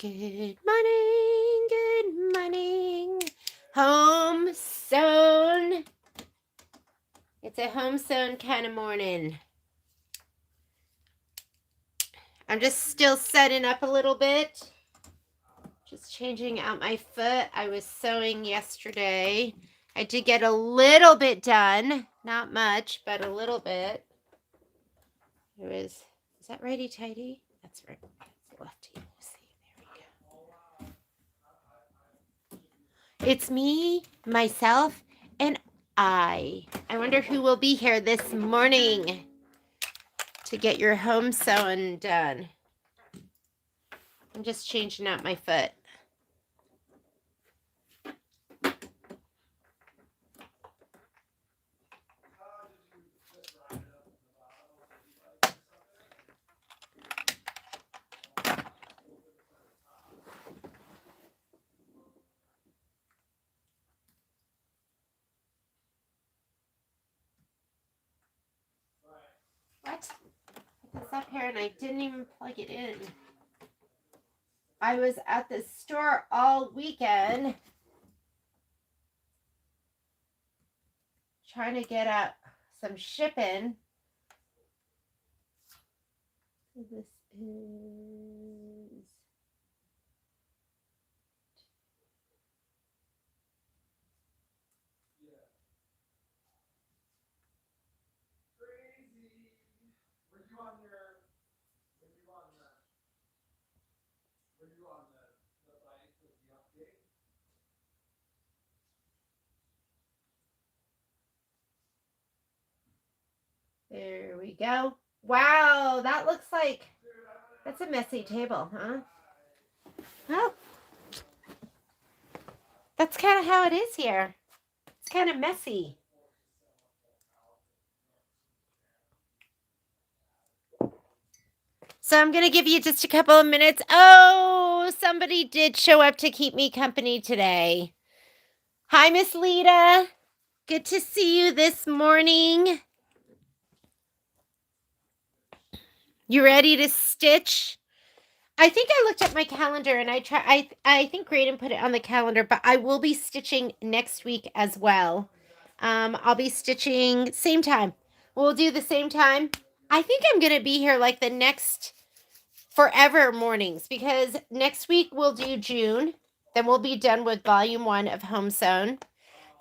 Good morning, good morning. Home sewn. It's a home sewn kind of morning. I'm just still setting up a little bit. Just changing out my foot. I was sewing yesterday. I did get a little bit done. Not much, but a little bit. Is that righty tighty? That's right. That's lefty. Let's see. There we go. It's me, myself, and I wonder who will be here this morning to get your home sewing done. I'm just changing out my foot. What? Put this up here and I didn't even plug it in. I was at the store all weekend trying to get up some shipping. So this is there we go. Wow, that looks like that's a messy table, huh? Well, that's kind of how it is here. It's kind of messy. So I'm going to give you just a couple of minutes. Oh, somebody did show up to keep me company today. Hi, Miss Lita. Good to see you this morning. You ready to stitch? I think I looked at my calendar and I think Graydon put it on the calendar, but I will be stitching next week as well. I'll be stitching same time. We'll do the same time. I think I'm going to be here like the next forever mornings because next week we'll do June. Then we'll be done with volume 1 of Home Sewn.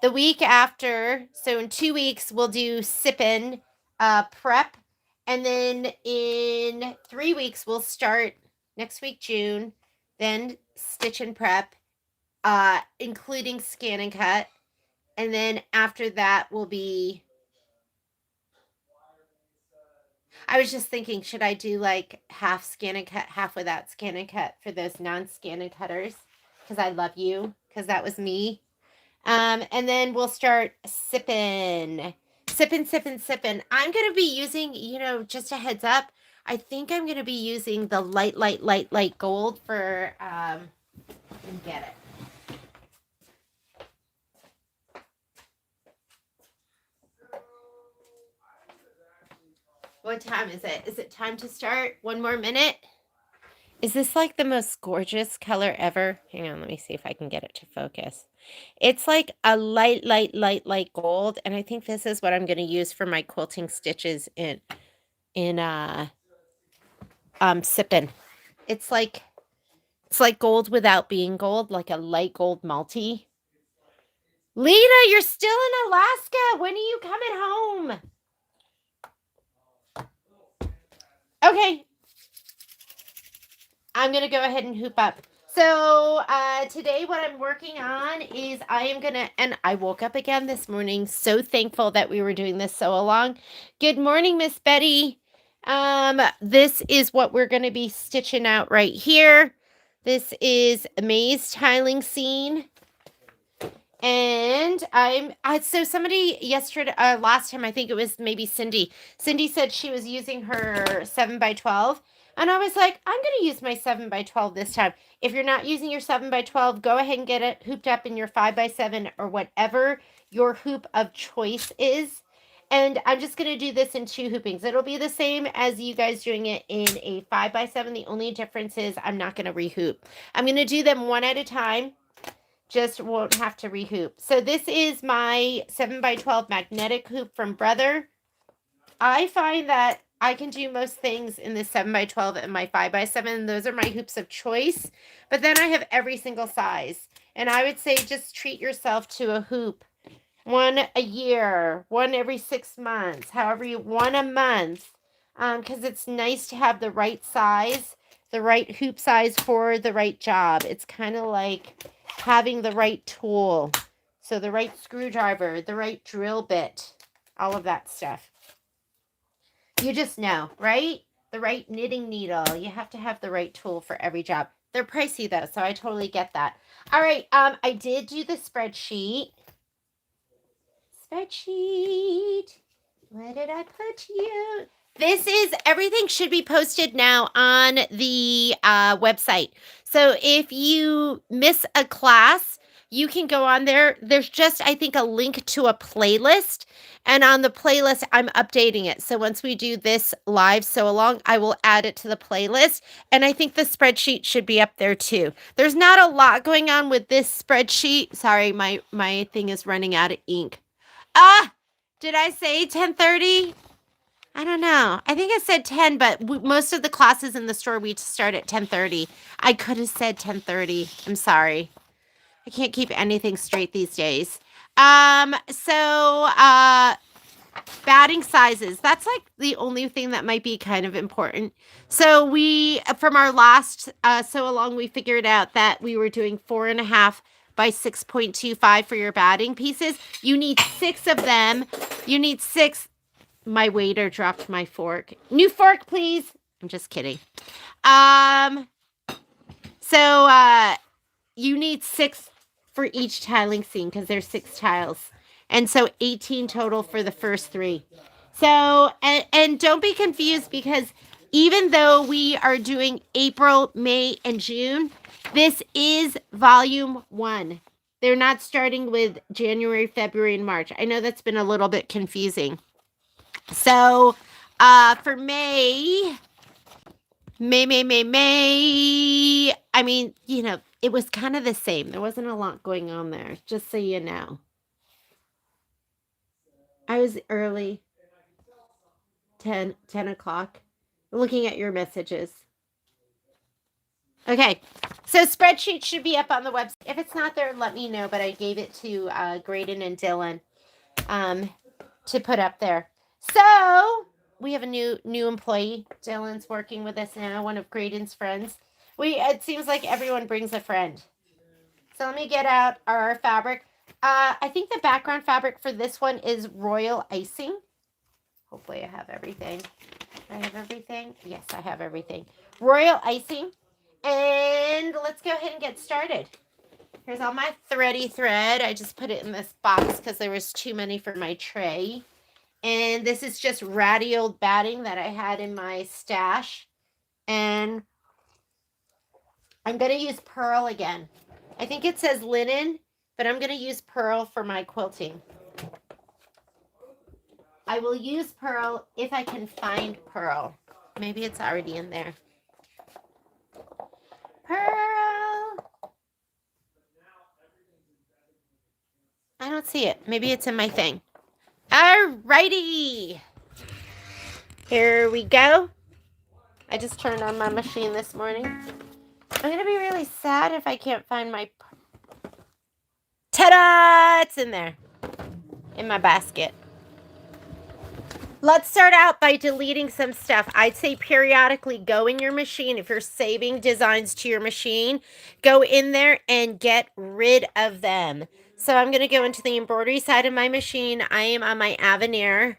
The week after, so in 2 weeks, we'll do Sippin' prep. And then in 3 weeks, we'll start next week, June, then stitch and prep, including scan and cut. And then after that will be, I was just thinking, should I do like half scan and cut, half without scan and cut for those non-scan and cutters? Because I love you, because that was me. And then we'll start sipping. I'm going to be using, just a heads up, I think I'm going to be using the light gold for, get it. What time is it? Is it time to start? 1 more minute? Is this like the most gorgeous color ever? Hang on, let me see if I can get it to focus. It's like a light gold, and I think this is what I'm going to use for my quilting stitches in sipping. It's like gold without being gold, like a light gold multi. Lita, you're still in Alaska. When are you coming home? Okay. I'm going to go ahead and hoop up. So today what I'm working on is and I woke up again this morning, so thankful that we were doing this so long. Good morning, Miss Betty. This is what we're going to be stitching out right here. This is a maze tiling scene. And so somebody yesterday, last time, I think it was maybe Cindy. Cindy said she was using her 7x12. And I was like, I'm going to use my 7x12 this time. If you're not using your 7x12, go ahead and get it hooped up in your 5x7 or whatever your hoop of choice is. And I'm just going to do this in 2 hoopings. It'll be the same as you guys doing it in a 5x7. The only difference is I'm not going to rehoop. I'm going to do them one at a time. Just won't have to rehoop. So this is my 7x12 magnetic hoop from Brother. I find that I can do most things in this 7x12 and my 5x7. Those are my hoops of choice. But then I have every single size. And I would say just treat yourself to a hoop. One a year, one every 6 months, however you, one a month. Because it's nice to have the right size, the right hoop size for the right job. It's kind of like having the right tool. So the right screwdriver, the right drill bit, all of that stuff. You just know, right? The right knitting needle. You have to have the right tool for every job. They're pricey though, so I totally get that. All right, I did do the spreadsheet. Spreadsheet. Where did I put you? This is, everything should be posted now on the website. So if you miss a class, you can go on there. There's just, I think, a link to a playlist. And on the playlist, I'm updating it. So once we do this live sew along, I will add it to the playlist. And I think the spreadsheet should be up there too. There's not a lot going on with this spreadsheet. Sorry, my thing is running out of ink. Did I say 10:30? I don't know. I think I said 10, but most of the classes in the store, we start at 10:30. I could have said 10:30. I'm sorry. I can't keep anything straight these days. Batting sizes. That's like the only thing that might be kind of important. So we, from our last sew along, we figured out that we were doing 4.5 by 6.25 for your batting pieces. You need 6 of them. You need 6. My waiter dropped my fork. New fork, please. I'm just kidding. You need 6 for each tiling seam because there's 6 tiles. And so 18 total for the first 3. So, and don't be confused because even though we are doing April, May, and June, this is volume 1. They're not starting with January, February, and March. I know that's been a little bit confusing. So, for May, I mean, you know, it was kind of the same. There wasn't a lot going on there, just so you know. I was early, 10 o'clock, looking at your messages. Okay, so spreadsheet should be up on the website. If it's not there, let me know, but I gave it to Graydon and Dylan to put up there. So, we have a new employee. Dylan's working with us now, one of Graydon's friends. It seems like everyone brings a friend. So let me get out our fabric. I think the background fabric for this one is royal icing. Hopefully I have everything. I have everything. Yes, I have everything. Royal icing. And let's go ahead and get started. Here's all my thready thread. I just put it in this box because there was too many for my tray. And this is just ratty old batting that I had in my stash. And I'm going to use pearl again. I think it says linen, but I'm going to use pearl for my quilting. I will use pearl if I can find pearl. Maybe it's already in there. Pearl. I don't see it. Maybe it's in my thing. Alrighty. Here we go. I just turned on my machine this morning. I'm going to be really sad if I can't find my... Ta-da! It's in there. In my basket. Let's start out by deleting some stuff. I'd say periodically go in your machine. If you're saving designs to your machine, go in there and get rid of them. So I'm going to go into the embroidery side of my machine. I am on my Avenir,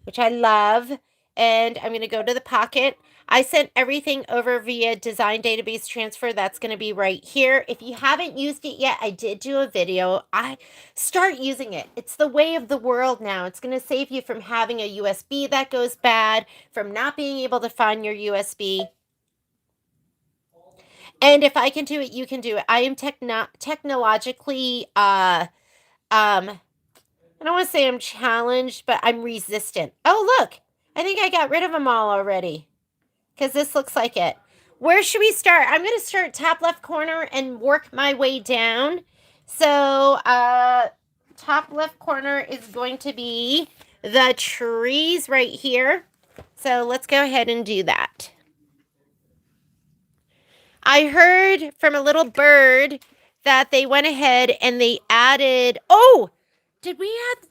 which I love. And I'm going to go to the pocket. I sent everything over via design database transfer. That's going to be right here. If you haven't used it yet, I did do a video. Start using it. It's the way of the world now. It's going to save you from having a USB that goes bad, from not being able to find your USB. And if I can do it, you can do it. I am technologically I don't want to say I'm challenged, but I'm resistant. Oh, look. I think I got rid of them all already because this looks like it. Where should we start? I'm going to start top left corner and work my way down. So, top left corner is going to be the trees right here. So let's go ahead and do that. I heard from a little bird that they went ahead and they added, oh, did we add,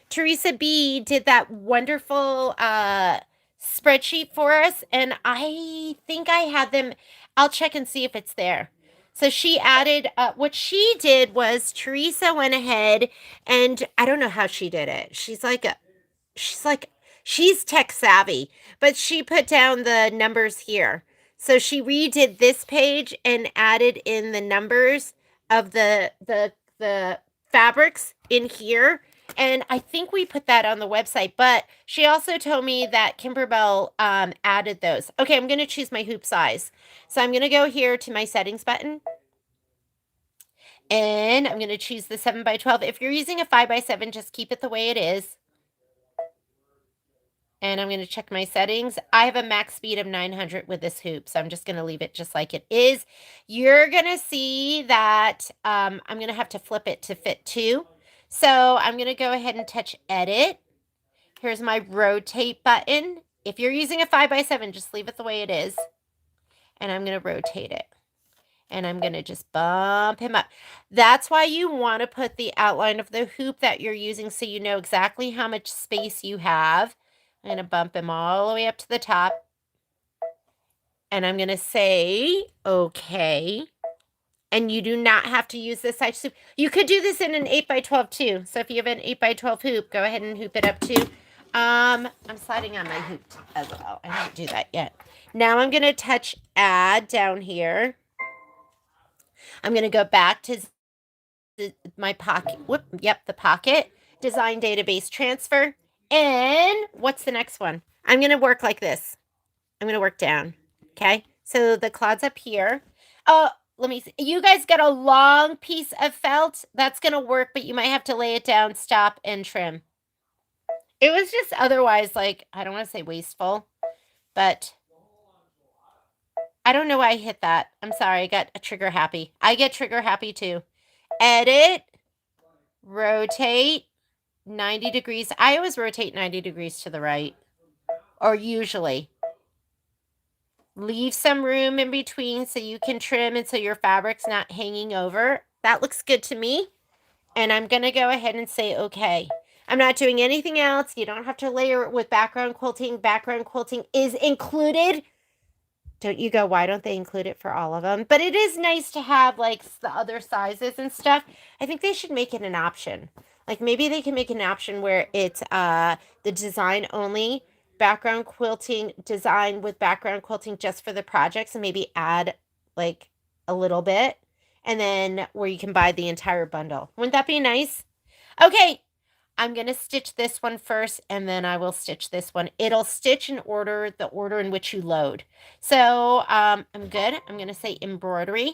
Teresa B did that wonderful spreadsheet for us, and I think I had them. I'll check and see if it's there. So she added, what she did was Teresa went ahead and I don't know how she did it. She's tech savvy, but she put down the numbers here. So she redid this page and added in the numbers of the fabrics in here. And I think we put that on the website, but she also told me that Kimberbell added those. Okay, I'm going to choose my hoop size. So I'm going to go here to my settings button. And I'm going to choose the 7x12. If you're using a 5x7, just keep it the way it is. And I'm going to check my settings. I have a max speed of 900 with this hoop, so I'm just going to leave it just like it is. You're going to see that I'm going to have to flip it to fit 2. So I'm going to go ahead and touch edit. Here's my rotate button. If you're using a 5x7, just leave it the way it is. And I'm going to rotate it. And I'm going to just bump him up. That's why you want to put the outline of the hoop that you're using so you know exactly how much space you have. I'm going to bump him all the way up to the top. And I'm going to say, okay. And you do not have to use this size hoop. You could do this in an 8x12 too. So if you have an 8x12 hoop, go ahead and hoop it up too. I'm sliding on my hoop as well. I didn't do that yet. Now I'm going to touch add down here. I'm going to go back to my pocket. The pocket. Design database transfer. And what's the next one? I'm going to work like this. I'm going to work down. Okay. So the cloud's up here. Oh, let me see. You guys got a long piece of felt. That's going to work, but you might have to lay it down, stop, and trim. It was just otherwise, like, I don't want to say wasteful, but I don't know why I hit that. I'm sorry. I got a trigger happy. I get trigger happy too. Edit. Rotate 90 degrees. I always rotate 90 degrees to the right. Or usually. Leave some room in between so you can trim and so your fabric's not hanging over. That looks good to me. And I'm going to go ahead and say okay. I'm not doing anything else. You don't have to layer it with background quilting. Background quilting is included. Don't you go, why don't they include it for all of them? But it is nice to have like the other sizes and stuff. I think they should make it an option. Like maybe they can make an option where it's the design only, background quilting, design with background quilting just for the projects, and maybe add like a little bit. And then where you can buy the entire bundle. Wouldn't that be nice? Okay. I'm going to stitch this one first, and then I will stitch this one. It'll stitch in order, the order in which you load. So I'm good. I'm going to say embroidery,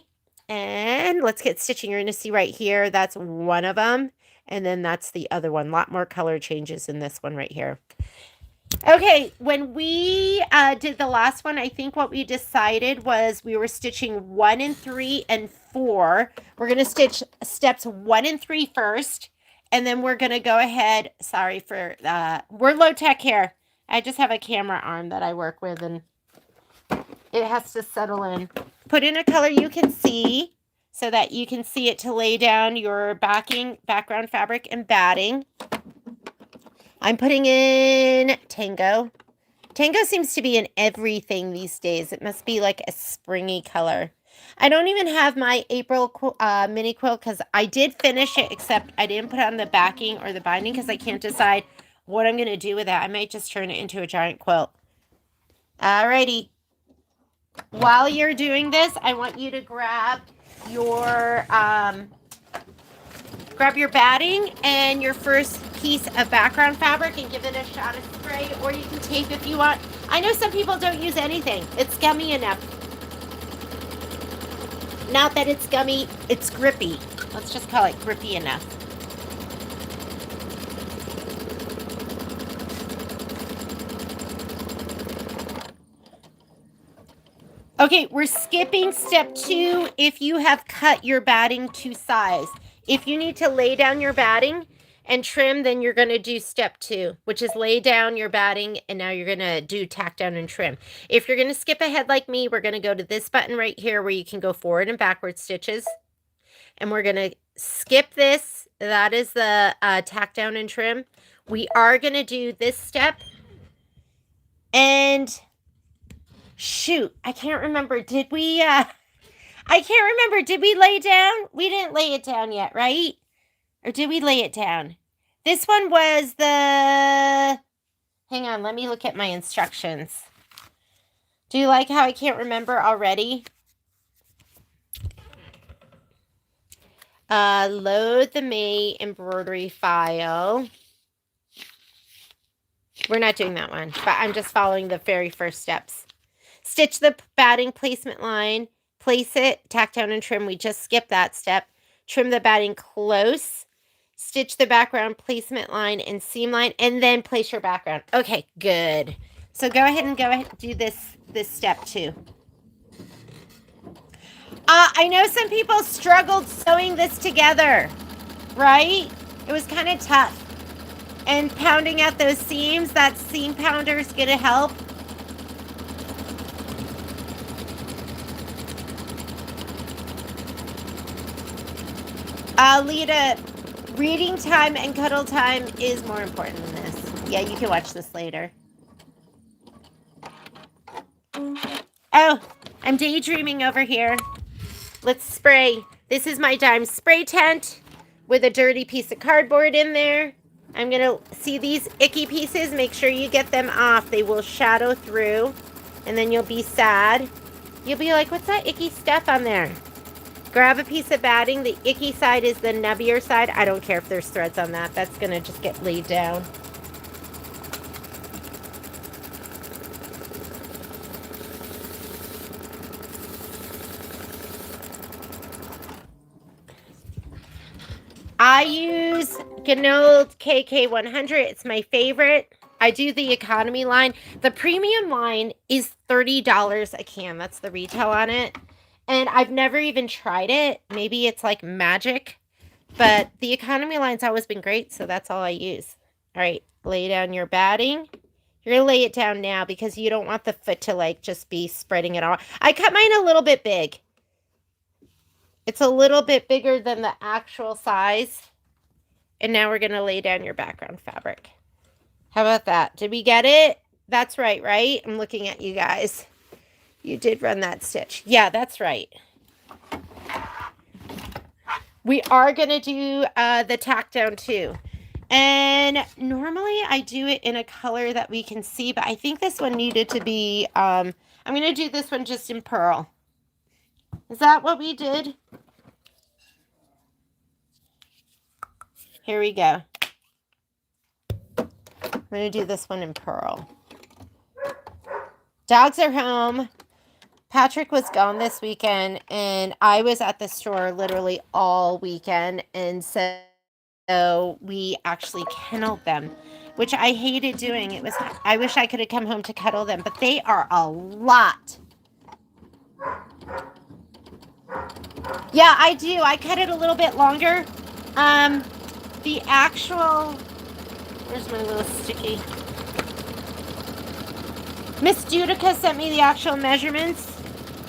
and let's get stitching. You're going to see right here, that's one of them, and then that's the other one. A lot more color changes in this one right here. Okay, when we did the last one, I think what we decided was we were stitching 1 and 3 and 4. We're going to stitch steps 1 and 3 first. And then we're going to go ahead, sorry for, we're low tech here. I just have a camera arm that I work with and it has to settle in. Put in a color you can see so that you can see it to lay down your background fabric and batting. I'm putting in Tango. Tango seems to be in everything these days. It must be like a springy color. I don't even have my April mini quilt because I did finish it, except I didn't put on the backing or the binding because I can't decide what I'm going to do with that. I might just turn it into a giant quilt. Alrighty. While you're doing this, I want you to grab your batting and your first piece of background fabric and give it a shot of spray, or you can tape if you want. I know some people don't use anything. It's gummy enough. Not that it's gummy, it's grippy. Let's just call it grippy enough. Okay, we're skipping step 2 if you have cut your batting to size. If you need to lay down your batting and trim, then you're going to do step 2, which is lay down your batting, and now you're going to do tack down and trim. If you're going to skip ahead like me, we're going to go to this button right here where you can go forward and backward stitches. And we're going to skip this. That is the tack down and trim. We are going to do this step. And shoot, I can't remember. Did we, I can't remember. Did we lay down? We didn't lay it down yet, right? Or did we lay it down? This one was the, hang on, let me look at my instructions. Do you like how I can't remember already? Load the May embroidery file. We're not doing that one, but I'm just following the very first steps. Stitch the batting placement line, place it, tack down and trim. We just skipped that step. Trim the batting close, stitch the background placement line and seam line, and then place your background. Okay, good. So go ahead and do this step 2. I know some people struggled sewing this together, right? It was kind of tough. And pounding out those seams, that seam pounder is going to help. Lita, reading time and cuddle time is more important than this. Yeah, you can watch this later. Oh, I'm daydreaming over here. Let's spray. This is my dime spray tent with a dirty piece of cardboard in there. I'm going to see these icky pieces. Make sure you get them off. They will shadow through, and then you'll be sad. You'll be like, what's that icky stuff on there? Grab a piece of batting. The icky side is the nubbier side. I don't care if there's threads on that. That's going to just get laid down. I use Ganold KK100. It's my favorite. I do the economy line. The premium line is $30 a can. That's the retail on it. And I've never even tried it. Maybe it's like magic. But the economy line's always been great, so that's all I use. All right, lay down your batting. You're going to lay it down now because you don't want the foot to like just be spreading it all. I cut mine a little bit big. It's a little bit bigger than the actual size. And now we're going to lay down your background fabric. How about that? Did we get it? That's right, right? I'm looking at you guys. You did run that stitch. Yeah, that's right. We are going to do the tack down too. And normally I do it in a color that we can see, but I think this one needed to be, I'm going to do this one just in pearl. Is that what we did? Here we go. I'm going to do this one in pearl. Dogs are home. Patrick was gone this weekend, and I was at the store literally all weekend, and so we actually kenneled them, which I hated doing. I wish I could have come home to cuddle them, but they are a lot. Yeah, I do. I cut it a little bit longer. The actual, where's my little sticky? Miss Judica sent me the actual measurements,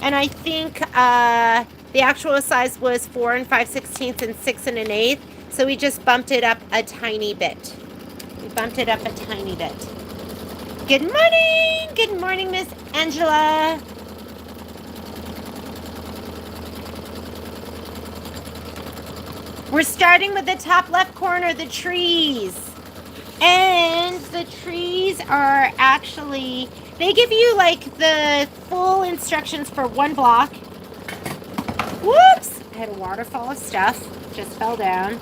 and I think the actual size was 4 5/16 and 6 1/8. So we just bumped it up a tiny bit. Good morning! Good morning, Miss Angela. We're starting with the top left corner, the trees. And the trees are actually, they give you like the full instructions for one block. Whoops! I had a waterfall of stuff. Just fell down.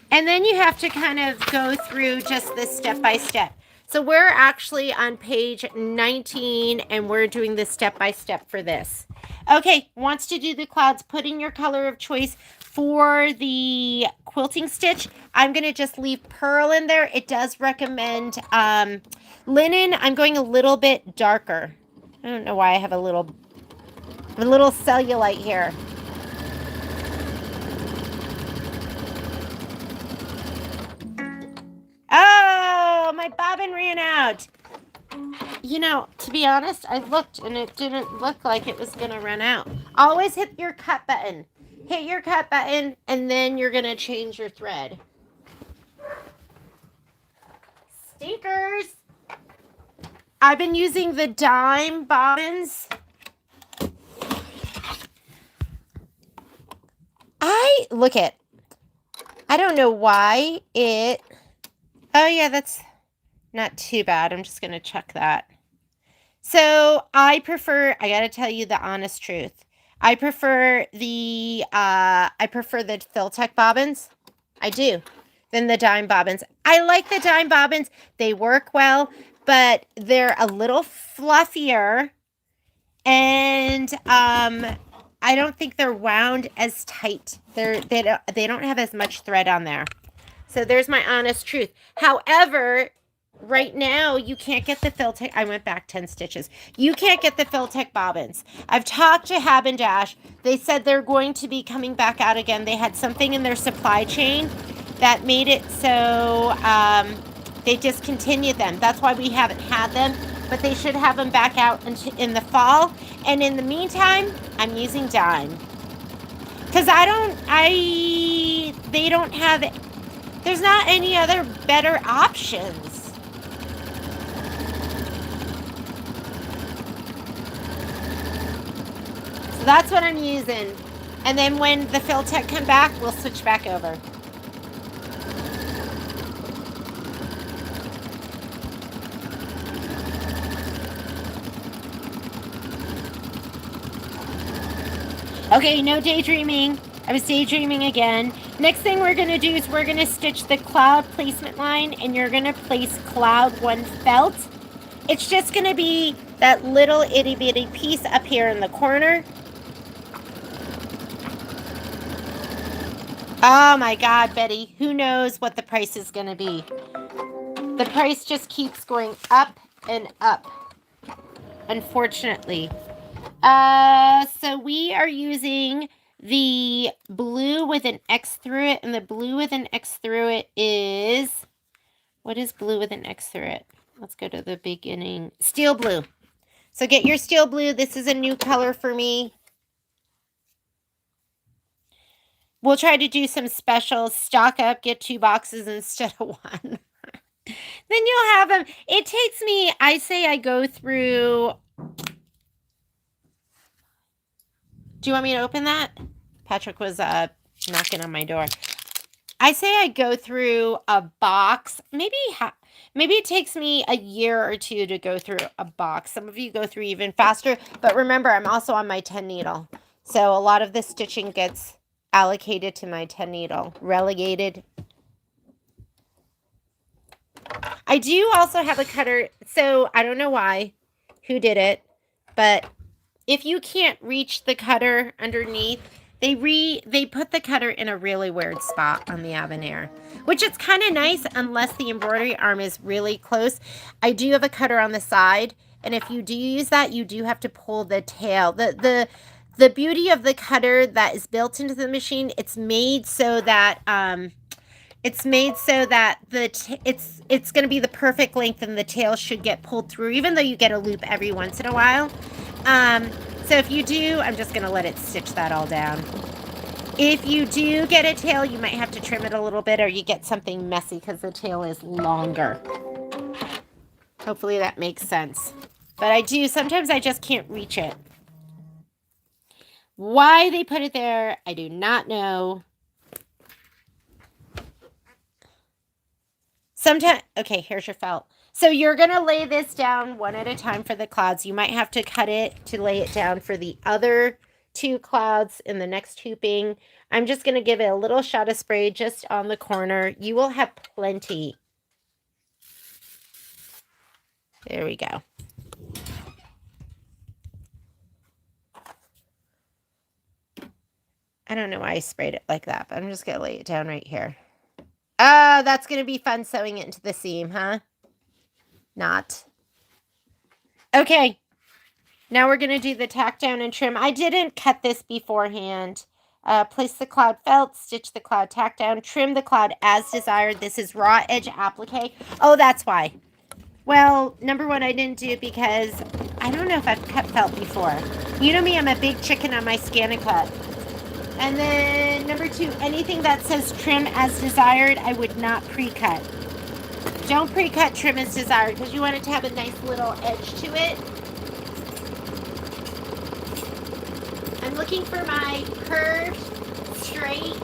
And then you have to kind of go through just this step by step. So we're actually on page 19 and we're doing this step by step for this. Okay, wants to do the clouds. Put in your color of choice. For the quilting stitch, I'm going to just leave purl in there. It does recommend linen. I'm going a little bit darker. I don't know why I have a little cellulite here. Oh, my bobbin ran out. You know, to be honest, I looked and it didn't look like it was going to run out. Always hit your cut button. Hit your cut button and then you're going to change your thread. Stinkers. I've been using the dime bobbins. I don't know why it, oh yeah, that's not too bad. I'm just going to check that. So I gotta tell you the honest truth. I prefer the Filtech bobbins. I do. Than the dime bobbins. I like the dime bobbins. They work well, but they're a little fluffier. And I don't think they're wound as tight. They don't have as much thread on there. So there's my honest truth. However, right now, you can't get the Filtech. I went back 10 stitches. You can't get the Filtech bobbins. I've talked to Hab and Dash. They said they're going to be coming back out again. They had something in their supply chain that made it so they discontinued them. That's why we haven't had them. But they should have them back out in the fall. And in the meantime, I'm using dime. Because they don't have it. There's not any other better options. So that's what I'm using. And then when the Filtech come back, we'll switch back over. Okay, no daydreaming. I was daydreaming again. Next thing we're going to do is we're going to stitch the cloud placement line, and you're going to place cloud 1 felt. It's just going to be that little itty bitty piece up here in the corner. Oh my God, Betty, who knows what the price is going to be? The price just keeps going up and up, unfortunately. So we are using the blue with an X through it, and the blue with an X through it is, what is blue with an X through it? Let's go to the beginning. Steel blue. So get your steel blue. This is a new color for me. We'll try to do some specials. Stock up, get 2 boxes instead of 1. Then you'll have them. It takes me, I say I go through. Do you want me to open that? Patrick was knocking on my door. I say I go through a box. Maybe it takes me a year or 2 to go through a box. Some of you go through even faster. But remember, I'm also on my 10 needle. So a lot of the stitching gets allocated to my 10 needle. Relegated. I do also have a cutter. So I don't know who did it. But if you can't reach the cutter underneath, they put the cutter in a really weird spot on the Avenir, which is kind of nice unless the embroidery arm is really close. I do have a cutter on the side, and if you do use that, you do have to pull the tail. The beauty of the cutter that is built into the machine, it's made so that it's going to be the perfect length, and the tail should get pulled through, even though you get a loop every once in a while. So if you do, I'm just going to let it stitch that all down. If you do get a tail, you might have to trim it a little bit, or you get something messy because the tail is longer. Hopefully that makes sense. But sometimes I just can't reach it. Why they put it there, I do not know. Sometimes, okay, here's your felt. So you're going to lay this down one at a time for the clouds. You might have to cut it to lay it down for the other 2 clouds in the next hooping. I'm just going to give it a little shot of spray just on the corner. You will have plenty. There we go. I don't know why I sprayed it like that, but I'm just going to lay it down right here. Oh, that's going to be fun sewing it into the seam, huh? Not. Okay. Now we're going to do the tack down and trim. I didn't cut this beforehand. Place the cloud felt, stitch the cloud tack down, trim the cloud as desired. This is raw edge applique. Oh, that's why. Well, number one, I didn't do it because I don't know if I've cut felt before. You know me, I'm a big chicken on my scan and cut. And then number two, anything that says trim as desired, I would not pre-cut. Don't pre-cut trim as desired because you want it to have a nice little edge to it. I'm looking for my curved, straight.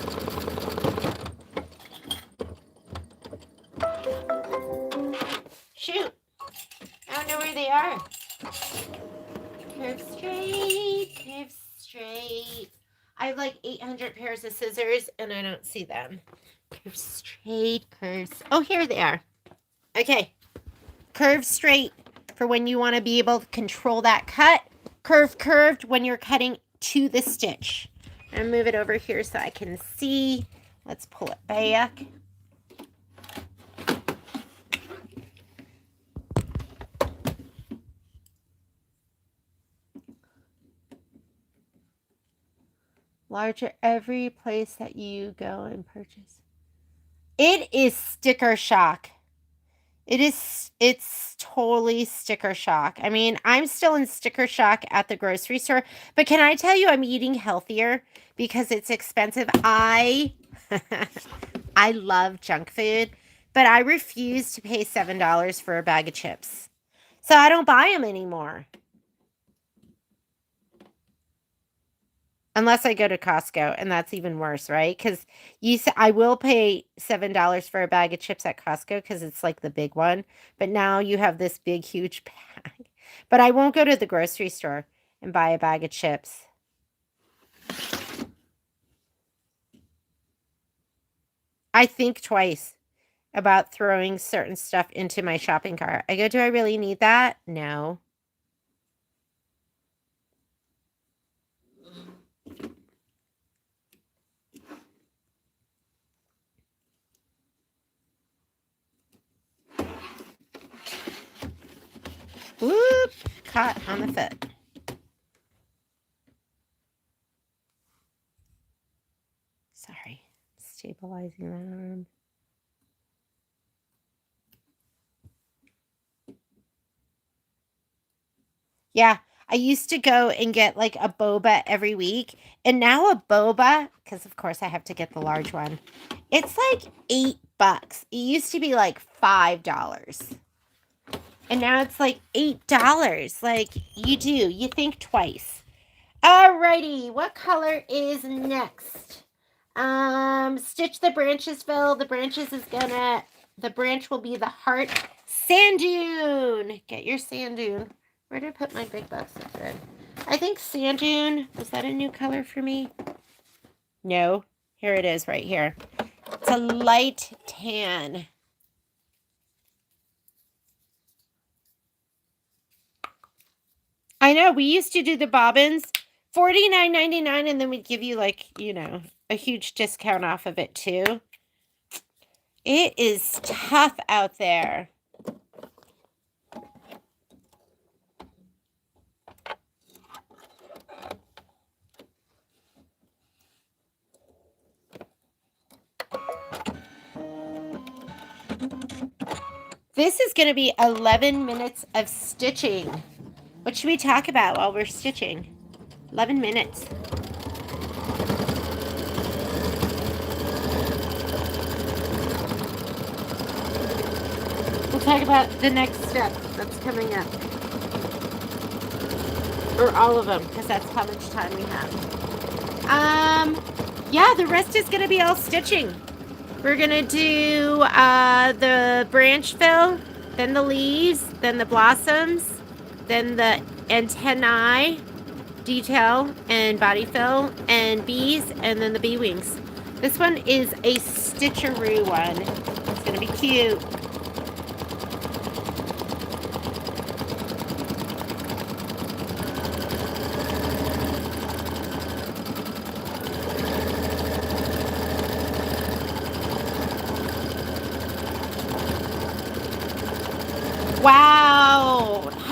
Shoot. I don't know where they are. Curve straight. I have like 800 pairs of scissors and I don't see them. Curve straight, curves. Oh, here they are. Okay. Curve straight for when you want to be able to control that cut. Curved when you're cutting to the stitch. And move it over here so I can see. Let's pull it back. Larger every place that you go and purchase. It is sticker shock. It's totally sticker shock. I mean, I'm still in sticker shock at the grocery store, but can I tell you I'm eating healthier because it's expensive? I love junk food, but I refuse to pay $7 for a bag of chips. So I don't buy them anymore. Unless I go to Costco, and that's even worse, right? Because I will pay $7 for a bag of chips at Costco because it's like the big one. But now you have this big, huge bag. But I won't go to the grocery store and buy a bag of chips. I think twice about throwing certain stuff into my shopping cart. I go, do I really need that? No. Whoop! Caught on the foot. Sorry. Stabilizing that arm. Yeah, I used to go and get like a boba every week. And now a boba, because of course I have to get the large one, it's like $8. It used to be like $5. And now it's like $8. Like, you think twice. Alrighty, what color is next? Stitch the branches, Phil. The branch will be the heart. Sand dune. Get your sand dune. Where did I put my big box of thread? I think sand dune. Was that a new color for me? No. Here it is right here. It's a light tan. I know. We used to do the bobbins. $49.99, and then we'd give you like, a huge discount off of it too. It is tough out there. This is going to be 11 minutes of stitching. What should we talk about while we're stitching? 11 minutes. We'll talk about the next step that's coming up. Or all of them, because that's how much time we have. Yeah, the rest is going to be all stitching. We're going to do the branch fill, then the leaves, then the blossoms, then the antennae detail and body fill, and bees, and then the bee wings. This one is a stitcheroo one. It's going to be cute.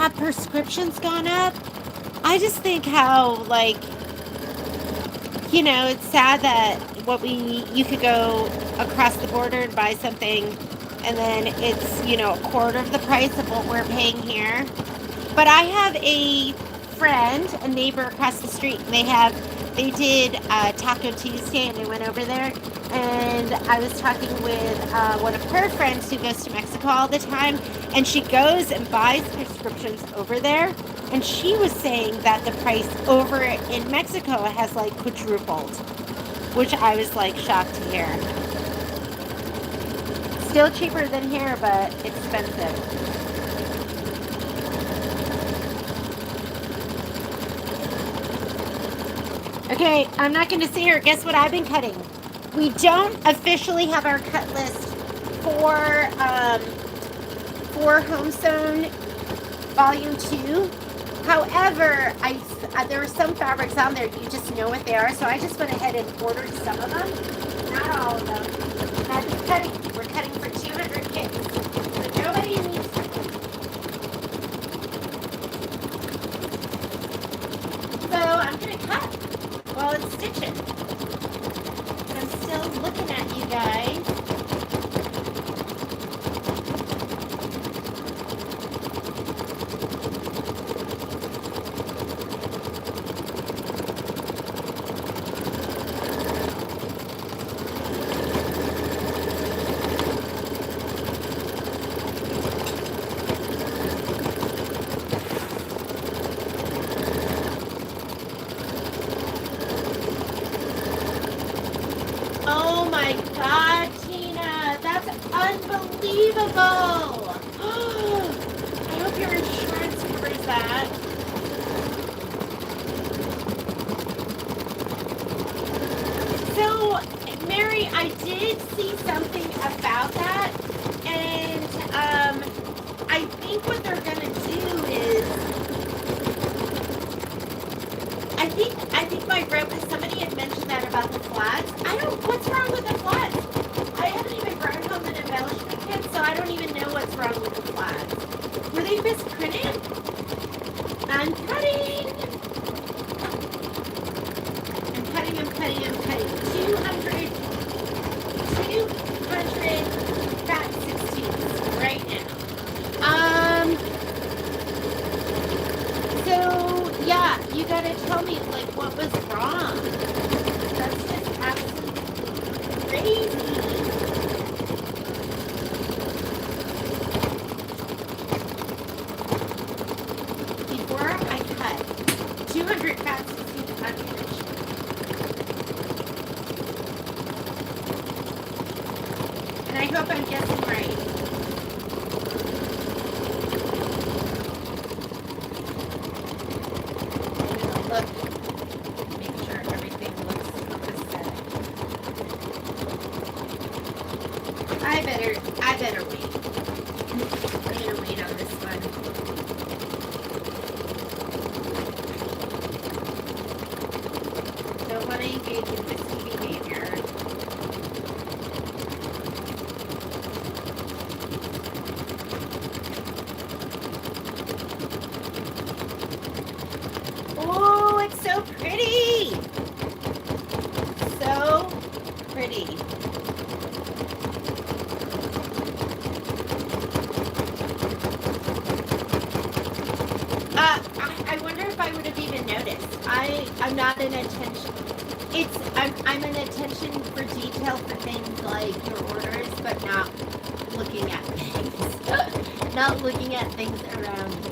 have prescriptions gone up? I just think how, like, it's sad that you could go across the border and buy something and then it's, a quarter of the price of what we're paying here. But I have a friend, a neighbor across the street, and they did Taco Tuesday, and I went over there, and I was talking with one of her friends who goes to Mexico all the time, and she goes and buys prescriptions over there, and she was saying that the price over in Mexico has like quadrupled, which I was like shocked to hear. Still cheaper than here, but expensive. Okay, I'm not going to sit here. Guess what I've been cutting? We don't officially have our cut list for Home Sewn Volume 2. However, there are some fabrics on there, you just know what they are, so I just went ahead and ordered some of them. Not all of them. And I'm just cutting. We're cutting for 200 kits. So nobody needs to. So I'm going to cut while it's stitching. I'm still looking at you guys. Oh my God, Tina, that's unbelievable. I hope your insurance covers that. So, Mary, I did see something about that, and I think what they're gonna do is, I think my rope, because somebody had mentioned that about the flats. What's wrong with the flats? I haven't even brought home an embellishment kit, so I don't even know what's wrong with the flats. Were they misprinted? I'm cutting. I'm cutting. 200 fat 16s right now. So yeah, you gotta tell me like what was wrong. That's just absolutely crazy. Before I cut 200 fat 16s on finish. And I hope I'm guessing right. Look, make sure everything looks copacetic. I better wait. I'm gonna wait on this one. Don't want to engage in risky behavior. Oh, it's so pretty! So pretty. I wonder if I would have even noticed. I'm not an attention. I'm an attention for detail for things like your orders, but not looking at things. Not looking at things around me.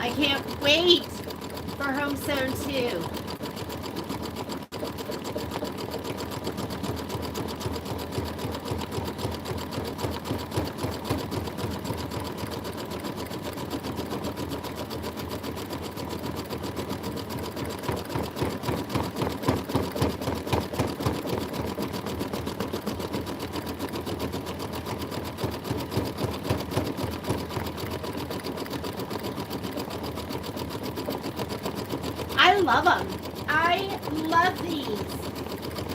I can't wait for Home Sewn 2. love them. I love these.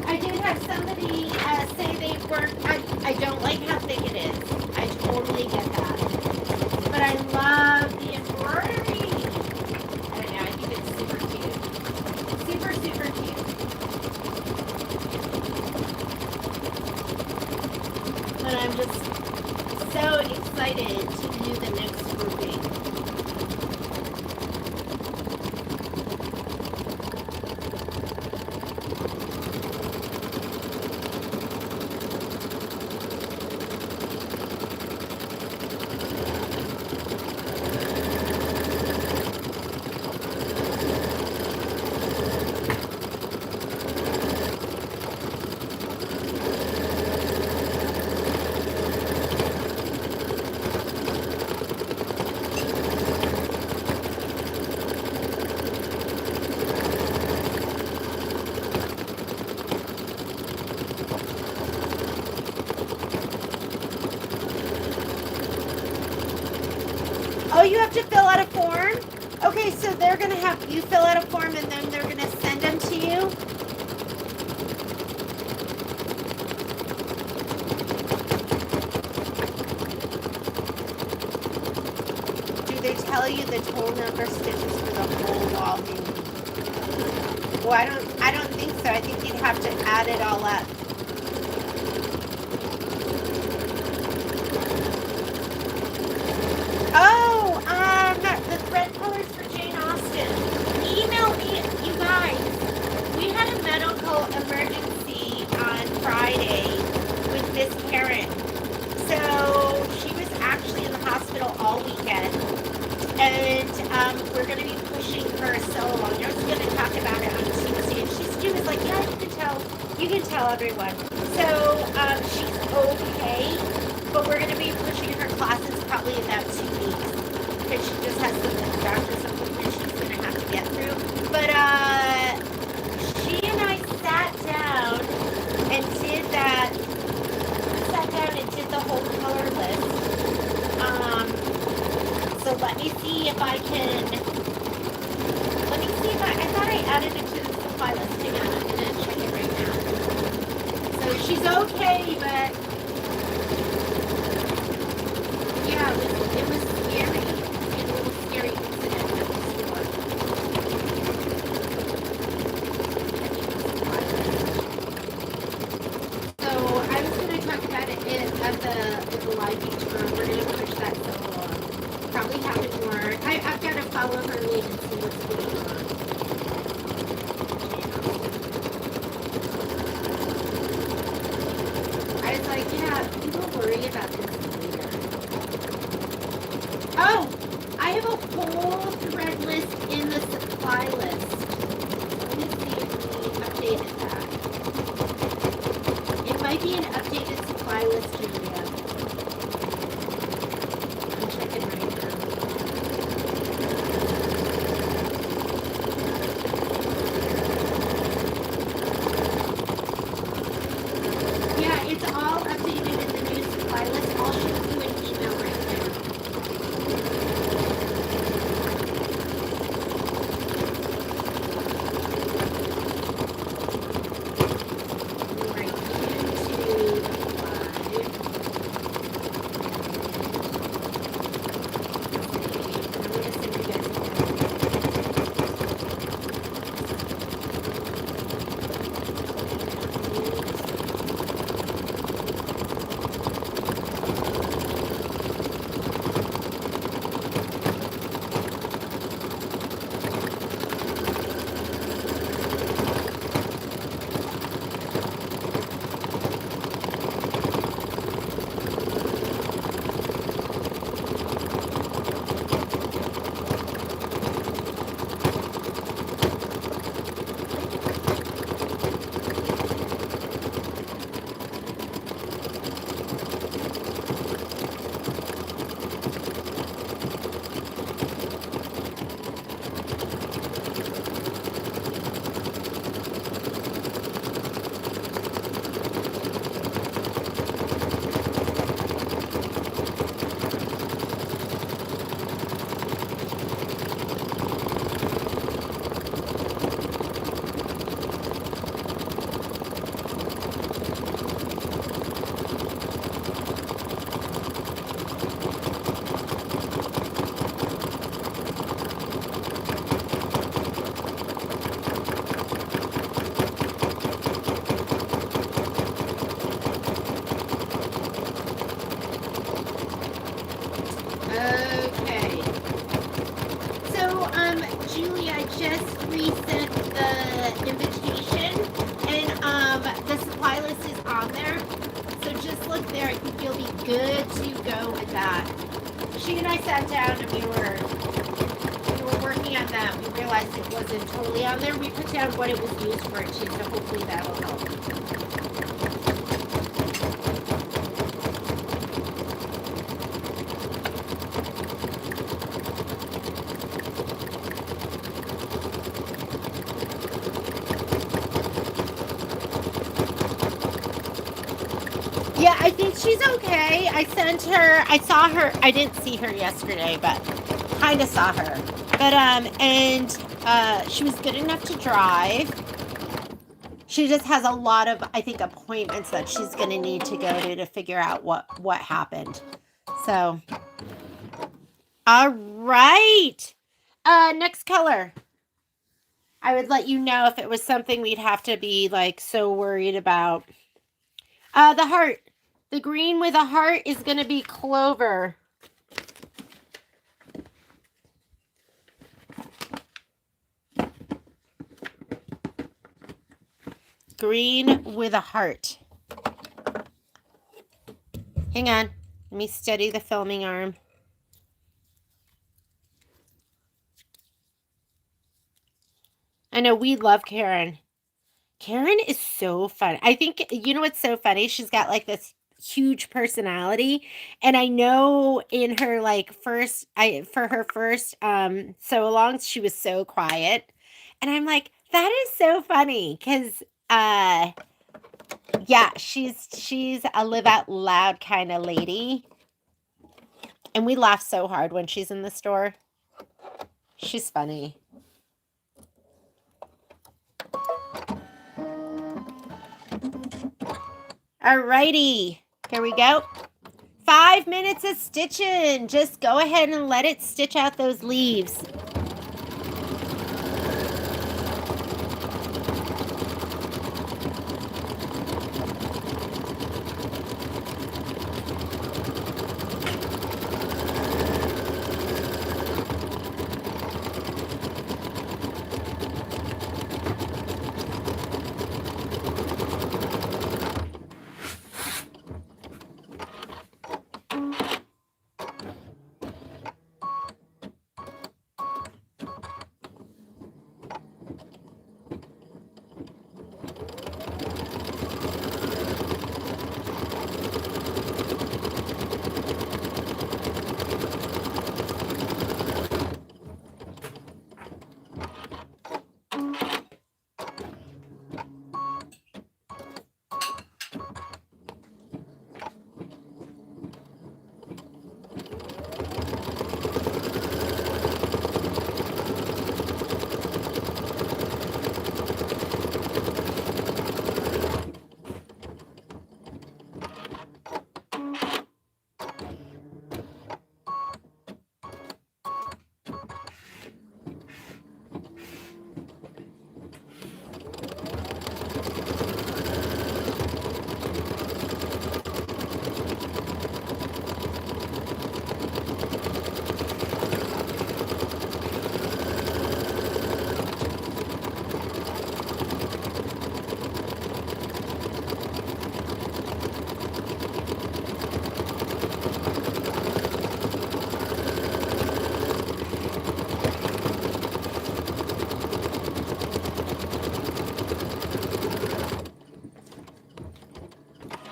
I did have somebody say they weren't, I don't like how thick it is. I totally get that. But I love the embroidery. I don't know, I think it's super cute. Super, super cute. But I'm just so excited to do the next grouping. Oh, you have to fill out a form? Okay, so they're going to have you fill out a form and then they're going to send them to you? Do they tell you the total number of stitches for the whole wall? Well, I don't think so. I think you'd have to add it all up. Oh, the thread colors for Jane Austen. Email me, you guys. We had a medical emergency on Friday with this parent. So she was actually in the hospital all weekend. And we're going to be pushing her so along. I was going to talk about it on Tuesday. And she was like, yeah, you can tell everyone. So she's okay. But we're going to be pushing her classes probably about 2 weeks. Because she just has some doctor's appointment she's going to have to get through. But she and I sat down and did the whole color list. So let me see if I thought I added it to the supply list. Hang on, I'm going to check it right now. So she's okay, but yeah, it was scary. It was a little scary incident at the store. So I was going to talk about it at the live beach room. We're going to push that so probably have it more. I've got to follow her lead and see what's going on. I was like, yeah, people worry about this later. Oh, I have a whole thread list in the supply list. Let me see if we updated that. It might be an updated supply list, Julia. I'm checking right now. Yeah, it's all updated in the new supply list. I'll shoot you an email right now. just resent the invitation, and the supply list is on there. So just look there. I think you'll be good to go with that. She and I sat down and we were working on that. We realized it wasn't totally on there. We put down what it was used for too, so hopefully that'll help. Yeah, I think she's okay. I saw her, I didn't see her yesterday, but kind of saw her. But, she was good enough to drive. She just has a lot of, I think, appointments that she's going to need to go to figure out what happened. So, all right. Next color. I would let you know if it was something we'd have to be, like, so worried about. The heart. The green with a heart is going to be clover. Green with a heart. Hang on. Let me steady the filming arm. I know we love Karen. Karen is so fun. I think, you know what's so funny? She's got like this huge personality. And I know in her like for her first sew alongs, she was so quiet. And I'm like, that is so funny. Cause yeah, she's a live out loud kind of lady. And we laugh so hard when she's in the store. She's funny. Alrighty, here we go. 5 minutes of stitching. Just go ahead and let it stitch out those leaves.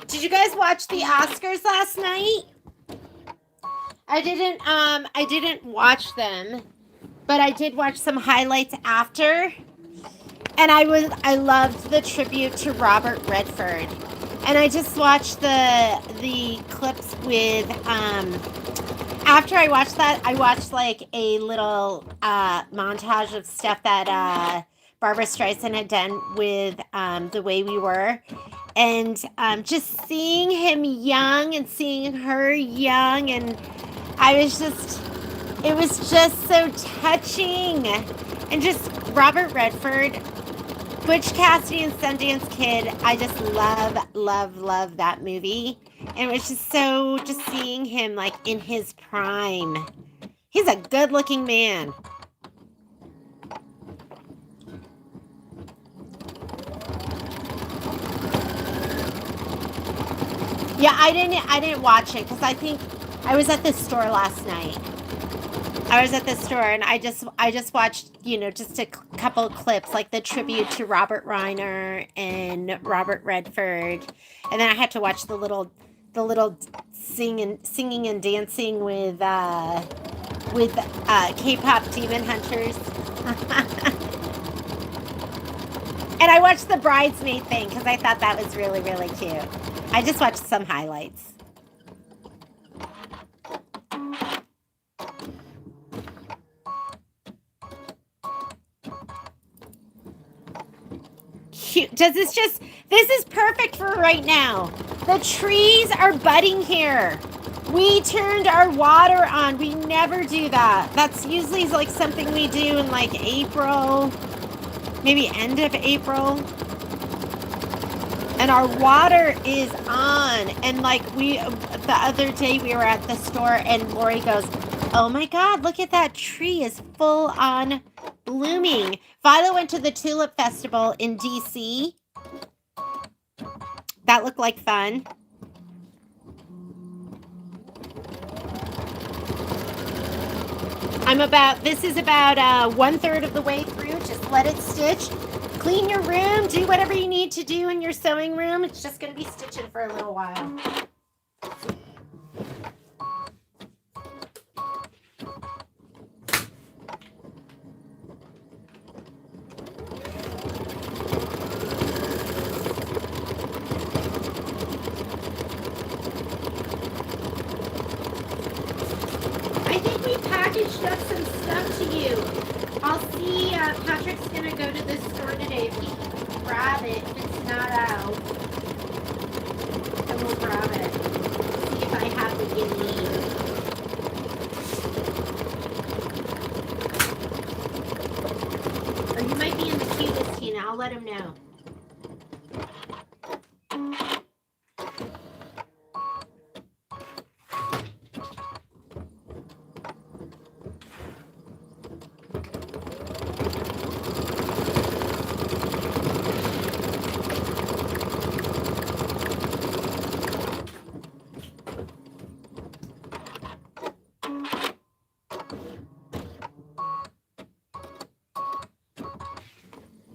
Did you guys watch the Oscars last night? I didn't watch them, but I did watch some highlights after. And I loved the tribute to Robert Redford. And I just watched the clips with after I watched that, I watched like a little montage of stuff that Barbara Streisand had done with The Way We Were. And just seeing him young and seeing her young, and it was just so touching. And just Robert Redford, Butch Cassidy and Sundance Kid, I just love that movie. And it was just seeing him like in his prime. He's a good looking man. Yeah, I didn't watch it because I think I was at the store last night. I was at the store and I just watched, you know, just a couple clips like the tribute to Robert Reiner and Robert Redford. And then I had to watch the little singing and dancing with K-pop demon hunters. And I watched the bridesmaid thing cuz I thought that was really really cute. I just watched some highlights. Cute. This is perfect for right now. The trees are budding here. We turned our water on. We never do that. That's usually like something we do in like April, maybe end of April. And our water is on. And like the other day we were at the store and Lori goes, oh my God, look at that tree is full on blooming. Violet went to the Tulip Festival in DC. That looked like fun. This is about 1/3 of the way through. Just let it stitch. Clean your room. Do whatever you need to do in your sewing room. It's just going to be stitching for a little while. I think we packaged up some stuff to you. I'll see, Patrick's going to go to the store today if he can grab it. If it's not out, then we'll grab it. See if I have what you need. Or you might be in the queue with Tina. I'll let him know.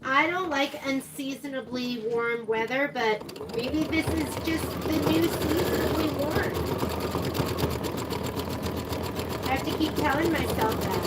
I don't like unseasonably warm weather, but maybe this is just the new seasonably warm. I have to keep telling myself that.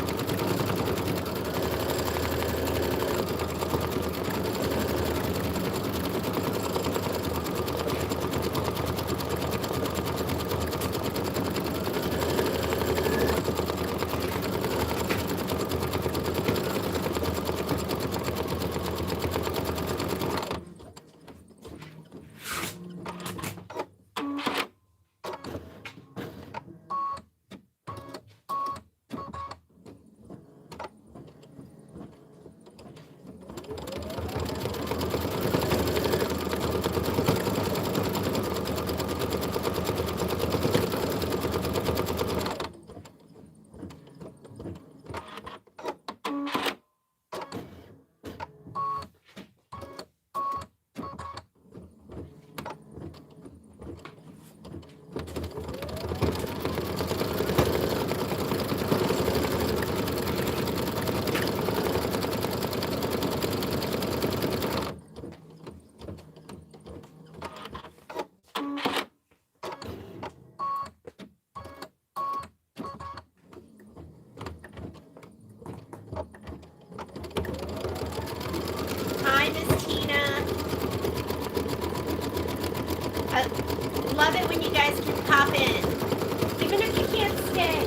Hi, Miss Tina. I love it when you guys can pop in, even if you can't stay.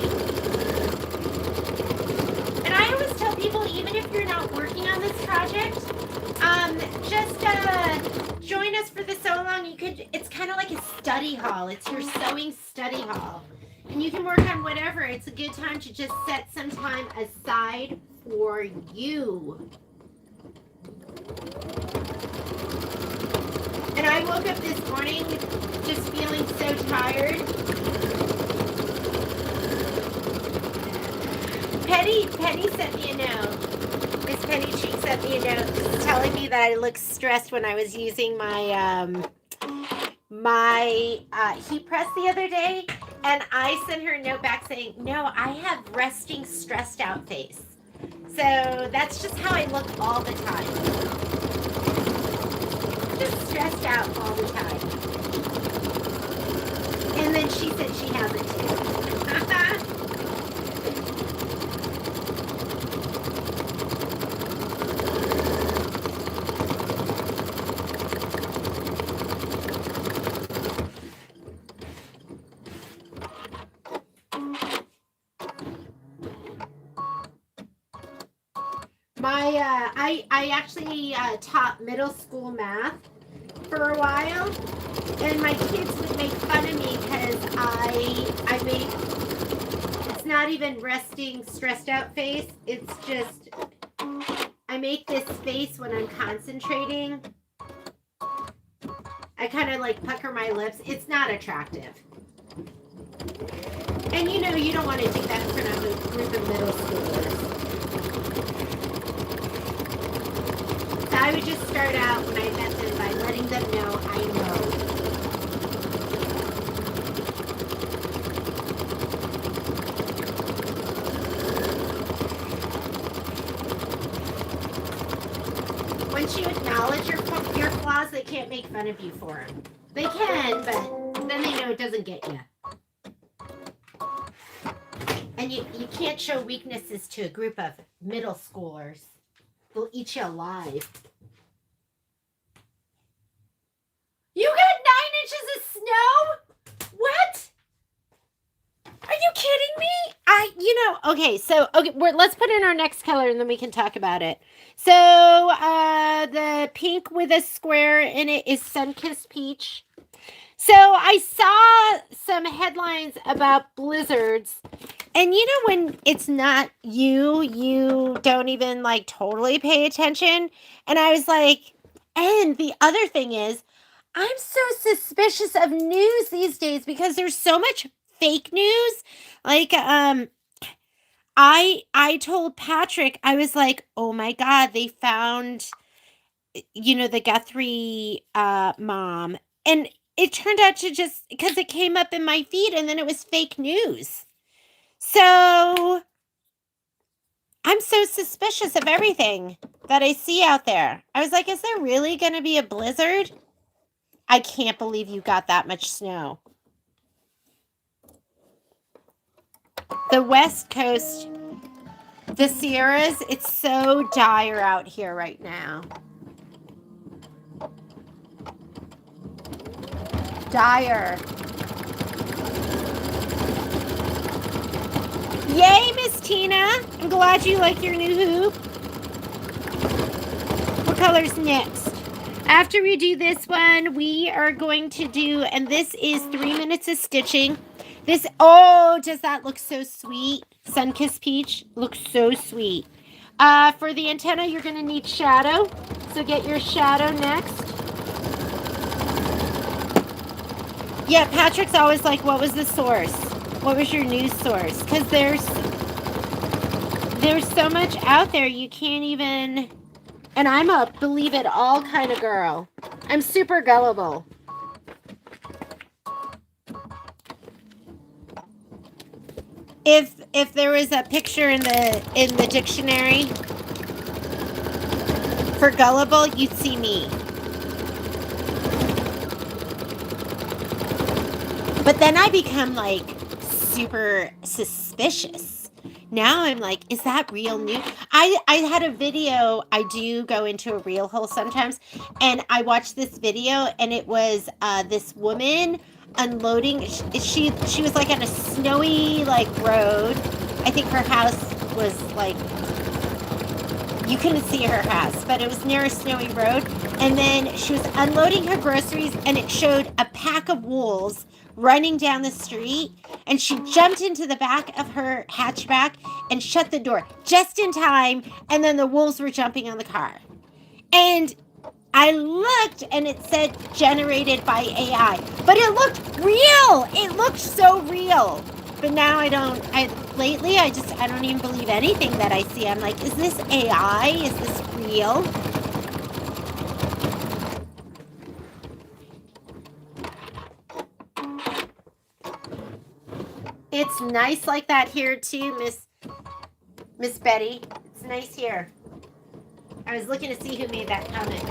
And I always tell people, even if you're not working on this project, just join us for the sew along. You could. It's kind of like a study hall. It's your sewing study hall, and you can work on whatever. It's a good time to just set some time aside for you. And I woke up this morning just feeling so tired. Penny sent me a note. Miss Penny Cheek sent me a note just telling me that I looked stressed when I was using my my heat press the other day, and I sent her a note back saying, no, I have resting, stressed out face. So that's just how I look all the time. Just stressed out all the time. And then she said she has it too. I actually taught middle school math for a while, and my kids would make fun of me because I make, it's not even resting, stressed out face. It's just, I make this face when I'm concentrating. I kind of like pucker my lips. It's not attractive. And you know, you don't want to do that in front of a group of middle schoolers. So I would just start out when I met them by letting them know I know. Once you acknowledge your flaws, they can't make fun of you for them. They can, but then they know it doesn't get you. And you can't show weaknesses to a group of middle schoolers. They'll eat you alive. You got 9 inches of snow? What? Are you kidding me? Okay, let's put in our next color and then we can talk about it. So, the pink with a square in it is Sun-Kissed Peach. So, I saw some headlines about blizzards. And you know, when it's not you don't even like totally pay attention. And I was like, and the other thing is, I'm so suspicious of news these days because there's so much fake news. Like, I told Patrick, I was like, oh my God, they found, the Guthrie mom. And it turned out to just, because it came up in my feed and then it was fake news. So I'm so suspicious of everything that I see out there. I was like, is there really going to be a blizzard? I can't believe you got that much snow. The West Coast, the Sierras, it's so dire out here right now. Dire. Yay, Miss Tina. I'm glad you like your new hoop. What color's next? After we do this one, we are going to do, and this is 3 minutes of stitching. This, oh, does that look so sweet? Sun-Kissed Peach looks so sweet. For the antenna, you're going to need shadow. So get your shadow next. Yeah, Patrick's always like, what was the source? What was your news source? Because there's so much out there you can't even... And I'm a believe it all kind of girl. I'm super gullible. If there was a picture in the dictionary for gullible, you'd see me. But then I become like super suspicious. Now I'm like, is that real news? I had a video. I do go into a reel hole sometimes, and I watched this video, and it was this woman unloading. She was like on a snowy like road. I think her house was like, you couldn't see her house, but it was near a snowy road. And then she was unloading her groceries, and it showed a pack of wolves running down the street, and she jumped into the back of her hatchback and shut the door just in time, and then the wolves were jumping on the car. And I looked, and it said generated by AI, but it looked real. It looked so real. But now lately I don't even believe anything that I see. I'm like, is this AI? Is this real? It's nice like that here too, Miss Betty. It's nice here. I was looking to see who made that comment.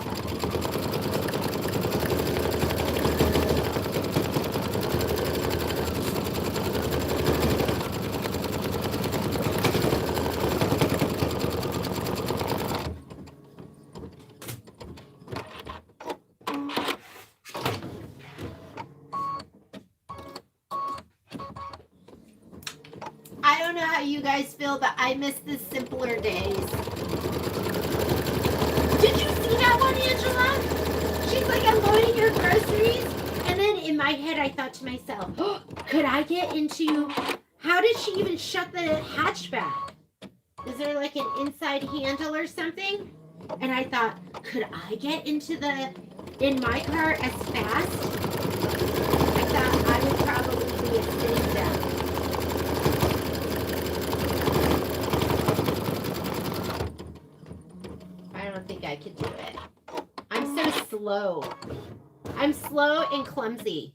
I don't know how you guys feel, but I miss the simpler days. Did you see that one, Angela? She's like unloading her groceries. And then in my head, I thought to myself, oh, could I get into... How did she even shut the hatchback? Is there like an inside handle or something? And I thought, could I get in my car as fast? I thought I would probably be a sitting down. I don't think I could do it. I'm so slow. I'm slow and clumsy.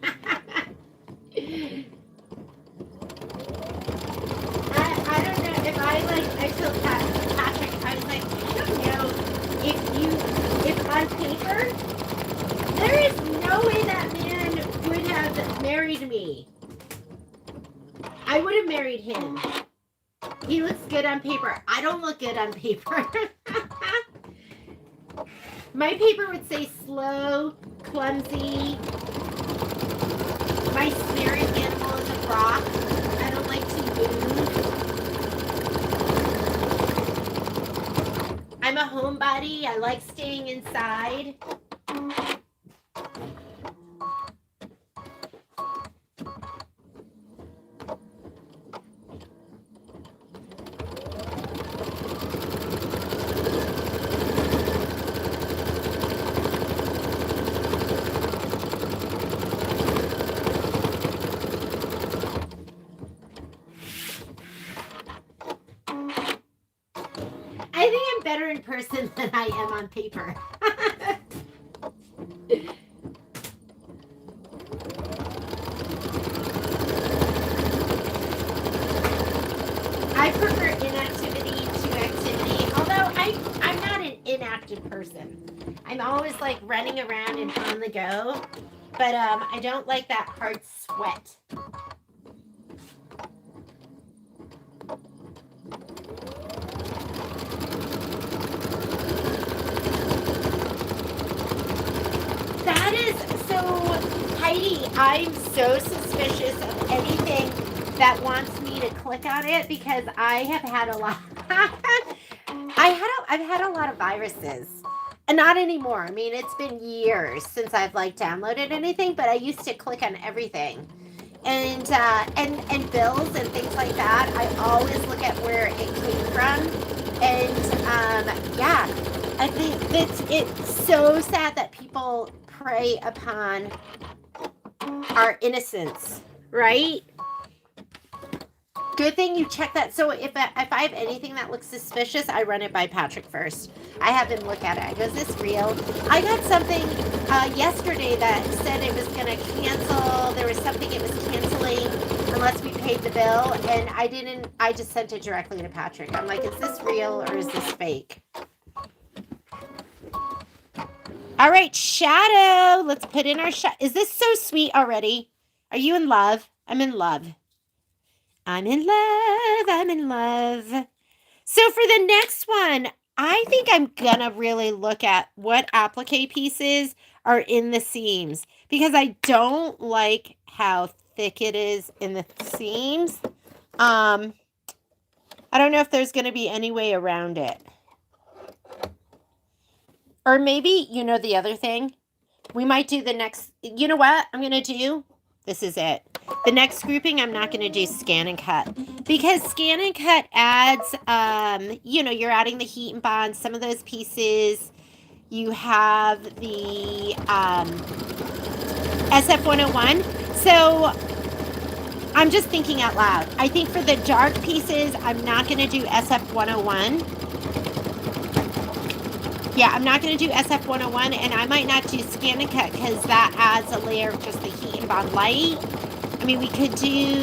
I don't know if I told Patrick, I was like, I don't know if on paper, there is no way that man would have married me. I would have married him. He looks good on paper. I don't look good on paper. My paper would say slow, clumsy. My spirit animal is a rock. I don't like to move. I'm a homebody. I like staying inside. I think I'm better in person than I am on paper. I prefer inactivity to activity, although I'm not an inactive person. I'm always like running around and on the go, but I don't like that hard sweat. That is so, Heidi, I'm so suspicious of anything that wants me to click on it because I have had a lot. I've had a lot of viruses. And not anymore. I mean, it's been years since I've like downloaded anything, but I used to click on everything. And bills and things like that. I always look at where it came from. And yeah, I think it's so sad that people prey upon our innocence, right? Good thing you check that. So if I have anything that looks suspicious, I run it by Patrick first. I have him look at it. I go, is this real? I got something yesterday that said it was going to cancel. There was something it was canceling unless we paid the bill. And I just sent it directly to Patrick. I'm like, is this real or is this fake? All right, Shadow. Let's put in our shadow. Is this so sweet already? Are you in love? I'm in love. I'm in love. I'm in love. So for the next one, I think I'm going to really look at what applique pieces are in the seams because I don't like how thick it is in the seams. I don't know if there's going to be any way around it. Or maybe, you know, the other thing, we might do the next, you know what I'm going to do? This is it. The next grouping, I'm not going to do scan and cut because scan and cut adds, you know, you're adding the heat and bond. Some of those pieces, you have the SF101. So I'm just thinking out loud. I think for the dark pieces, I'm not going to do SF101. Yeah, I'm not going to do SF101, and I might not do scan and cut because that adds a layer of just the heat and and Bond Light. I mean, we could do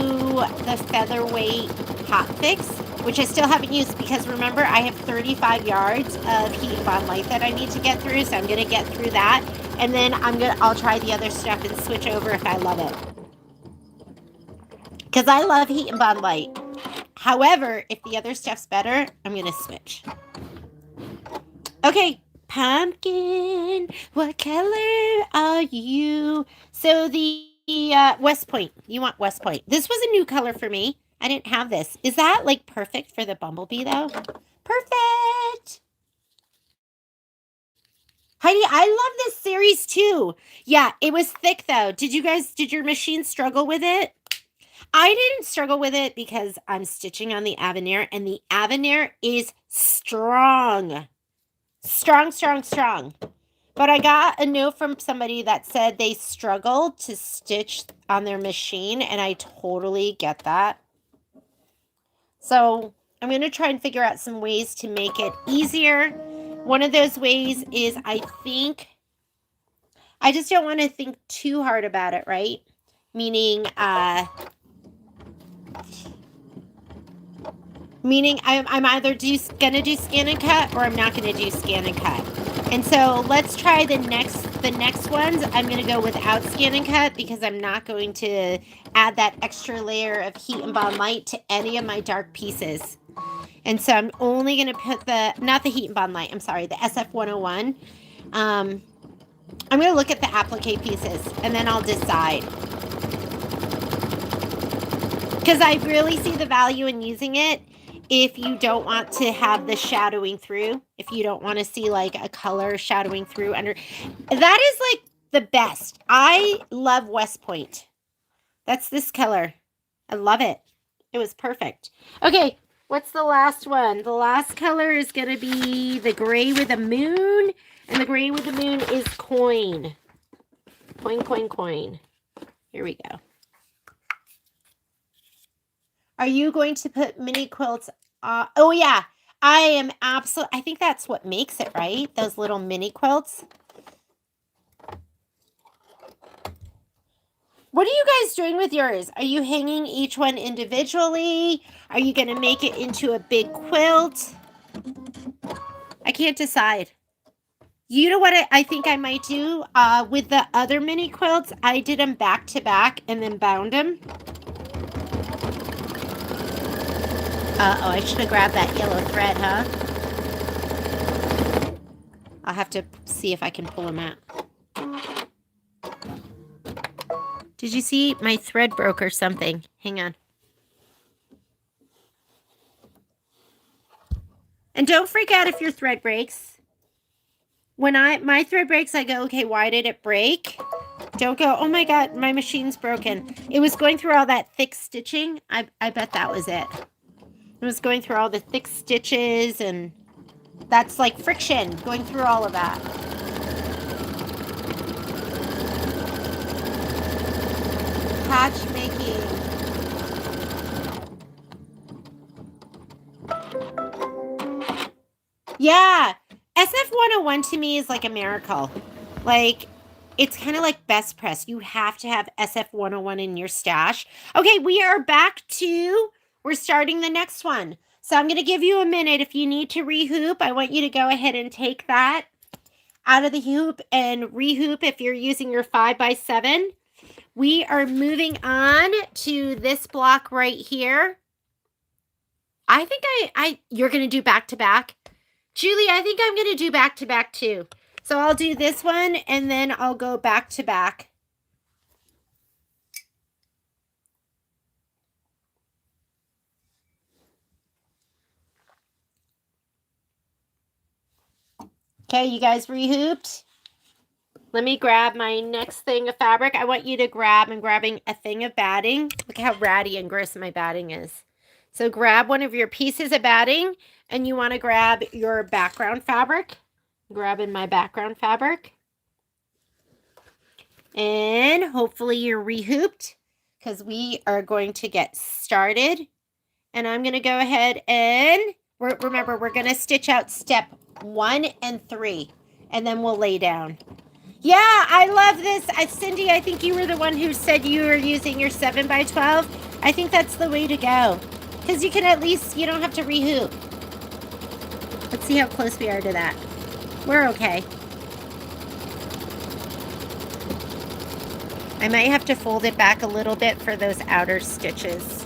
the Featherweight Hot Fix, which I still haven't used because remember, I have 35 yards of Heat and Bond Light that I need to get through, so I'm going to get through that. And then I'll try the other stuff and switch over if I love it. Because I love Heat and Bond Light. However, if the other stuff's better, I'm going to switch. Okay, pumpkin, what color are you? So the West Point, you want West Point. This was a new color for me. I didn't have this. Is that like perfect for the bumblebee though? Perfect. Heidi, I love this series too. Yeah, it was thick though. Did your machine struggle with it? I didn't struggle with it because I'm stitching on the Avenir and the Avenir is strong. Strong, strong, strong. But I got a note from somebody that said they struggled to stitch on their machine, and I totally get that. So I'm going to try and figure out some ways to make it easier. One of those ways is I just don't want to think too hard about it, right? Meaning I'm either gonna do scan and cut or I'm not gonna do scan and cut. And so let's try the next ones. I'm gonna go without scan and cut because I'm not going to add that extra layer of Heat and Bond Light to any of my dark pieces. And so I'm only gonna put not the Heat and Bond Light, I'm sorry, the SF101. I'm gonna look at the applique pieces and then I'll decide. Because I really see the value in using it if you don't want to have the shadowing through, if you don't want to see like a color shadowing through under. That is like the best. I love West Point. That's this color. I love it. It was perfect. Okay, what's the last one? The last color is going to be the gray with the moon. And the gray with the moon is coin. Coin, coin, coin. Here we go. Are you going to put mini quilts? Oh, yeah. I am absolutely. I think that's what makes it, right? Those little mini quilts. What are you guys doing with yours? Are you hanging each one individually? Are you going to make it into a big quilt? I can't decide. You know what I think I might do? With the other mini quilts, I did them back to back and then bound them. Uh-oh, I should have grabbed that yellow thread, huh? I'll have to see if I can pull them out. Did you see my thread broke or something? Hang on. And don't freak out if your thread breaks. When my thread breaks, I go, okay, why did it break? Don't go, oh my God, my machine's broken. It was going through all that thick stitching. I bet that was it. It was going through all the thick stitches, and that's like friction going through all of that. Patch making. Yeah. SF101 to me is like a miracle. Like, it's kind of like best press. You have to have SF101 in your stash. Okay, we are back to... We're starting the next one. So I'm going to give you a minute. If you need to rehoop, I want you to go ahead and take that out of the hoop and rehoop if you're using your 5x7. We are moving on to this block right here. I think you're going to do back to back. Julie, I think I'm going to do back to back too. So I'll do this one and then I'll go back to back. Okay, you guys rehooped? Let me grab my next thing of fabric. I want you to grab, I'm grabbing a thing of batting. Look how ratty and gross my batting is. So grab one of your pieces of batting and you want to grab your background fabric. Grabbing my background fabric. And hopefully you're rehooped because we are going to get started. And I'm going to go ahead and, remember, we're going to stitch out step 1 and 3. And then we'll lay down. Yeah, I love this. Cindy, I think you were the one who said you were using your 7x12. I think that's the way to go. Because you can at least, you don't have to rehoop. Let's see how close we are to that. We're okay. I might have to fold it back a little bit for those outer stitches.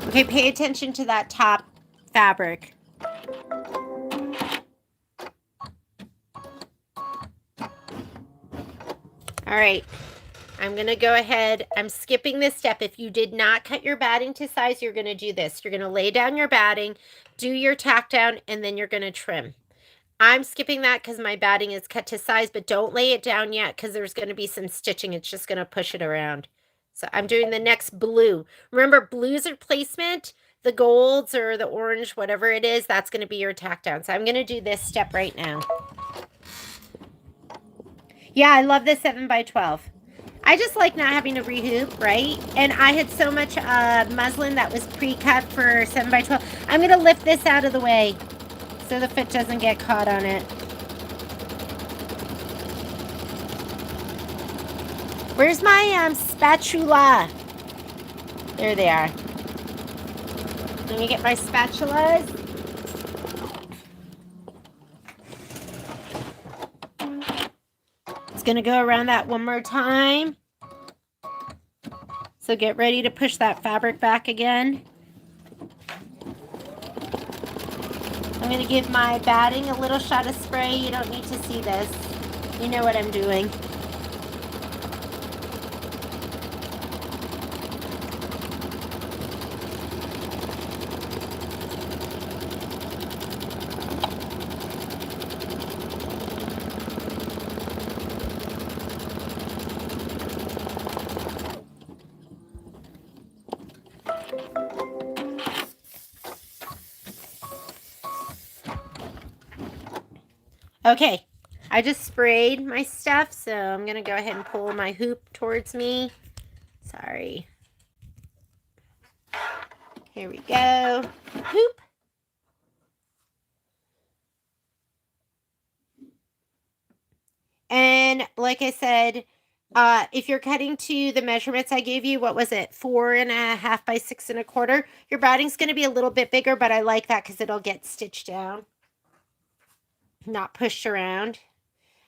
Okay, pay attention to that top fabric. All right, I'm going to go ahead. I'm skipping this step. If you did not cut your batting to size, you're going to do this. You're going to lay down your batting, do your tack down, and then you're going to trim. I'm skipping that because my batting is cut to size, but don't lay it down yet because there's going to be some stitching. It's just going to push it around. So I'm doing the next blue. Remember, blues are placement. The golds or the orange, whatever it is, that's going to be your tack down. So I'm going to do this step right now. Yeah, I love this 7x12. I just like not having to rehoop, right? And I had so much muslin that was pre-cut for 7x12. I'm going to lift this out of the way so the foot doesn't get caught on it. Where's my spatula? There they are. Let me get my spatulas. It's going to go around that one more time. So get ready to push that fabric back again. I'm going to give my batting a little shot of spray. You don't need to see this. You know what I'm doing. Okay, I just sprayed my stuff, so I'm going to go ahead and pull my hoop towards me. Sorry. Here we go. Hoop. And like I said, if you're cutting to the measurements I gave you, what was it? 4.5 by 6.25. Your batting's going to be a little bit bigger, but I like that because it'll get stitched down, not pushed around.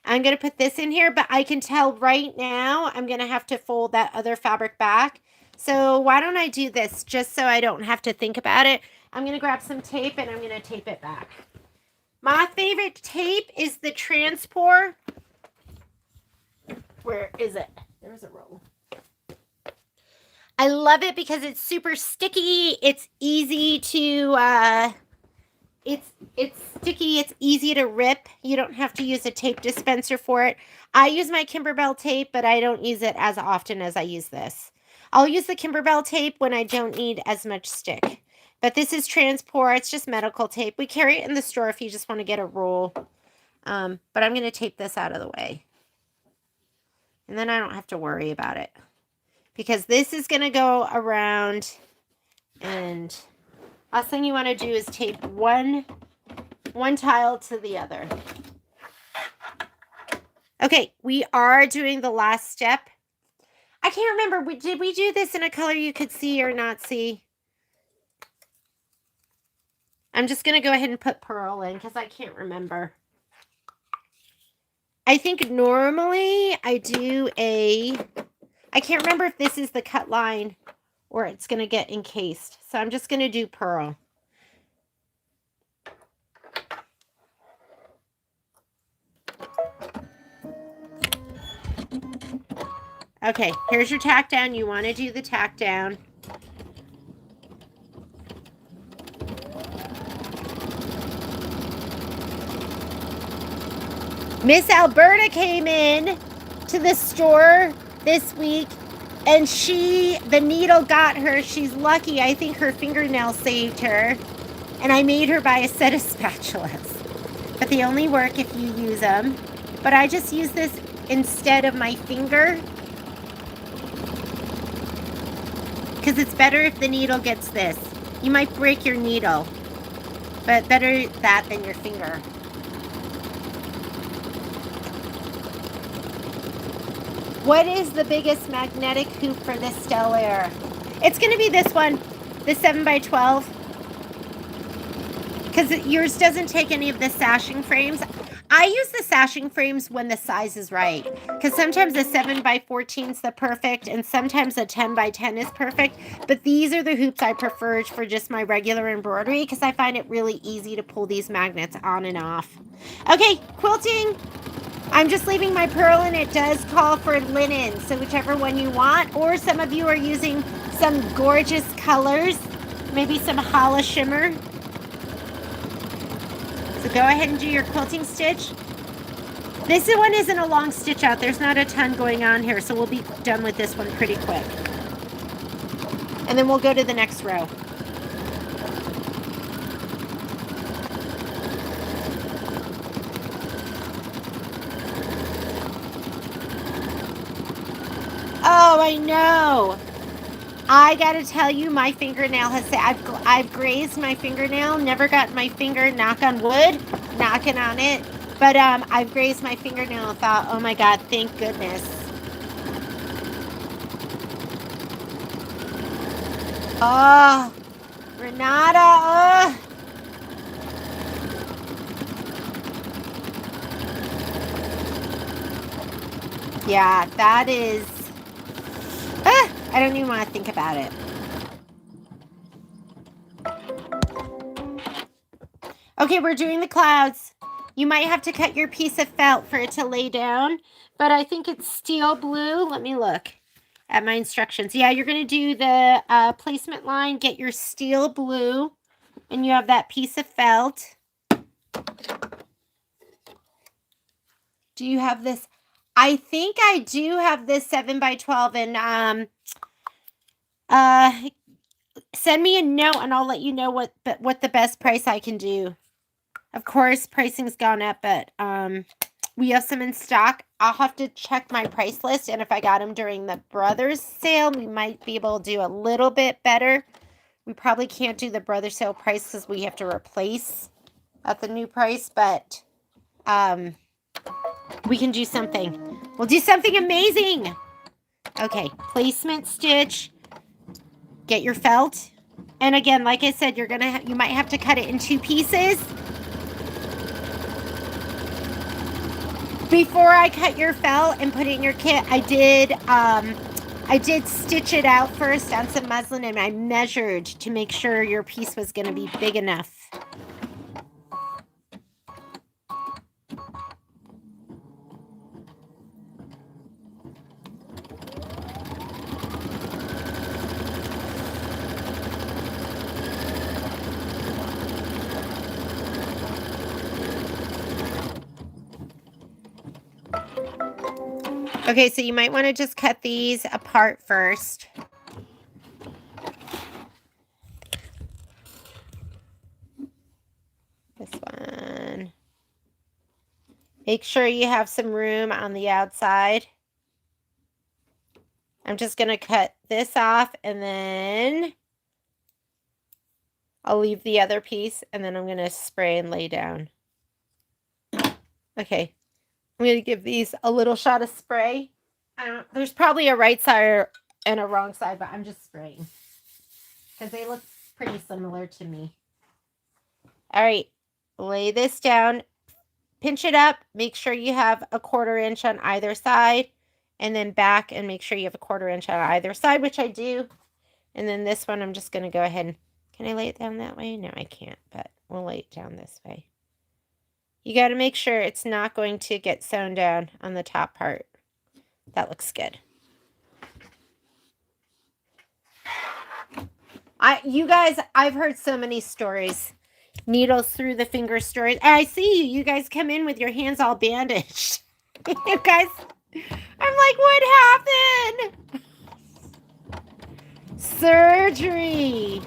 I'm going to put this in here, but I can tell right now I'm going to have to fold that other fabric back. So why don't I do this just so I don't have to think about it? I'm going to grab some tape and I'm going to tape it back. My favorite tape is the Transport. Where is it? There's a roll. I love it because it's super sticky. It's easy to, it's sticky. It's easy to rip. You don't have to use a tape dispenser for it. I use my Kimberbell tape, but I don't use it as often as I use this. I'll use the Kimberbell tape when I don't need as much stick. But this is Transport. It's just medical tape. We carry it in the store if you just want to get a roll. But I'm going to tape this out of the way. And then I don't have to worry about it. Because this is going to go around, and last thing you want to do is tape one tile to the other. Okay, we are doing the last step. I can't remember, did we do this in a color you could see or not see? I'm just going to go ahead and put pearl in because I can't remember. I think normally I do I can't remember if this is the cut line or it's going to get encased. So I'm just going to do pearl. Okay, here's your tack down. You want to do the tack down. Miss Alberta came in to the store this week, and the needle got her. She's lucky. I think her fingernail saved her. And I made her buy a set of spatulas. But they only work if you use them. But I just use this instead of my finger, because it's better if the needle gets this. You might break your needle, but better that than your finger. What is the biggest magnetic hoop for this Stellaire? It's going to be this one, the 7x12. Because yours doesn't take any of the sashing frames. I use the sashing frames when the size is right. Because sometimes a 7x14 is the perfect, and sometimes a 10x10 is perfect. But these are the hoops I prefer for just my regular embroidery, because I find it really easy to pull these magnets on and off. Okay, quilting. I'm just leaving my purl, and it does call for linen, so whichever one you want. Or some of you are using some gorgeous colors, maybe some Hala shimmer. So go ahead and do your quilting stitch. This one isn't a long stitch out. There's not a ton going on here, so we'll be done with this one pretty quick. And then we'll go to the next row. Oh, I know. I gotta tell you, my fingernail has said, I've grazed my fingernail, never got my finger, knock on wood, knocking on it. But I've grazed my fingernail and thought, oh my God, thank goodness. Oh, Renata, oh. Yeah, that is, I don't even want to think about it. Okay, we're doing the clouds. You might have to cut your piece of felt for it to lay down, but I think it's steel blue. Let me look at my instructions. Yeah, you're going to do the placement line, get your steel blue, and you have that piece of felt. Do you have this? I think I do have this 7x12, and send me a note and I'll let you know what the best price I can do. Of course, pricing's gone up, but we have some in stock. I'll have to check my price list, and if I got them during the Brothers sale, we might be able to do a little bit better. We probably can't do the Brothers sale price because we have to replace at the new price, but we can do something. We'll do something amazing. Okay, placement stitch. Get your felt. And again, like I said, you might have to cut it in 2 pieces. Before I cut your felt and put it in your kit, I did stitch it out first on some muslin, and I measured to make sure your piece was going to be big enough. Okay, so you might want to just cut these apart first. This one. Make sure you have some room on the outside. I'm just going to cut this off, and then I'll leave the other piece, and then I'm going to spray and lay down. Okay. I'm going to give these a little shot of spray. There's probably a right side and a wrong side, but I'm just spraying because they look pretty similar to me. All right, lay this down, pinch it up, make sure you have a 1/4 inch on either side, and then back and make sure you have a 1/4 inch on either side, which I do. And then this one, I'm just going to go ahead and, can I lay it down that way? No, I can't, but we'll lay it down this way. You got to make sure it's not going to get sewn down on the top part. That looks good. You guys, I've heard so many stories. Needles through the finger stories. I see you. You guys come in with your hands all bandaged. You guys, I'm like, what happened? Surgery.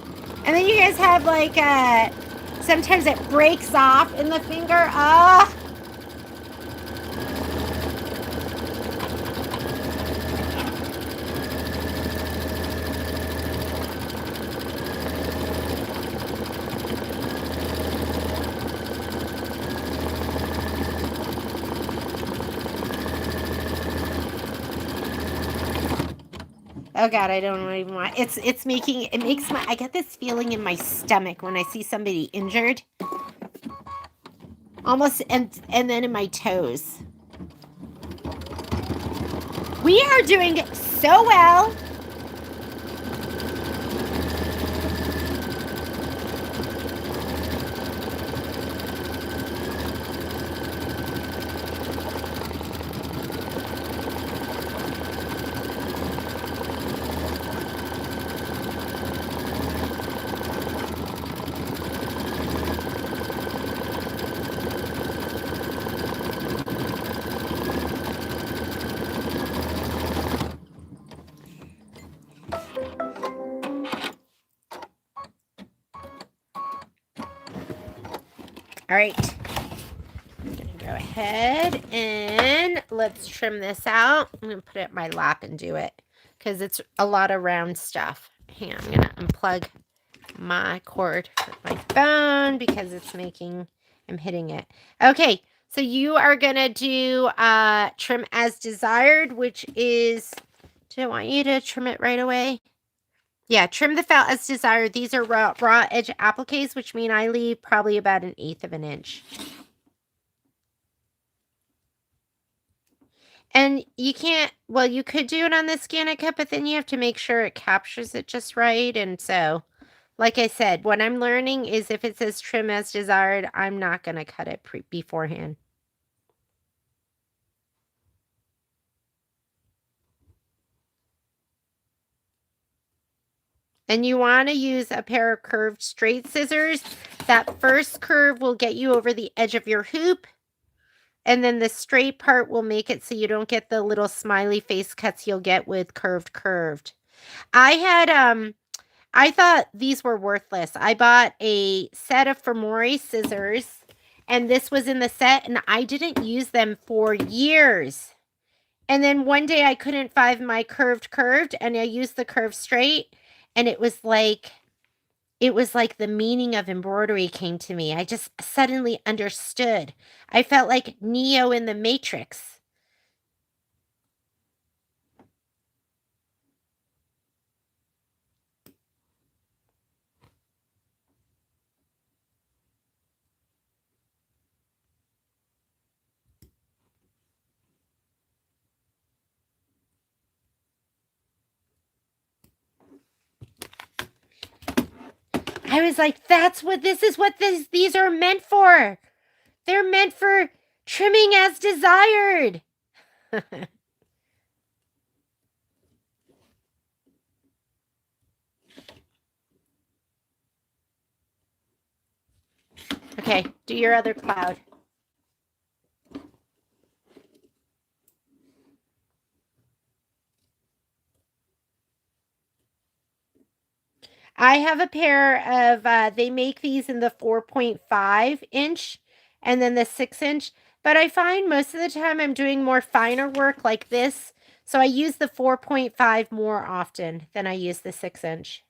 And then you guys have like, sometimes it breaks off in the finger. Ah. Oh God, I don't even want. It's making it makes my. I get this feeling in my stomach when I see somebody injured. Almost and then in my toes. We are doing so well. All right. I'm going to go ahead and let's trim this out. I'm going to put it in my lap and do it because it's a lot of round stuff. Hang on, I'm going to unplug my cord from my phone because it's making, I'm hitting it. Okay, so you are going to do trim as desired, which is, do I want you to trim it right away? Yeah, trim the felt as desired. These are raw edge appliques, which mean I leave probably about 1/8 of an inch. And you can't, well, you could do it on the ScanNCut, but then you have to make sure it captures it just right. And so, like I said, what I'm learning is if it says trim as desired, I'm not going to cut it beforehand. And you want to use a pair of curved straight scissors. That first curve will get you over the edge of your hoop. And then the straight part will make it so you don't get the little smiley face cuts you'll get with curved. I thought these were worthless. I bought a set of Fermori scissors, and this was in the set, and I didn't use them for years. And then one day I couldn't find my curved, and I used the curved straight, and it was like the meaning of embroidery came to me. I just suddenly understood. I felt like Neo in the Matrix. I was like, that's what these are meant for. They're meant for trimming as desired. Okay, do your other cloud. I have a pair of, they make these in the 4.5 inch and then the 6 inch, but I find most of the time I'm doing more finer work like this. So I use the 4.5 more often than I use the 6 inch.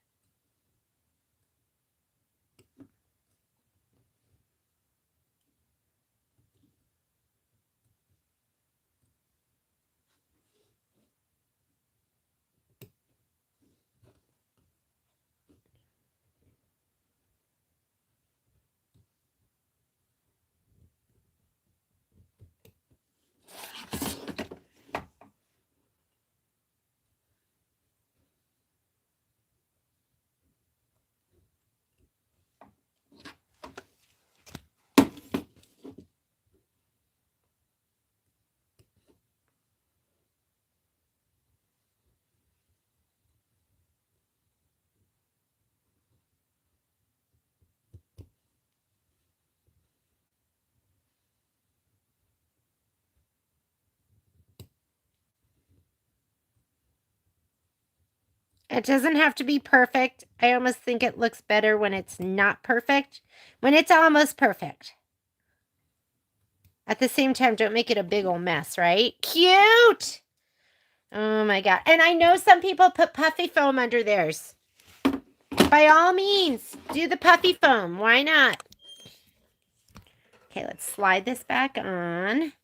It doesn't have to be perfect. I almost think it looks better when it's not perfect, when it's almost perfect. At the same time, don't make it a big old mess, right? Cute! Oh my God. And I know some people put puffy foam under theirs. By all means, do the puffy foam. Why not? Okay, let's slide this back on.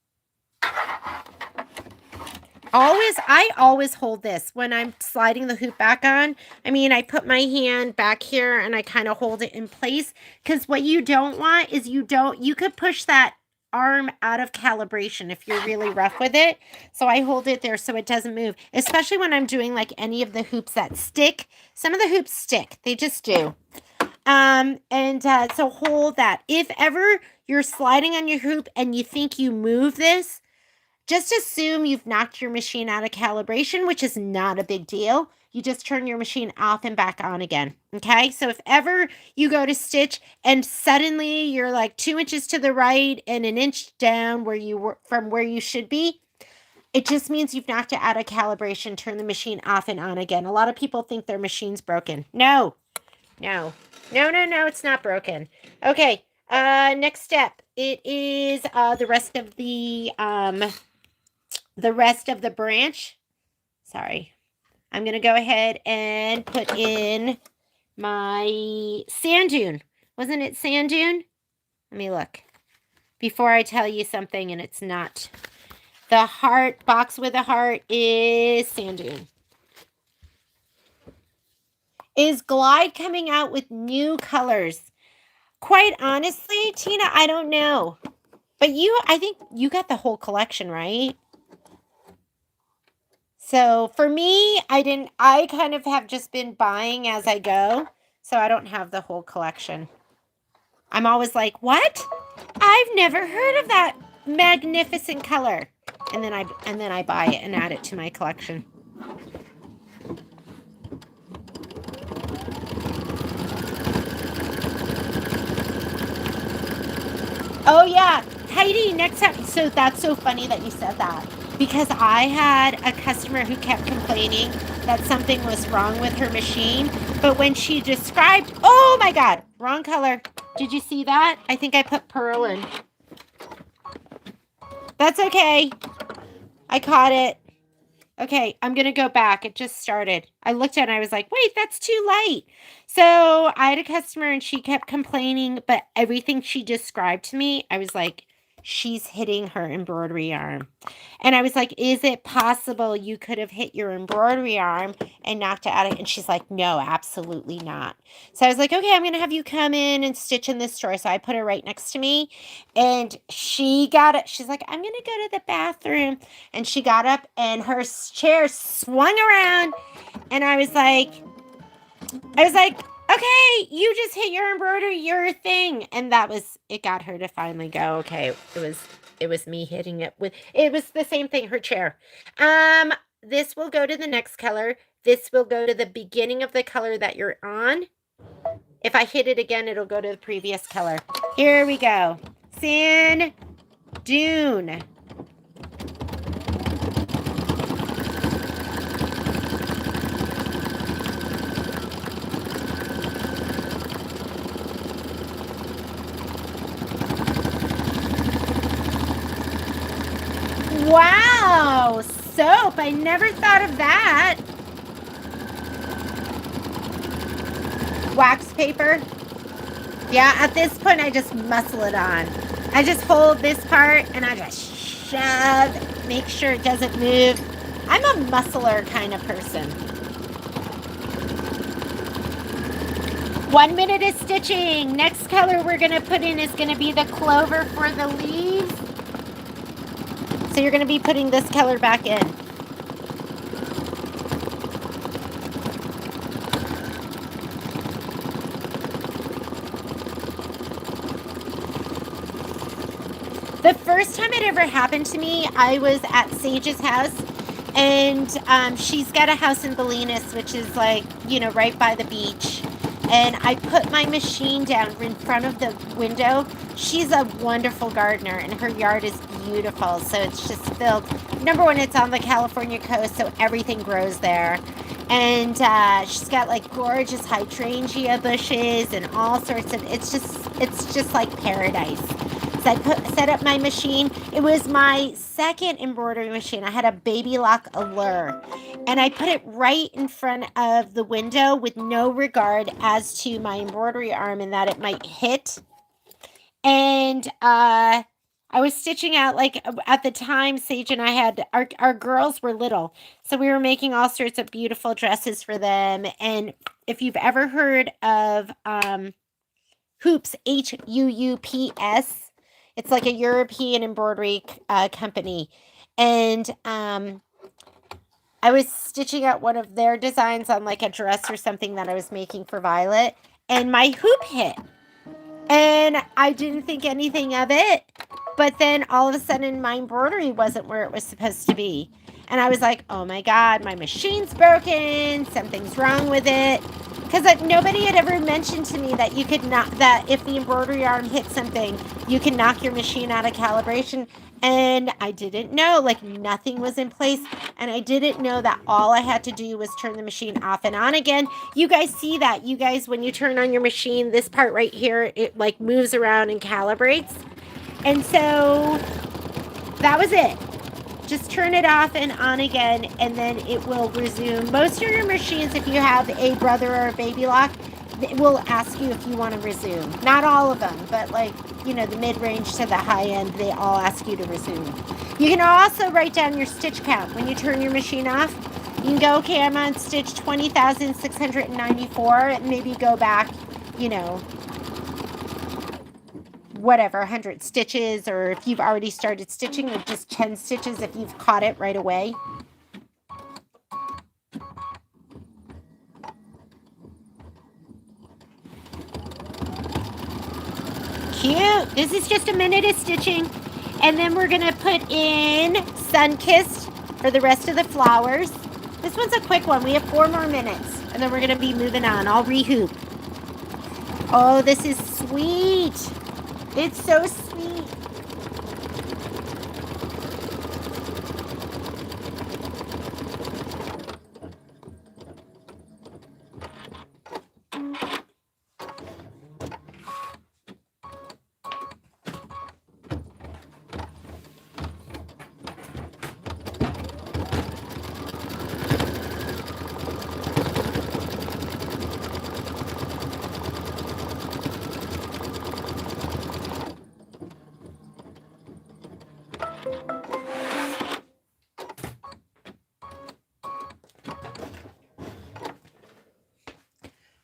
I always hold this when I'm sliding the hoop back on. I mean, I put my hand back here and I kind of hold it in place, because what you don't want is you could push that arm out of calibration if you're really rough with it. So I hold it there so it doesn't move, especially when I'm doing like any of the hoops that stick. Some of the hoops stick, they just do. So hold that. If ever you're sliding on your hoop and you think you move this, just assume you've knocked your machine out of calibration, which is not a big deal. You just turn your machine off and back on again. Okay. So if ever you go to stitch and suddenly you're like 2 inches to the right and an inch down where you were from where you should be, it just means you've knocked it out of calibration. Turn the machine off and on again. A lot of people think their machine's broken. No, no, no, it's not broken. Okay. Next step. It is the rest of the branch. Sorry. I'm going to go ahead and put in my sand dune. Wasn't it sand dune? Let me look. Before I tell you something and it's not. The heart box with a heart is sand dune. Is Glide coming out with new colors? Quite honestly, Tina, I don't know. But I think you got the whole collection, right? So for me, I kind of have just been buying as I go. So I don't have the whole collection. I'm always like, what? I've never heard of that magnificent color. And then I buy it and add it to my collection. Oh yeah, Heidi, next time. So that's so funny that you said that, because I had a customer who kept complaining that something was wrong with her machine, but when she described, oh my God, wrong color. Did you see that? I think I put pearl in. That's okay. I caught it. Okay, I'm going to go back. It just started. I looked at it and I was like, wait, that's too light. So I had a customer and she kept complaining, but everything she described to me, I was like, she's hitting her embroidery arm. And I was like, is it possible you could have hit your embroidery arm and knocked it out? And she's like, no, absolutely not. So I was like, okay, I'm going to have you come in and stitch in this store. So I put her right next to me and she got it. She's like, I'm going to go to the bathroom. And she got up and her chair swung around. And I was like, okay, you just hit your embroidery, your thing. And it got her to finally go, okay, it was me hitting it it was the same thing, her chair. This will go to the next color. This will go to the beginning of the color that you're on. If I hit it again, it'll go to the previous color. Here we go. Sand dune. Wow, soap. I never thought of that. Wax paper. Yeah, at this point, I just muscle it on. I just hold this part and I just shove, make sure it doesn't move. I'm a muscler kind of person. 1 minute is stitching. Next color we're going to put in is going to be the clover for the leaves. So you're going to be putting this color back in. The first time it ever happened to me, I was at Sage's house, and she's got a house in Bolinas, which is like, right by the beach. And I put my machine down in front of the window. She's a wonderful gardener, and her yard is beautiful. So it's just filled. Number one, it's on the California coast, so everything grows there. And she's got like gorgeous hydrangea bushes and all sorts of. It's just like paradise. So I set up my machine. It was my second embroidery machine. I had a Baby Lock Allure. And I put it right in front of the window with no regard as to my embroidery arm and that it might hit. And I was stitching out, like, at the time, Sage and I had, our girls were little, so we were making all sorts of beautiful dresses for them. And if you've ever heard of Hoops, Hoops, it's like a European embroidery company. And I was stitching out one of their designs on like a dress or something that I was making for Violet, and my hoop hit. And I didn't think anything of it, but then all of a sudden my embroidery wasn't where it was supposed to be. And I was like, oh my God, my machine's broken, something's wrong with it. Because nobody had ever mentioned to me that you could not, that if the embroidery arm hit something, you can knock your machine out of calibration. And I didn't know, like, nothing was in place. And I didn't know that all I had to do was turn the machine off and on again. You guys see that. You guys, when you turn on your machine, this part right here, it like moves around and calibrates. And so that was it. Just turn it off and on again, and then it will resume. Most of your machines, if you have a brother or a baby lock, it will ask you if you want to resume. Not all of them, but like, you know, the mid-range to the high end, they all ask you to resume. You can also write down your stitch count. When you turn your machine off, you can go, okay, I'm on stitch 20,694, and maybe go back, you know, whatever, 100 stitches, or if you've already started stitching, or just 10 stitches if you've caught it right away. Cute. This is just a minute of stitching, and then we're gonna put in Sun-Kissed for the rest of the flowers. This one's a quick one. We have 4 more minutes, and then we're gonna be moving on. I'll rehoop. Oh, this is sweet. It's so sweet.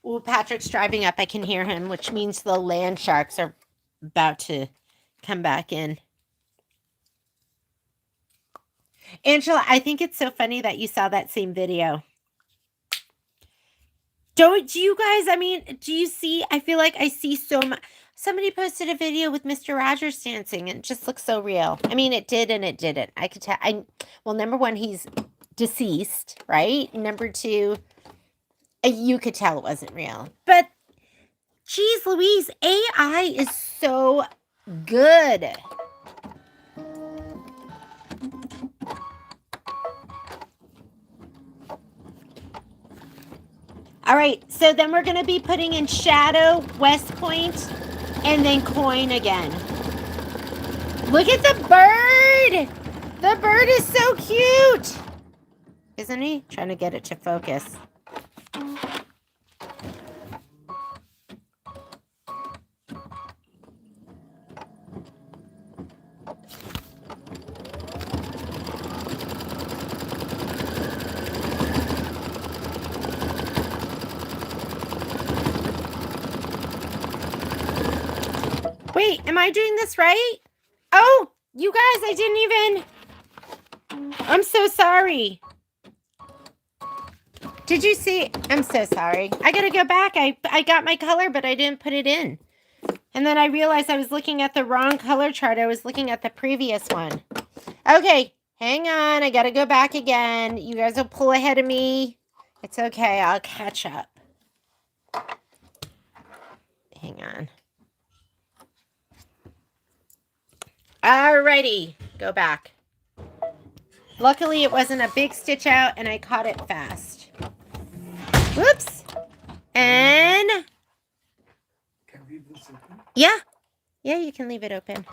Ooh, Patrick's driving up. I can hear him, which means the land sharks are about to come back in. Angela, I think it's so funny that you saw that same video. Do you guys, I mean, do you see? I feel like I see so much. Somebody posted a video with Mr. Rogers dancing, and it just looks so real. I mean, it did and it didn't. I could tell. Well, number one, he's deceased, right? Number two, you could tell it wasn't real. But, geez Louise, AI is so good. All right, so then we're going to be putting in Shadow, West Point, and then Coin again. Look at the bird. The bird is so cute. Isn't he? Trying to get it to focus. Wait, am I doing this right? Oh, you guys, I didn't even... I'm so sorry. Did you see? I'm so sorry. I gotta go back. I got my color, but I didn't put it in. And then I realized I was looking at the wrong color chart. I was looking at the previous one. Okay, hang on. I gotta go back again. You guys will pull ahead of me. It's okay. I'll catch up. Hang on. Alrighty, go back. Luckily, it wasn't a big stitch out, and I caught it fast. Whoops. And... Can I leave this open? Yeah. Yeah, you can leave it open.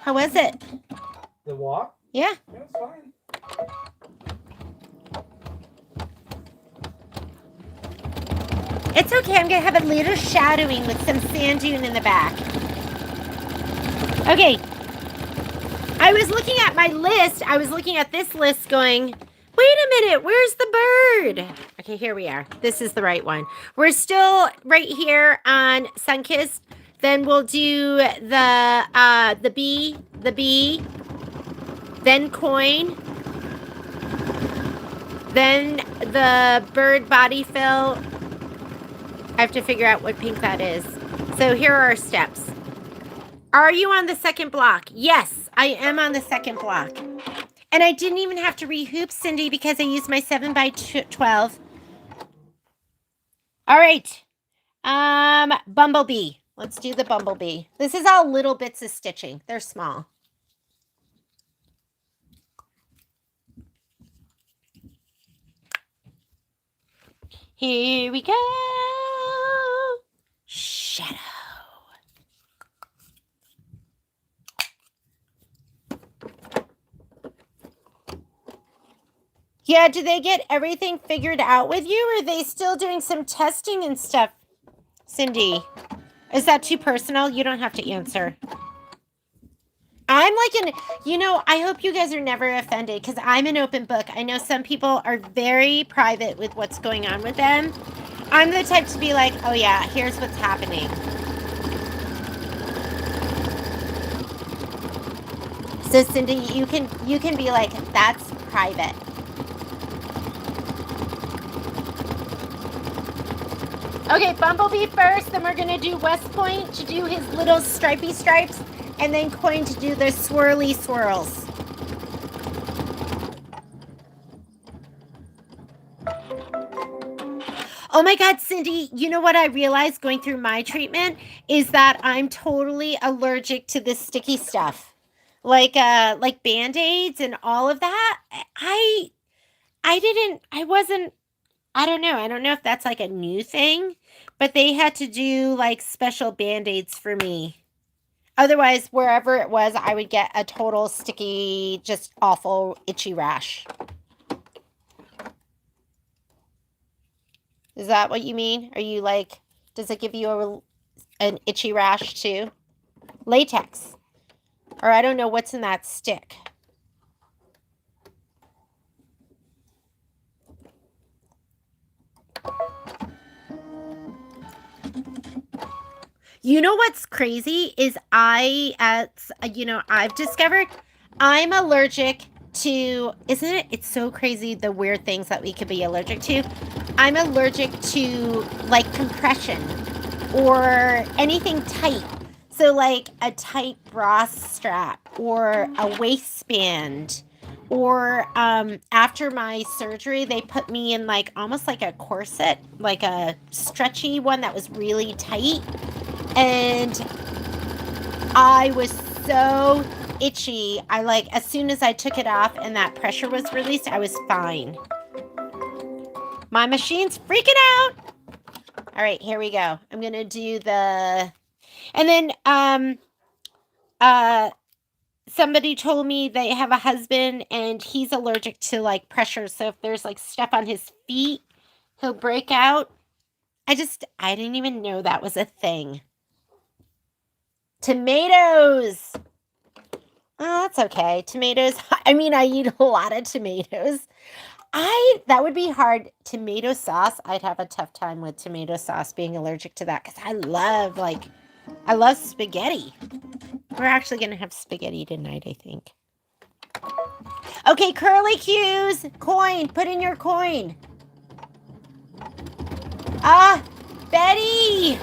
How was it? The walk? Yeah. Yeah, it's fine. It's okay. I'm going to have a little shadowing with some sand dune in the back. Okay. I was looking at my list. I was looking at this list going, wait a minute, where's the bird? Okay, here we are. This is the right one. We're still right here on Sunkissed. Then we'll do the bee, then coin, then the bird body fill. I have to figure out what pink that is. So here are our steps. Are you on the second block? Yes, I am on the second block. And I didn't even have to rehoop, Cindy, because I used my 7x12. All right. Bumblebee. Let's do the bumblebee. This is all little bits of stitching. They're small. Here we go. Shadow. Yeah, do they get everything figured out with you, or are they still doing some testing and stuff, Cindy? Is that too personal? You don't have to answer. I'm like I hope you guys are never offended, because I'm an open book. I know some people are very private with what's going on with them. I'm the type to be like, oh yeah, here's what's happening. So Cindy, you can be like, that's private. Okay, Bumblebee first, then we're gonna do West Point to do his little stripy stripes, and then Coin to do the swirly swirls. Oh my God, Cindy, you know what I realized going through my treatment is that I'm totally allergic to this sticky stuff. Like Band-Aids and all of that. I don't know. I don't know if that's like a new thing, but they had to do like special Band-Aids for me. Otherwise, wherever it was, I would get a total sticky, just awful, itchy rash. Is that what you mean? Are you like, does it give you an itchy rash too? Latex. Or I don't know what's in that stick. You know what's crazy is I've discovered I'm allergic to, isn't it? It's so crazy the weird things that we could be allergic to. I'm allergic to like compression or anything tight. So like a tight bra strap or a waistband, or after my surgery, they put me in like almost like a corset, like a stretchy one that was really tight. And I was so itchy. As soon as I took it off and that pressure was released, I was fine. My machine's freaking out. All right, here we go. I'm going to do and then, somebody told me they have a husband and he's allergic to like pressure. So if there's like stuff on his feet, he'll break out. I didn't even know that was a thing. Tomatoes. Oh, that's okay. Tomatoes. I mean, I eat a lot of tomatoes. That would be hard. Tomato sauce. I'd have a tough time with tomato sauce, being allergic to that, because I love spaghetti. We're actually going to have spaghetti tonight, I think. Okay, curly cues. Coin. Put in your coin. Betty.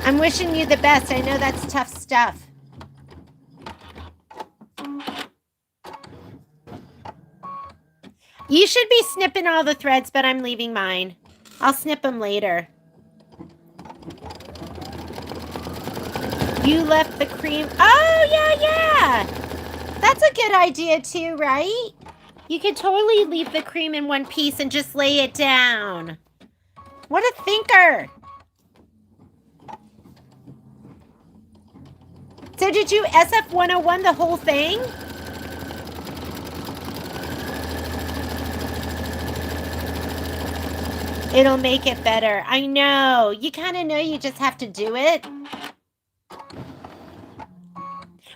I'm wishing you the best. I know that's tough stuff. You should be snipping all the threads, but I'm leaving mine. I'll snip them later. You left the cream. Oh, yeah. That's a good idea too, right? You could totally leave the cream in one piece and just lay it down. What a thinker. So did you SF 101 the whole thing? It'll make it better. I know. You kind of know, you just have to do it.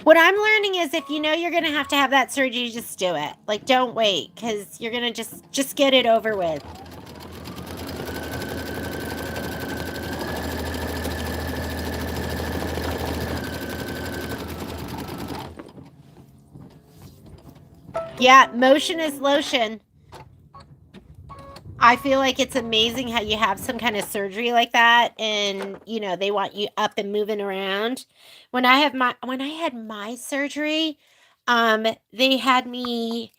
What I'm learning is if you know you're going to have that surgery, just do it. Like, don't wait, because you're going to just get it over with. Yeah, motion is lotion. I feel like it's amazing how you have some kind of surgery like that and, you know, they want you up and moving around. When I had my surgery, they had me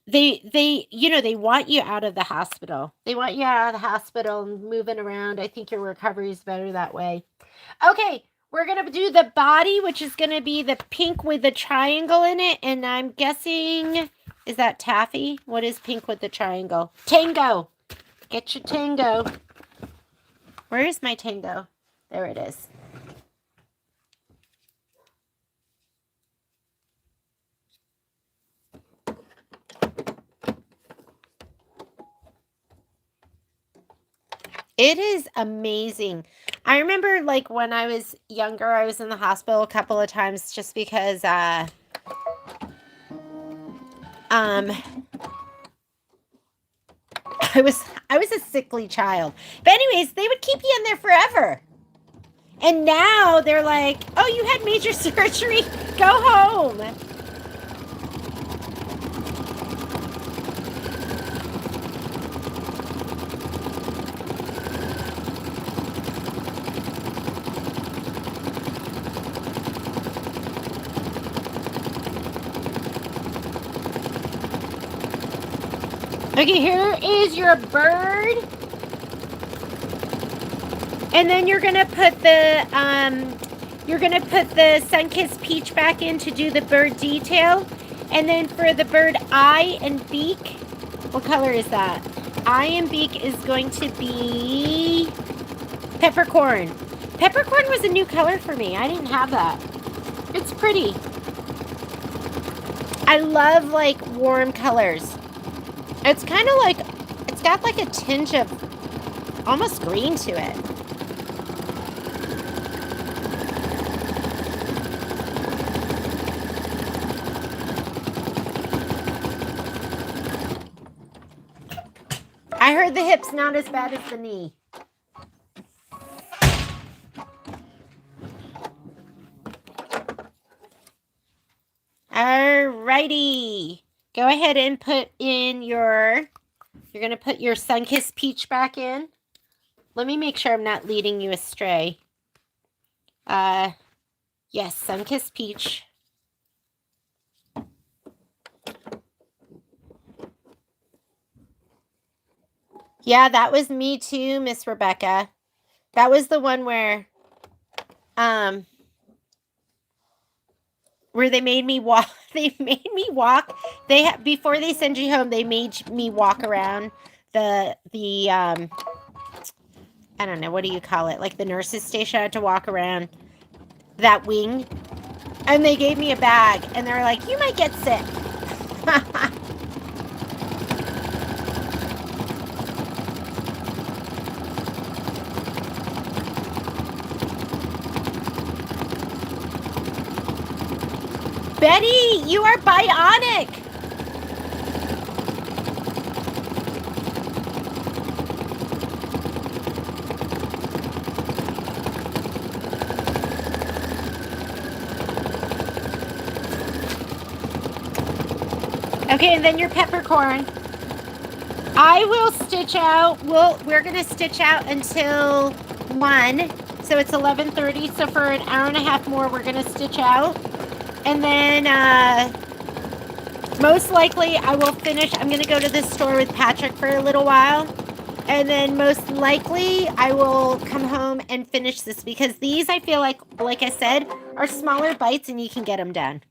you know, they want you out of the hospital. They want you out of the hospital and moving around. I think your recovery is better that way. Okay, we're going to do the body, which is going to be the pink with the triangle in it. And I'm guessing, is that taffy? What is pink with the triangle? Tango. Get your tango. Where is my tango? There it is. It is amazing. I remember like when I was younger, I was in the hospital a couple of times just because I was a sickly child. But anyways, they would keep you in there forever. And now they're like, "Oh, you had major surgery. Go home." Okay, here is your bird. And then you're gonna put the sun-kissed peach back in to do the bird detail. And then for the bird eye and beak, what color is that? Eye and beak is going to be peppercorn. Peppercorn was a new color for me. I didn't have that. It's pretty. I love like warm colors. It's kind of like, it's got like a tinge of almost green to it. I heard the hip's not as bad as the knee. Alrighty. Go ahead and put in you're going to put your sun-kissed peach back in. Let me make sure I'm not leading you astray. Yes, sun-kissed peach. Yeah, that was me too, Miss Rebecca. That was the one where they made me walk. They made me walk. Before they send you home, they made me walk around the I don't know, what do you call it? Like the nurse's station. I had to walk around that wing. And they gave me a bag and they were like, "You might get sick." Betty, you are bionic. Okay, and then your peppercorn. I will stitch out. We're going to stitch out until 1. So it's 11:30. So for an hour and a half more, we're going to stitch out. And then most likely I will finish. I'm going to go to the store with Patrick for a little while. And then most likely I will come home and finish this because these, I feel like I said, are smaller bites and you can get them done.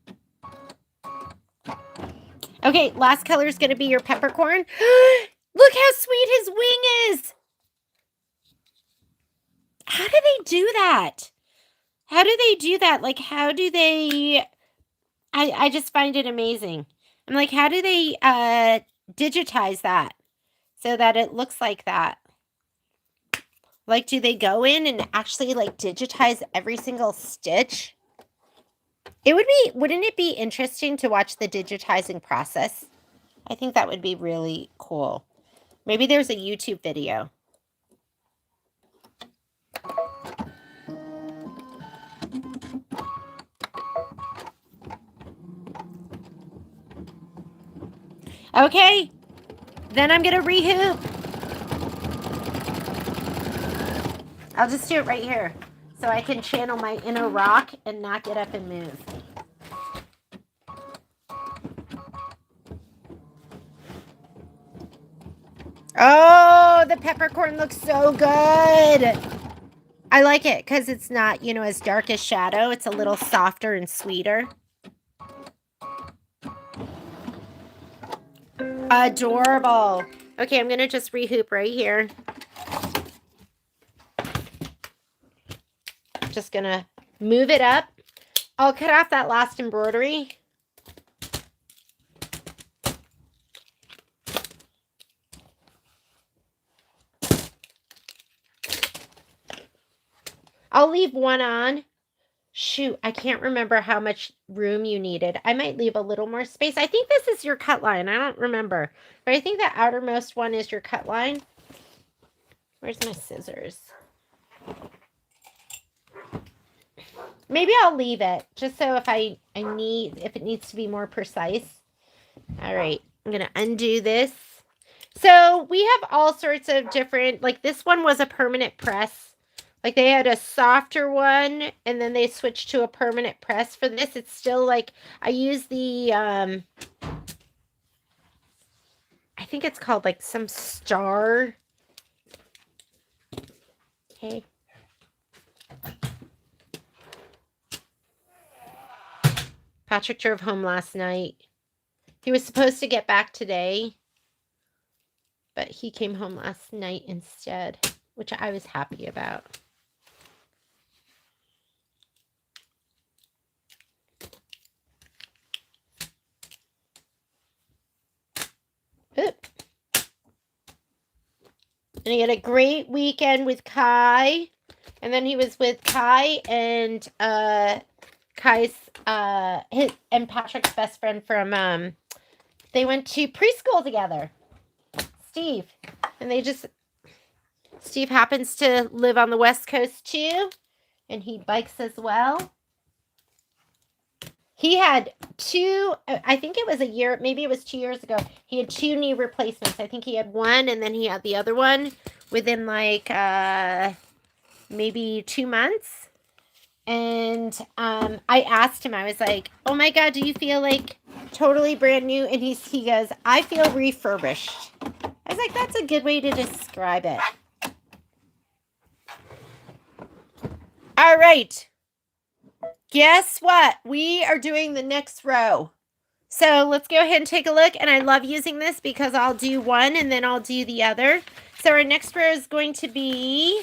Okay, last color is going to be your peppercorn. Look how sweet his wing is. How do they do that? How do they do that? Like, how do they... I just find it amazing. I'm like, how do they digitize that so that it looks like that? Like, do they go in and actually, like, digitize every single stitch? Wouldn't it be interesting to watch the digitizing process? I think that would be really cool. Maybe there's a YouTube video. Okay, then I'm gonna rehoop. I'll just do it right here so I can channel my inner rock and not get up and move. Oh, the peppercorn looks so good. I like it because it's not, you know, as dark as shadow. It's a little softer and sweeter. Adorable. Okay, I'm going to just rehoop right here. Just going to move it up. I'll cut off that last embroidery. I'll leave one on. Shoot, I can't remember how much room you needed. I might leave a little more space. I think this is your cut line. I don't remember. But I think the outermost one is your cut line. Where's my scissors? Maybe I'll leave it just so if if it needs to be more precise. All right, I'm going to undo this. So we have all sorts of different, like this one was a permanent press. Like they had a softer one and then they switched to a permanent press. For this, it's still like, I use the, I think it's called like some star. Okay. Patrick drove home last night. He was supposed to get back today, but he came home last night instead, which I was happy about. Oop. And he had a great weekend with Kai. And then he was with Kai and Kai's and Patrick's best friend from they went to preschool together. Steve. And Steve happens to live on the West Coast too. And he bikes as well. He had I think it was a year, maybe it was 2 years ago. He had 2 knee replacements. I think he had one and then he had the other one within like maybe 2 months. And I asked him, I was like, oh my God, do you feel like totally brand new? And he goes, I feel refurbished. I was like, that's a good way to describe it. All right. Guess what? We are doing the next row. So let's go ahead and take a look. And I love using this because I'll do one and then I'll do the other. So our next row is going to be,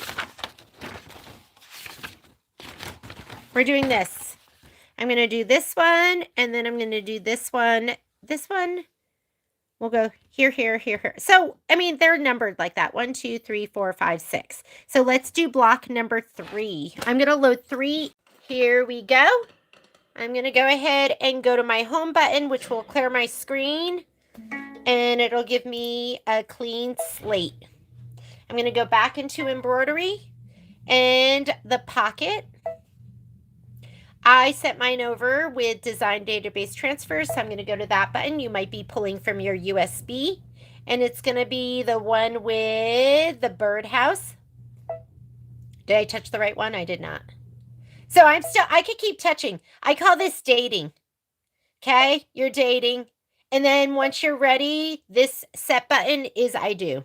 we're doing this. I'm going to do this one and then I'm going to do this one. This one, we'll go here, here, here, here. So, I mean, they're numbered like that. 1, 2, 3, 4, 5, 6. So let's do block number 3. I'm going to load 3. Here we go. I'm going to go ahead and go to my home button, which will clear my screen. And it'll give me a clean slate. I'm going to go back into embroidery and the pocket. I sent mine over with design database transfers, so I'm going to go to that button. You might be pulling from your USB, and it's going to be the one with the birdhouse. Did I touch the right one? I did not. So I could keep touching. I call this dating. Okay, you're dating. And then once you're ready, this set button is I do.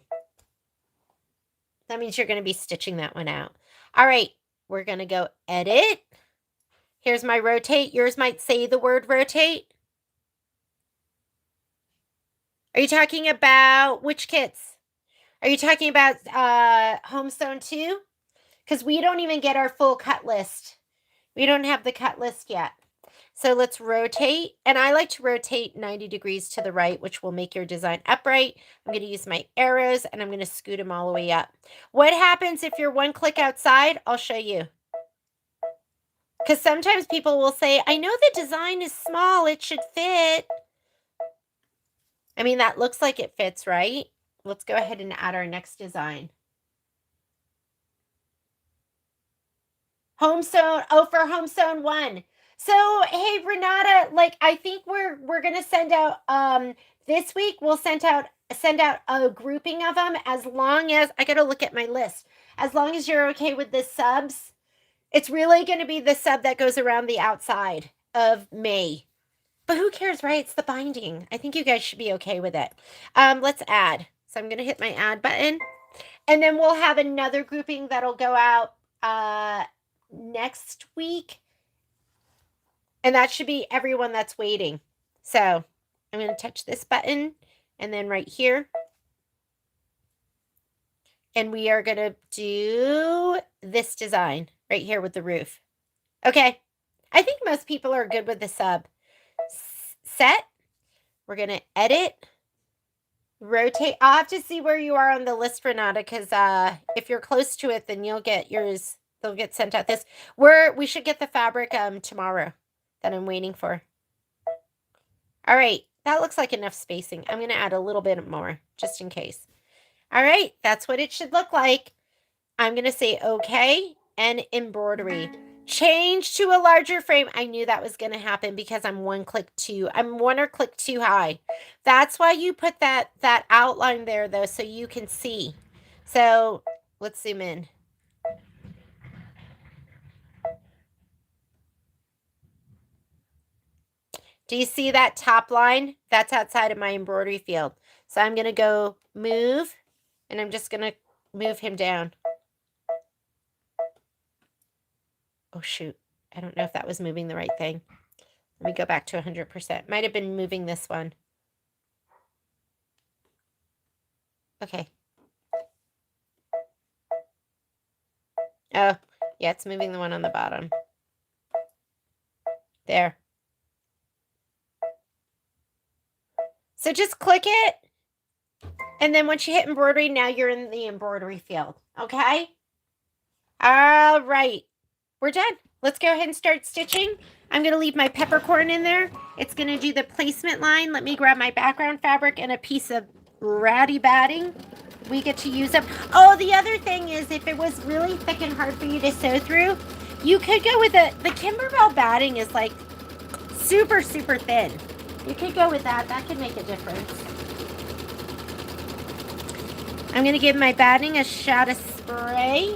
That means you're going to be stitching that one out. All right, we're going to go edit. Here's my rotate. Yours might say the word rotate. Are you talking about which kits? Are you talking about Home Sewn too? Because we don't even get our full cut list. We don't have the cut list yet. So let's rotate. And I like to rotate 90 degrees to the right, which will make your design upright. I'm going to use my arrows and I'm going to scoot them all the way up. What happens if you're one click outside? I'll show you. Because sometimes people will say, I know the design is small, it should fit. I mean, that looks like it fits, right? Let's go ahead and add our next design. Home sewn. Oh, for home sewn 1. So, hey Renata, like I think we're going to send out this week we'll send out a grouping of them, as long as I got to look at my list. As long as you're okay with the subs. It's really going to be the sub that goes around the outside of May. But who cares, right? It's the binding. I think you guys should be okay with it. Let's add. So I'm going to hit my add button. And then we'll have another grouping that'll go out next week. And that should be everyone that's waiting. So I'm going to touch this button and then right here. And we are going to do this design right here with the roof. Okay. I think most people are good with the sub. Set. We're going to edit. Rotate. I'll have to see where you are on the list, Renata, because if you're close to it, then you'll get yours. They'll get sent out this. We should get the fabric tomorrow that I'm waiting for. All right. That looks like enough spacing. I'm going to add a little bit more just in case. All right. That's what it should look like. I'm going to say okay and embroidery. Change to a larger frame. I knew that was going to happen because I'm one or click too high. That's why you put that outline there though, so you can see. So let's zoom in. Do you see that top line? That's outside of my embroidery field. So I'm going to go move, and I'm just going to move him down. Oh, shoot. I don't know if that was moving the right thing. Let me go back to 100%. Might have been moving this one. Okay. Oh, yeah, it's moving the one on the bottom. There. So just click it. And then once you hit embroidery, now you're in the embroidery field. Okay? All right. We're done. Let's go ahead and start stitching. I'm going to leave my peppercorn in there. It's going to do the placement line. Let me grab my background fabric and a piece of ratty batting. We get to use them. Oh, the other thing is, if it was really thick and hard for you to sew through, you could go with the Kimberbell batting is like super, super thin. You could go with that. That could make a difference. I'm going to give my batting a shot of spray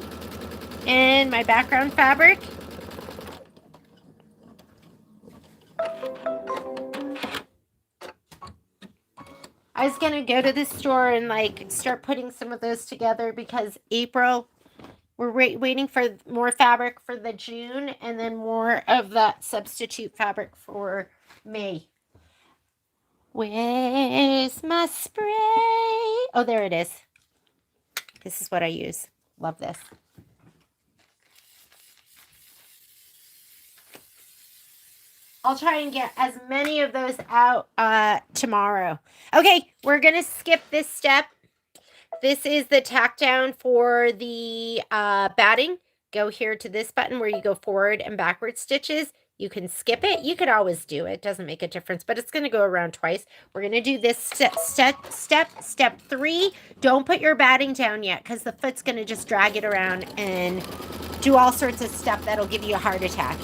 and my background fabric. I was going to go to the store and like start putting some of those together because April, we're waiting for more fabric for the June and then more of that substitute fabric for May. Where's my spray? Oh, there it is. This is what I use. Love this. I'll try and get as many of those out tomorrow. Okay, we're going to skip this step. This is the tack down for the batting. Go here to this button where you go forward and backward stitches. You can skip it. You could always do it. It doesn't make a difference, but it's going to go around twice. We're going to do this step 3. Don't put your batting down yet because the foot's going to just drag it around and do all sorts of stuff that'll give you a heart attack.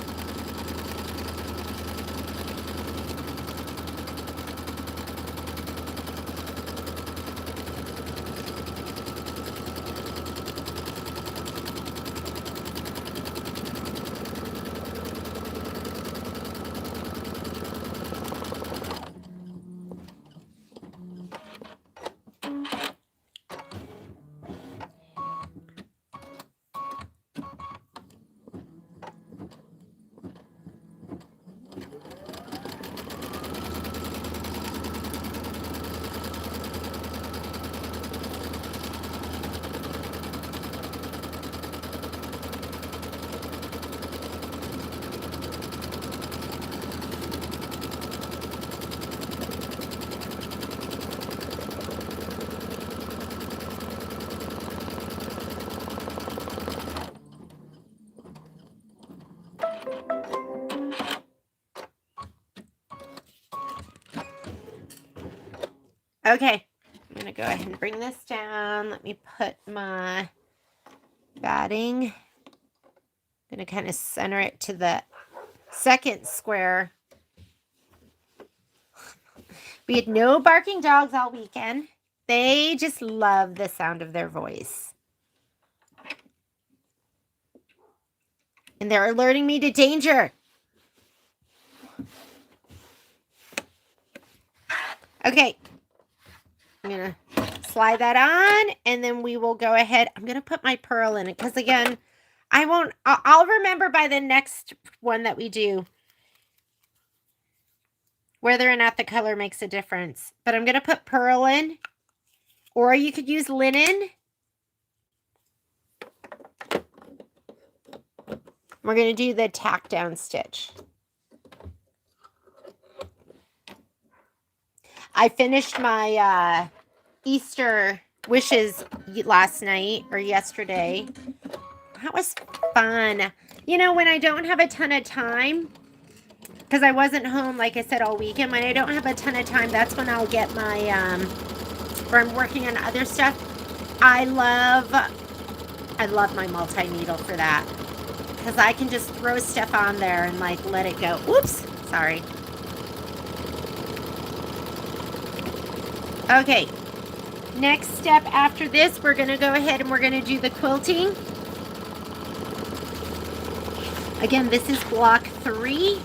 Okay, I'm going to go ahead and bring this down. Let me put my batting. I'm going to kind of center it to the second square. We had no barking dogs all weekend. They just love the sound of their voice. And they're alerting me to danger. Okay. I'm going to slide that on, and then we will go ahead. I'm going to put my pearl in it because, again, I'll remember by the next one that we do whether or not the color makes a difference. But I'm going to put pearl in, or you could use linen. We're going to do the tack down stitch. I finished my Easter wishes last night or yesterday. That was fun. You know, when I don't have a ton of time, because I wasn't home, like I said, all weekend, when I don't have a ton of time, that's when I'll get my, where I'm working on other stuff. I love my multi-needle for that. Because I can just throw stuff on there and, like, let it go. Oops, sorry. Okay, next step after this, we're going to go ahead and we're going to do the quilting. Again, this is block 3.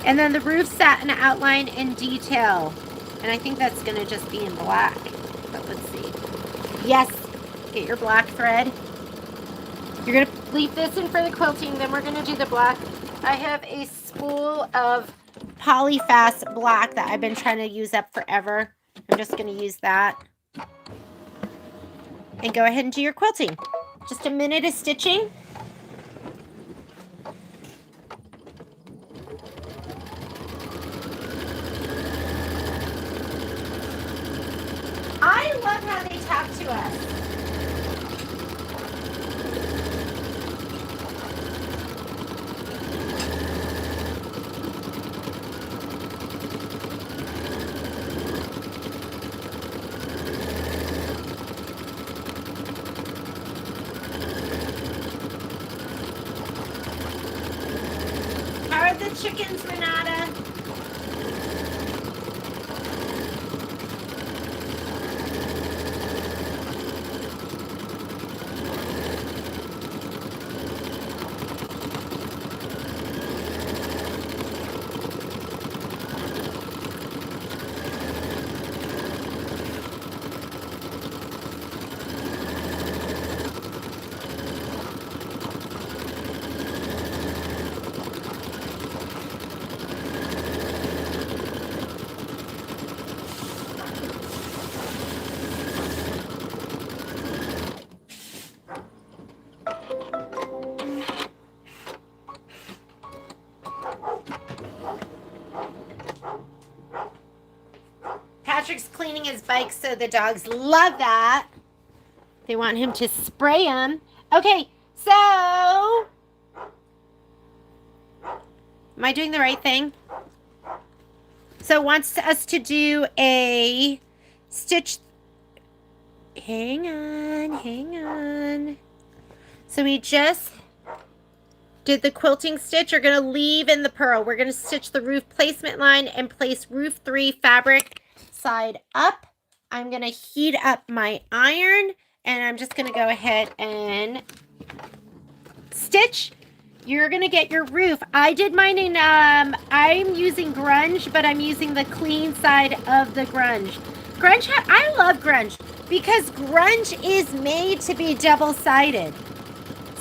And then the roof satin outline and detail. And I think that's going to just be in black. But let's see. Yes, get your black thread. You're going to leave this in for the quilting, then we're going to do the black. I have a spool of Polyfast black that I've been trying to use up forever. I'm just going to use that. And go ahead and do your quilting. Just a minute of stitching. I love how they talk to us. How are the chickens, Renata? Patrick's cleaning his bike, so the dogs love that. They want him to spray them. Okay, so am I doing the right thing? So wants us to do a stitch. Hang on. So we just did the quilting stitch. You're going to leave in the purl. We're going to stitch the roof placement line and place roof 3 fabric side up. I'm going to heat up my iron, and I'm just going to go ahead and stitch. You're going to get your roof. I did mine in, I'm using grunge, but I'm using the clean side of the grunge. I love grunge because grunge is made to be double-sided.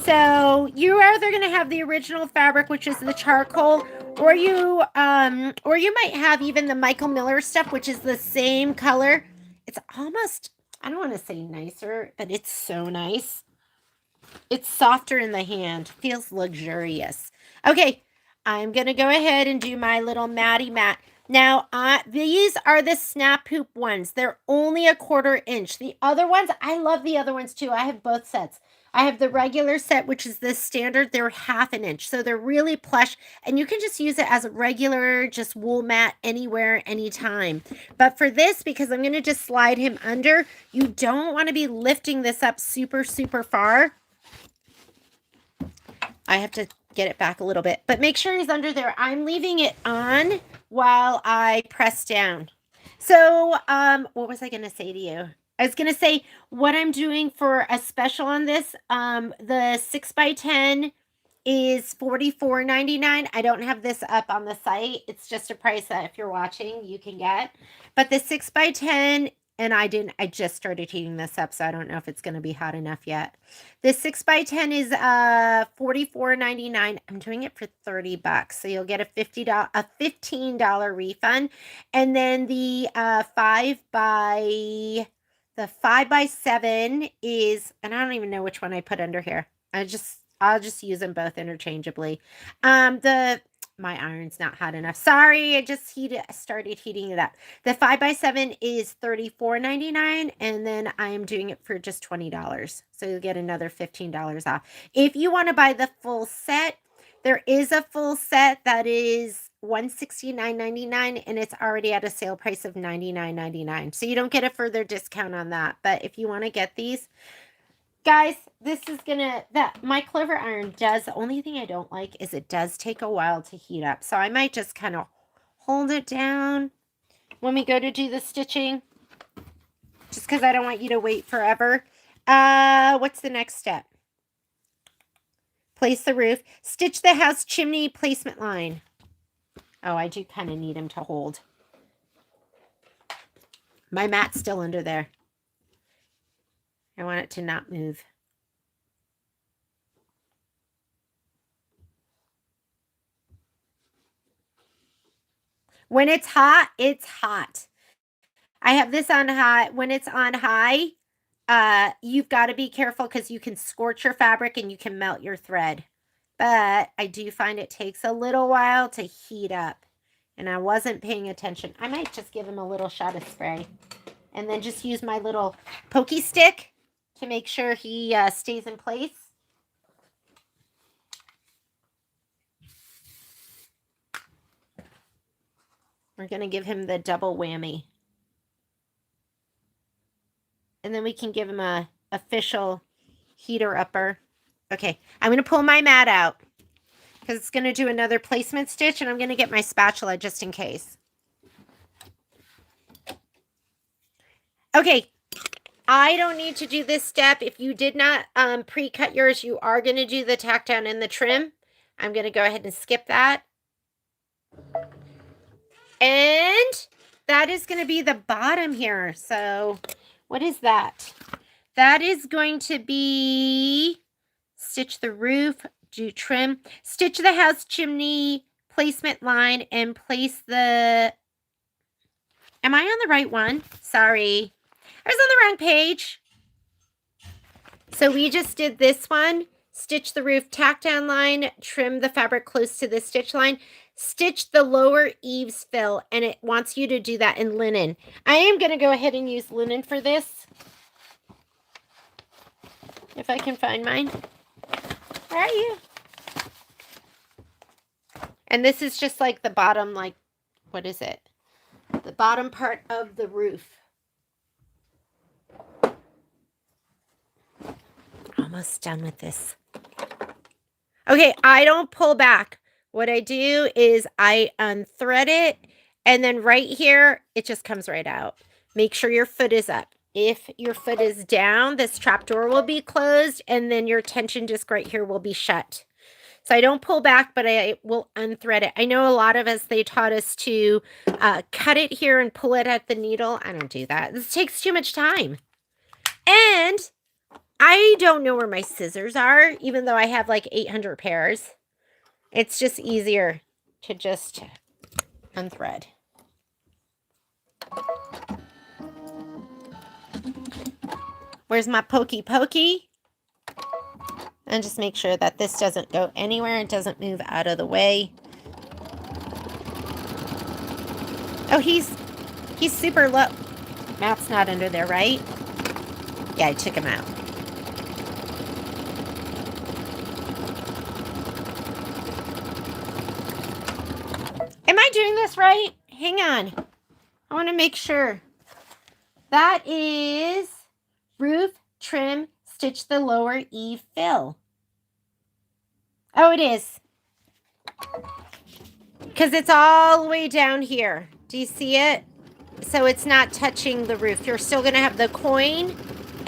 So you're either going to have the original fabric, which is the charcoal, or you might have even the Michael Miller stuff, which is the same color. It's almost, I don't want to say nicer, but it's so nice. It's softer in the hand. Feels luxurious. Okay, I'm going to go ahead and do my little Maddie mat. Now, these are the snap hoop ones. They're only 1/4 inch. The other ones, I love the other ones too. I have both sets. I have the regular set, which is the standard. They're 1/2 inch, so they're really plush, and you can just use it as a regular, just wool mat anywhere, anytime. But for this, because I'm going to just slide him under, you don't want to be lifting this up super, super far. I have to get it back a little bit, but make sure he's under there. I'm leaving it on while I press down. So, what was I going to say to you? I was going to say what I'm doing for a special on this. The 6x10 is $44.99. I don't have this up on the site. It's just a price that if you're watching, you can get. But the 6x10, and I just started heating this up, so I don't know if it's going to be hot enough yet. The 6x10 is $44.99. I'm doing it for $30, so you'll get a $15 refund. And then the 5x7 is, and I don't even know which one I put under here. I'll just use them both interchangeably. My iron's not hot enough. Sorry, I just started heating it up. The 5x7 is $34.99, and then I am doing it for just $20. So you'll get another $15 off. If you want to buy the full set, there is a full set that is $169.99, and it's already at a sale price of $99.99. So you don't get a further discount on that. But if you want to get these, guys, this is my clover iron does, the only thing I don't like is it does take a while to heat up. So I might just kind of hold it down when we go to do the stitching, just because I don't want you to wait forever. What's the next step? Place the roof. Stitch the house chimney placement line. Oh, I do kind of need him to hold. My mat's still under there. I want it to not move. When it's hot, it's hot. I have this on high. When it's on high, you've got to be careful because you can scorch your fabric and you can melt your thread. But I do find it takes a little while to heat up. And I wasn't paying attention. I might just give him a little shot of spray. And then just use my little pokey stick to make sure he stays in place. We're going to give him the double whammy. And then we can give him a official heater upper. Okay, I'm going to pull my mat out because it's going to do another placement stitch, and I'm going to get my spatula just in case. Okay, I don't need to do this step. If you did not pre-cut yours, you are going to do the tack down and the trim. I'm going to go ahead and skip that. And that is going to be the bottom here. So what is that? That is going to be stitch the roof, do trim, stitch the house chimney placement line, and place the... Am I on the right one? Sorry. I was on the wrong page. So we just did this one. Stitch the roof, tack down line, trim the fabric close to the stitch line, stitch the lower eaves fill, and it wants you to do that in linen. I am going to go ahead and use linen for this. If I can find mine. Where are you? And this is just like the bottom, like, what is it? The bottom part of the roof. Almost done with this. Okay, I don't pull back. What I do is I unthread it, and then right here, it just comes right out. Make sure your foot is up. If your foot is down, this trapdoor will be closed, and then your tension disc right here will be shut. So I don't pull back, but I will unthread it. I know a lot of us, they taught us to cut it here and pull it at the needle. I don't do that. This takes too much time. And I don't know where my scissors are, even though I have like 800 pairs. It's just easier to just unthread. Where's my pokey pokey? And just make sure that this doesn't go anywhere and doesn't move out of the way. Oh, he's super low. Matt's not under there, right? Yeah, I took him out. Am I doing this right? Hang on. I want to make sure. That is roof trim, stitch the lower eave fill. Oh, it is. Because it's all the way down here. Do you see it? So it's not touching the roof. You're still going to have the coin,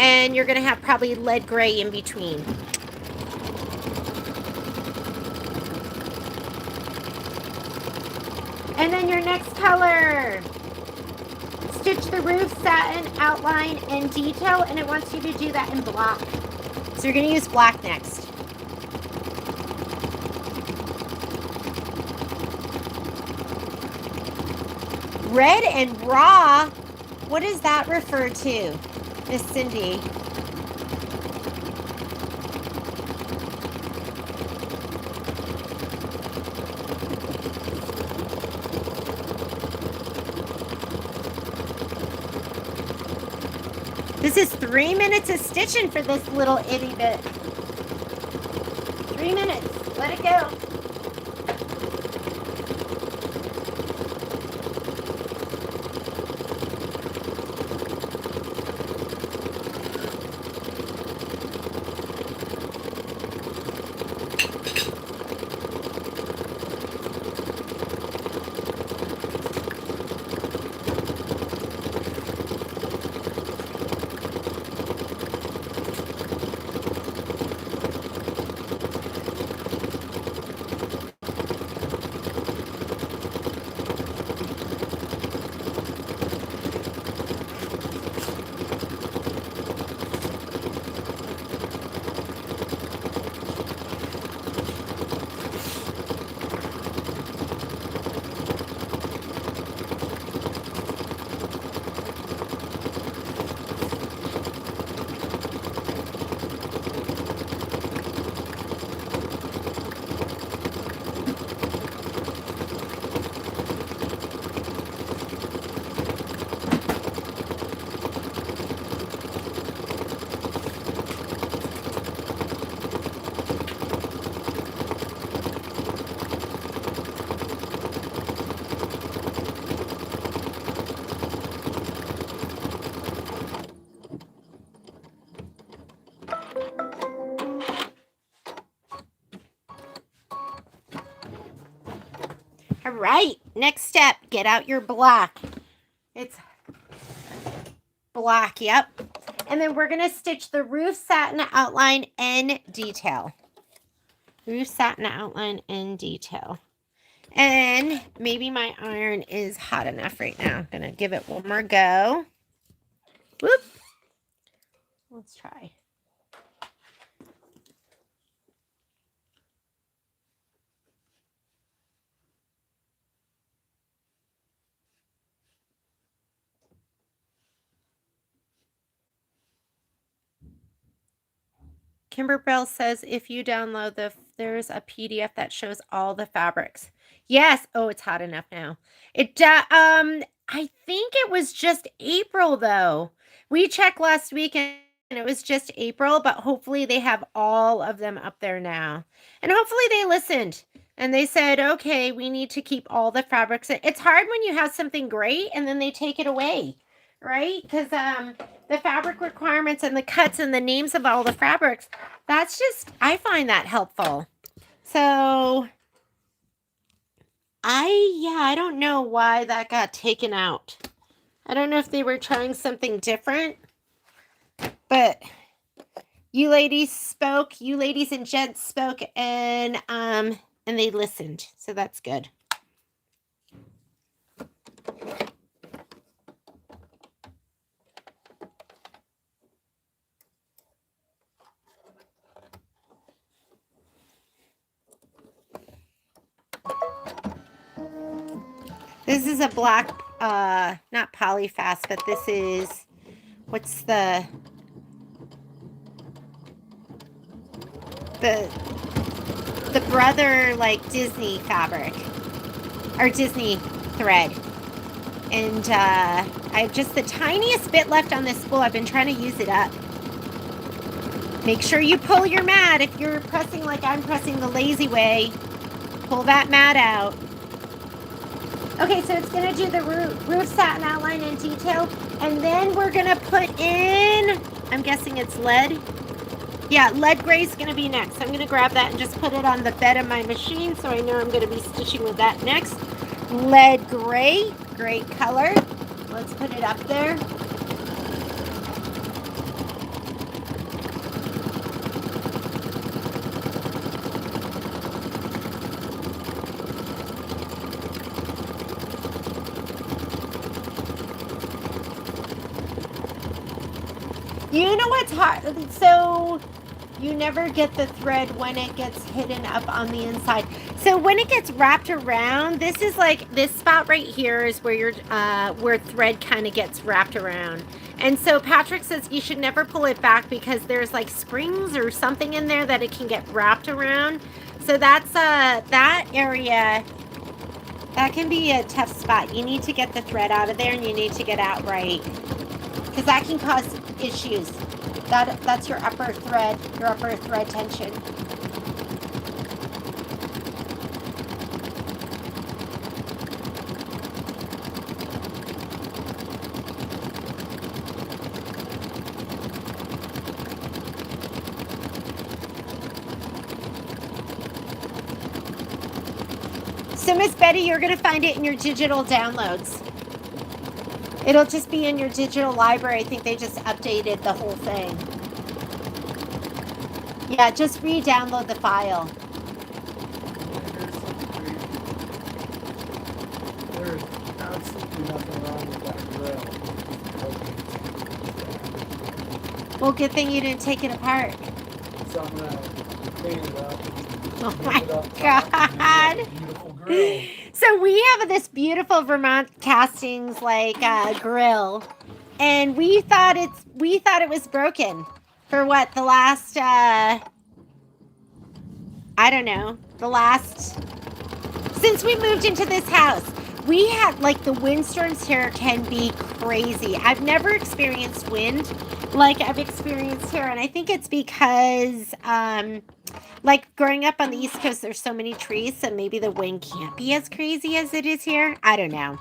and you're going to have probably lead gray in between. And then your next color. Stitch the roof, satin, outline, and detail, and it wants you to do that in black. So you're going to use black next. Red and raw? What does that refer to, Miss Cindy? This is 3 minutes of stitching for this little itty bit. 3 minutes. Let it go. All right, next step, get out your black. It's black, yep. And then we're going to stitch the roof, satin, outline, and detail. Roof, satin, outline, and detail. And maybe my iron is hot enough right now. I'm going to give it one more go. Whoop. Let's try. Kimberbell says if you download there's a PDF that shows all the fabrics. Yes. Oh, it's hot enough now. I think it was just April though. We checked last week and it was just April, but hopefully they have all of them up there now. And hopefully they listened and they said, okay, we need to keep all the fabrics. It's hard when you have something great and then they take it away, right? Because the fabric requirements and the cuts and the names of all the fabrics, that's just, I find that helpful. So I don't know why that got taken out. I don't know if they were trying something different, but you ladies and gents spoke, and they listened. So that's good. This is a black, not polyfast, but this is, what's the brother, like, Disney fabric, or Disney thread. And I have just the tiniest bit left on this spool. I've been trying to use it up. Make sure you pull your mat. If you're pressing like I'm pressing the lazy way, pull that mat out. Okay, so it's gonna do the roof satin outline and detail, and then we're gonna put in, I'm guessing it's lead. Yeah, lead gray is gonna be next. I'm gonna grab that and just put it on the bed of my machine so I know I'm gonna be stitching with that next. Lead gray, great color. Let's put it up there. You know what's hard? So you never get the thread when it gets hidden up on the inside. So when it gets wrapped around, this is like this spot right here is where your where thread kind of gets wrapped around. And so Patrick says you should never pull it back because there's like springs or something in there that it can get wrapped around. So that's that area. That can be a tough spot. You need to get the thread out of there and you need to get out right, because that can cause issues. That's your upper thread tension. So Miss Betty, you're gonna find it in your digital downloads. It'll just be in your digital library. I think they just updated the whole thing. Yeah, just re-download the file. There's absolutely nothing wrong with that grill. Well, good thing you didn't take it apart. So I'm gonna clean it up. Oh my God. Beautiful grill. So we have this beautiful Vermont Castings grill, and we thought it was broken for what, the last I don't know, since we moved into this house. We had, like, the windstorms here can be crazy. I've never experienced wind like I've experienced here, and I think it's because like growing up on the East Coast, there's so many trees, so maybe the wind can't be as crazy as it is here. I don't know.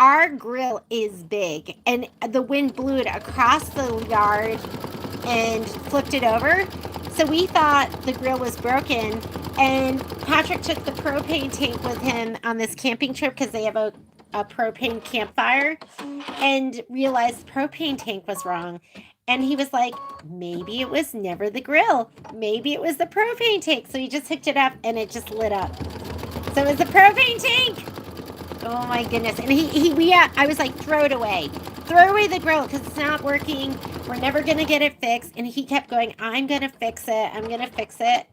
Our grill is big, and the wind blew it across the yard and flipped it over. So we thought the grill was broken, and Patrick took the propane tank with him on this camping trip because they have a propane campfire, and realized the propane tank was wrong. And he was like, maybe it was never the grill. Maybe it was the propane tank. So he just hooked it up and it just lit up. So it was the propane tank. Oh my goodness. And I was like, throw it away. Throw away the grill because it's not working. We're never going to get it fixed. And he kept going, I'm going to fix it. I'm going to fix it.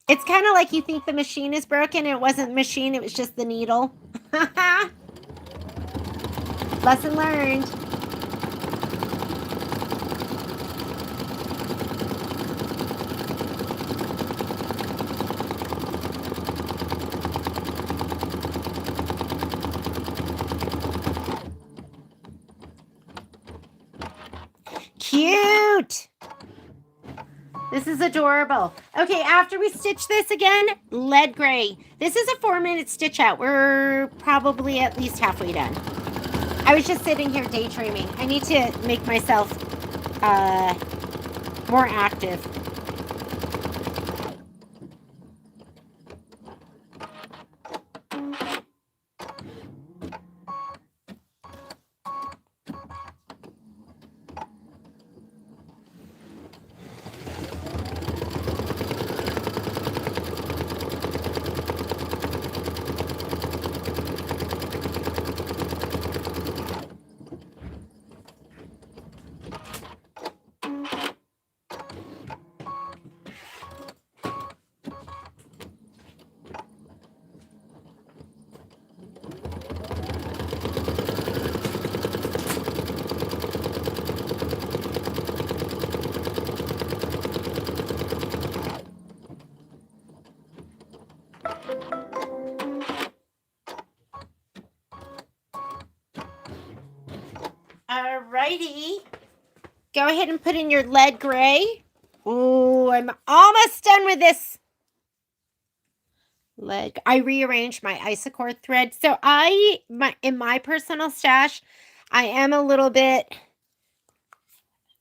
It's kind of like you think the machine is broken. It wasn't the machine. It was just the needle. Lesson learned. Cute. This is adorable. Okay, after we stitch this again, lead gray. This is a 4-minute stitch out. We're probably at least halfway done. I was just sitting here daydreaming. I need to make myself more active. Alrighty. Go ahead and put in your lead gray. Ooh, I'm almost done with this. leg. I rearranged my Isacord thread. So in my personal stash, I am a little bit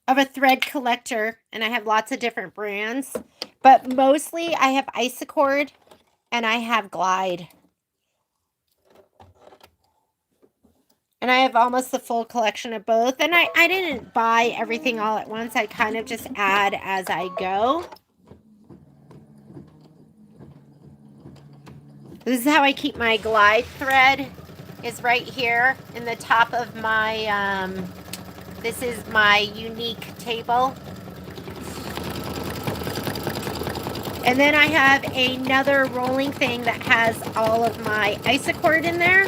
of a thread collector, and I have lots of different brands, but mostly I have Isacord and I have Glide. And I have almost the full collection of both. And I didn't buy everything all at once. I kind of just add as I go. This is how I keep my Glide thread, is right here in the top of my, this is my unique table. And then I have another rolling thing that has all of my Isacord in there,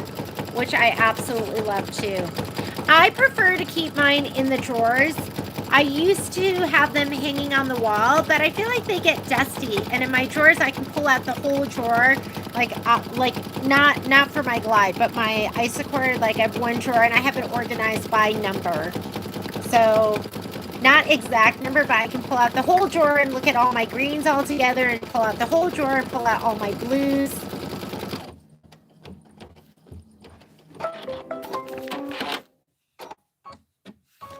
which I absolutely love too. I prefer to keep mine in the drawers. I used to have them hanging on the wall, but I feel like they get dusty. And in my drawers, I can pull out the whole drawer, like not for my Glide, but my Isacord. Like I have one drawer, and I have it organized by number. So not exact number, but I can pull out the whole drawer and look at all my greens all together, and pull out the whole drawer and pull out all my blues.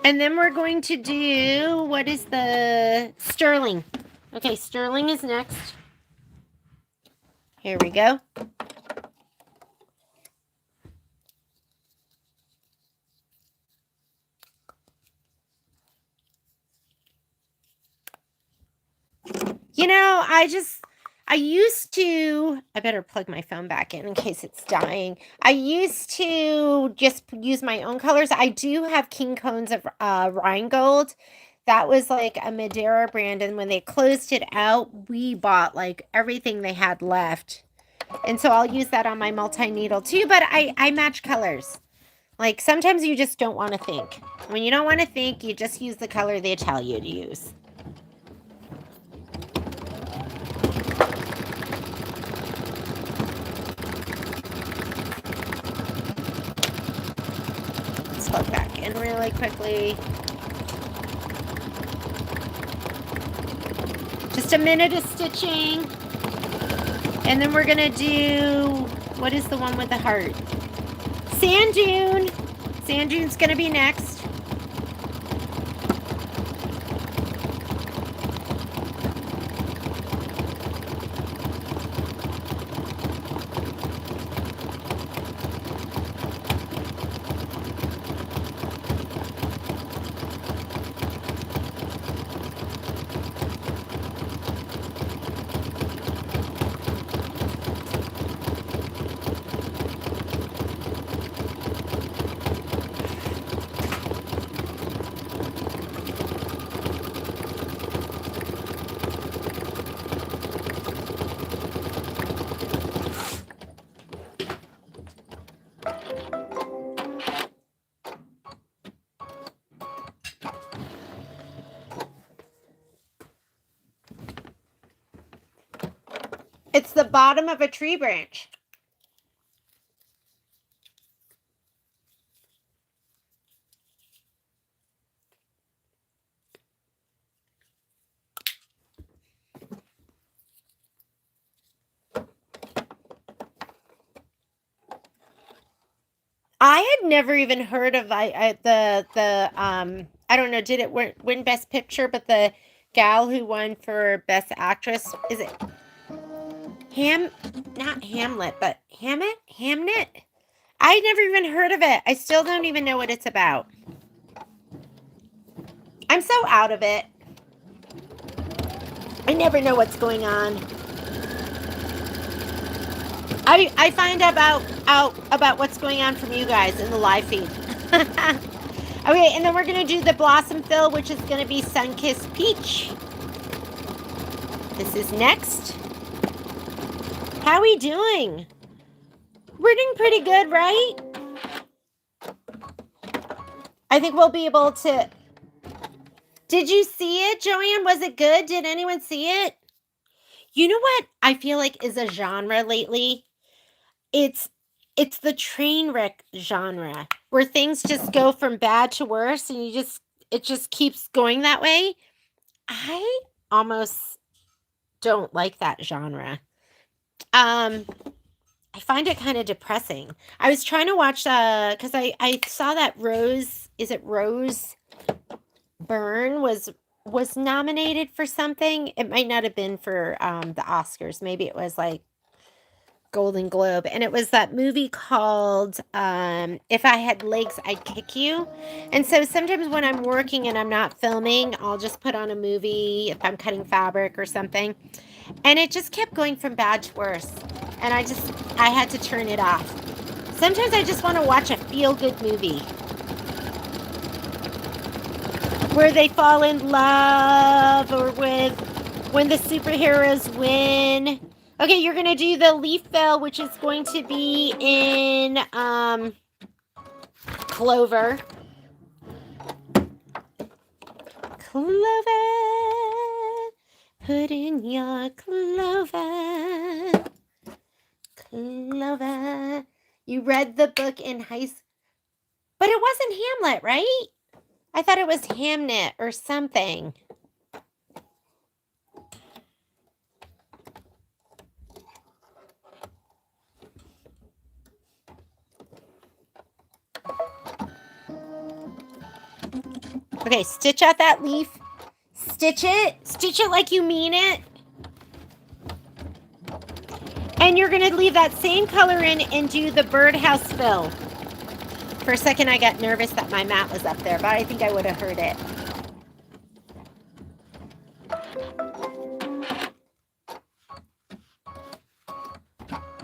And then we're going to do, what is the sterling? Okay, sterling is next. Here we go. You know, I better plug my phone back in case it's dying. I used to just use my own colors. I do have King Cones of Rheingold. That was like a Madeira brand, and when they closed it out, we bought like everything they had left. And so I'll use that on my multi-needle too, but I match colors. Like sometimes you just don't want to think. When you don't want to think, you just use the color they tell you to use. Let's plug back in really quickly. Just a minute of stitching. And then we're going to do, what is the one with the heart? Sand Dune. Sand Dune's going to be next. It's the bottom of a tree branch. I had never even heard of I don't know, did it win Best Picture, but the gal who won for Best Actress, is it not Hamlet, but Hamnet? I never even heard of it. I still don't even know what it's about. I'm so out of it. I never know what's going on. I find out about what's going on from you guys in the live feed. Okay, and then we're going to do the Blossom Fill, which is going to be Sunkissed Peach. This is next. How are we doing? We're doing pretty good, right? I think we'll be able to... Did you see it, Joanne? Was it good? Did anyone see it? You know what I feel like is a genre lately? It's the train wreck genre, where things just go from bad to worse, and it just keeps going that way. I almost don't like that genre. I find it kind of depressing. I was trying to watch because I saw that Rose, is it Rose Byrne was nominated for something. It might not have been for the Oscars. Maybe it was like Golden Globe, and it was that movie called If I Had Legs I'd Kick You. And so sometimes when I'm working and I'm not filming, I'll just put on a movie if I'm cutting fabric or something, and it just kept going from bad to worse, and I had to turn it off. Sometimes I just want to watch a feel-good movie where they fall in love, or with when the superheroes win. Okay, you're gonna do the leaf fill, which is going to be in clover. Clover, put in your clover. Clover. You read the book in high school, but it wasn't Hamlet, right? I thought it was Hamnet or something. Okay, stitch out that leaf. Stitch it like you mean it. And you're going to leave that same color in and do the birdhouse fill. For a second, I got nervous that my mat was up there, but I think I would have heard it.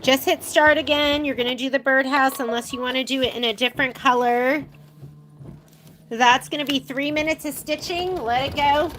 Just hit start again. You're going to do the birdhouse unless you want to do it in a different color. That's going to be 3 minutes of stitching. Let it go.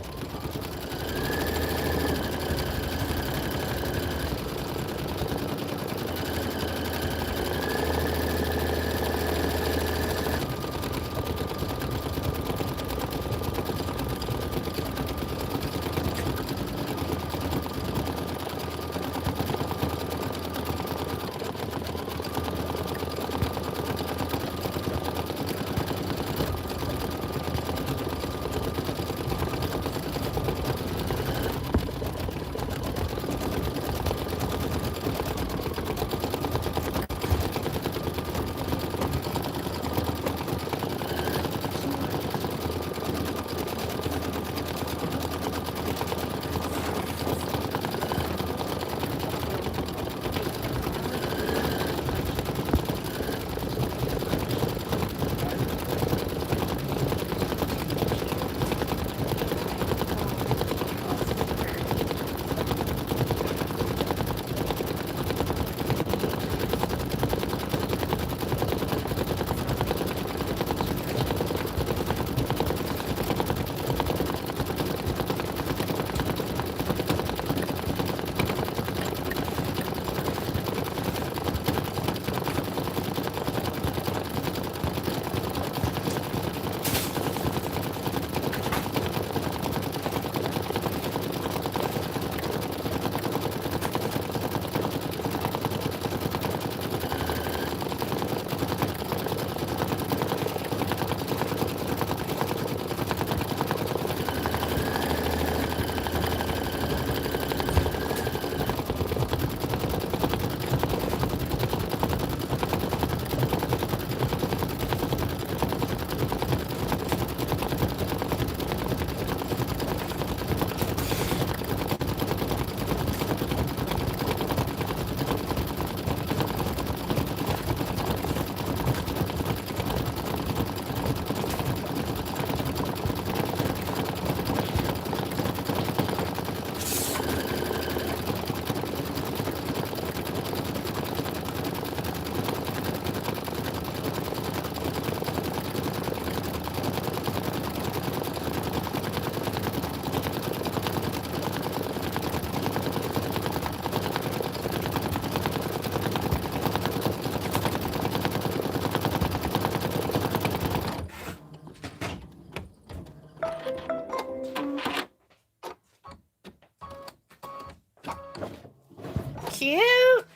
Cute.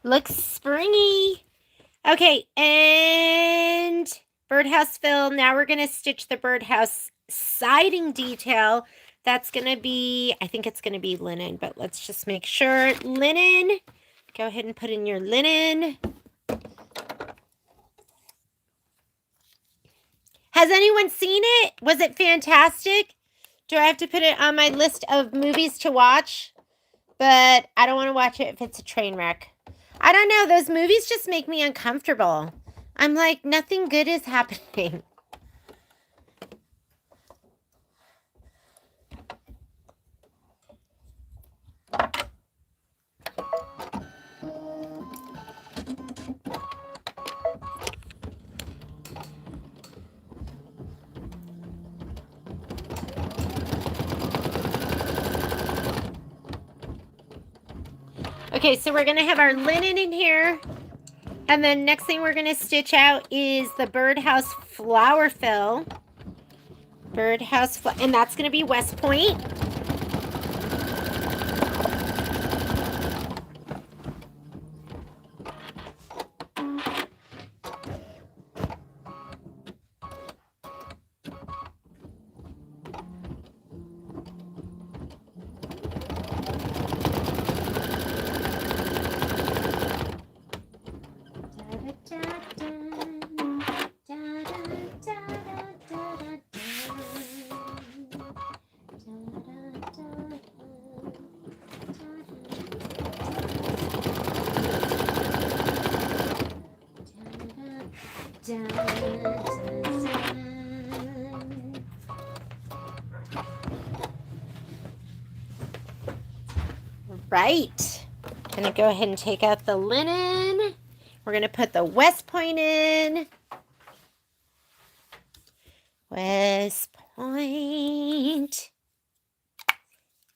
Looks springy. Okay, and birdhouse fill. Now we're going to stitch the birdhouse siding detail. That's going to be, I think it's going to be linen, but let's just make sure. Linen. Go ahead and put in your linen. Has anyone seen it? Was it fantastic? Do I have to put it on my list of movies to watch? But I don't want to watch it if it's a train wreck. I don't know. Those movies just make me uncomfortable. I'm like, nothing good is happening. Okay, so we're going to have our linen in here. And then next thing we're going to stitch out is the birdhouse flower fill. And that's going to be West Point. Right. Gonna go ahead and take out the linen. We're gonna put the West Point in. West Point.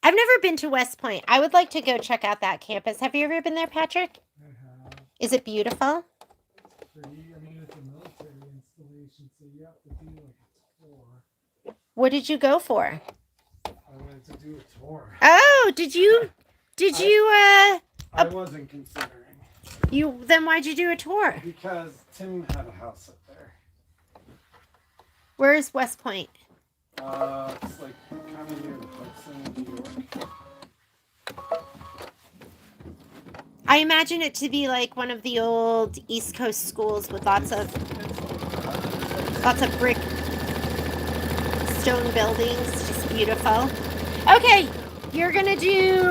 I've never been to West Point. I would like to go check out that campus. Have you ever been there, Patrick? I have. Is it beautiful? I mean, it's a military installation, so you have to do like a tour. What did you go for? I wanted to do a tour. Oh, did you I wasn't considering. Then why'd you do a tour? Because Tim had a house up there. Where is West Point? It's like kind of near the Hudson, New York. I imagine it to be like one of the old East Coast schools with lots of brick stone buildings. Just beautiful. Okay, you're gonna do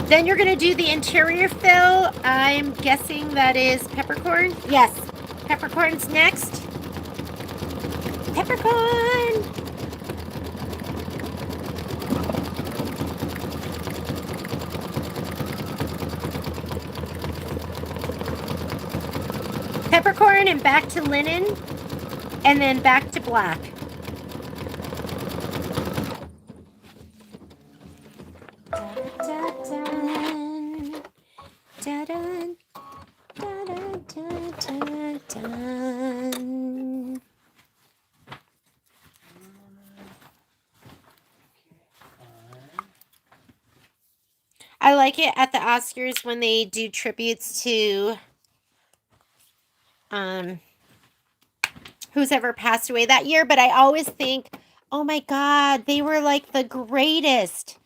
then you're gonna do the interior fill. I'm guessing that is peppercorn. Yes, peppercorn's next. Peppercorn. Peppercorn and back to linen, and then back to black. I like it at the Oscars when they do tributes to who's ever passed away that year, but I always think, oh my God, they were like the greatest.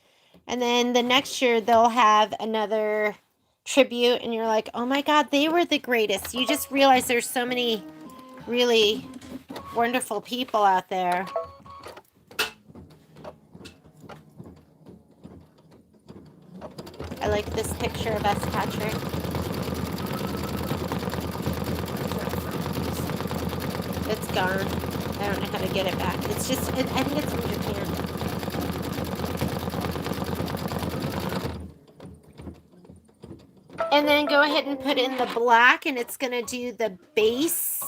And then the next year they'll have another tribute and you're like, oh my God, they were the greatest. You just realize there's so many really wonderful people out there. I like this picture of us, Patrick. It's gone. I don't know how to get it back. It's just, I think it's from Japan. And then go ahead and put in the black, and it's going to do the base.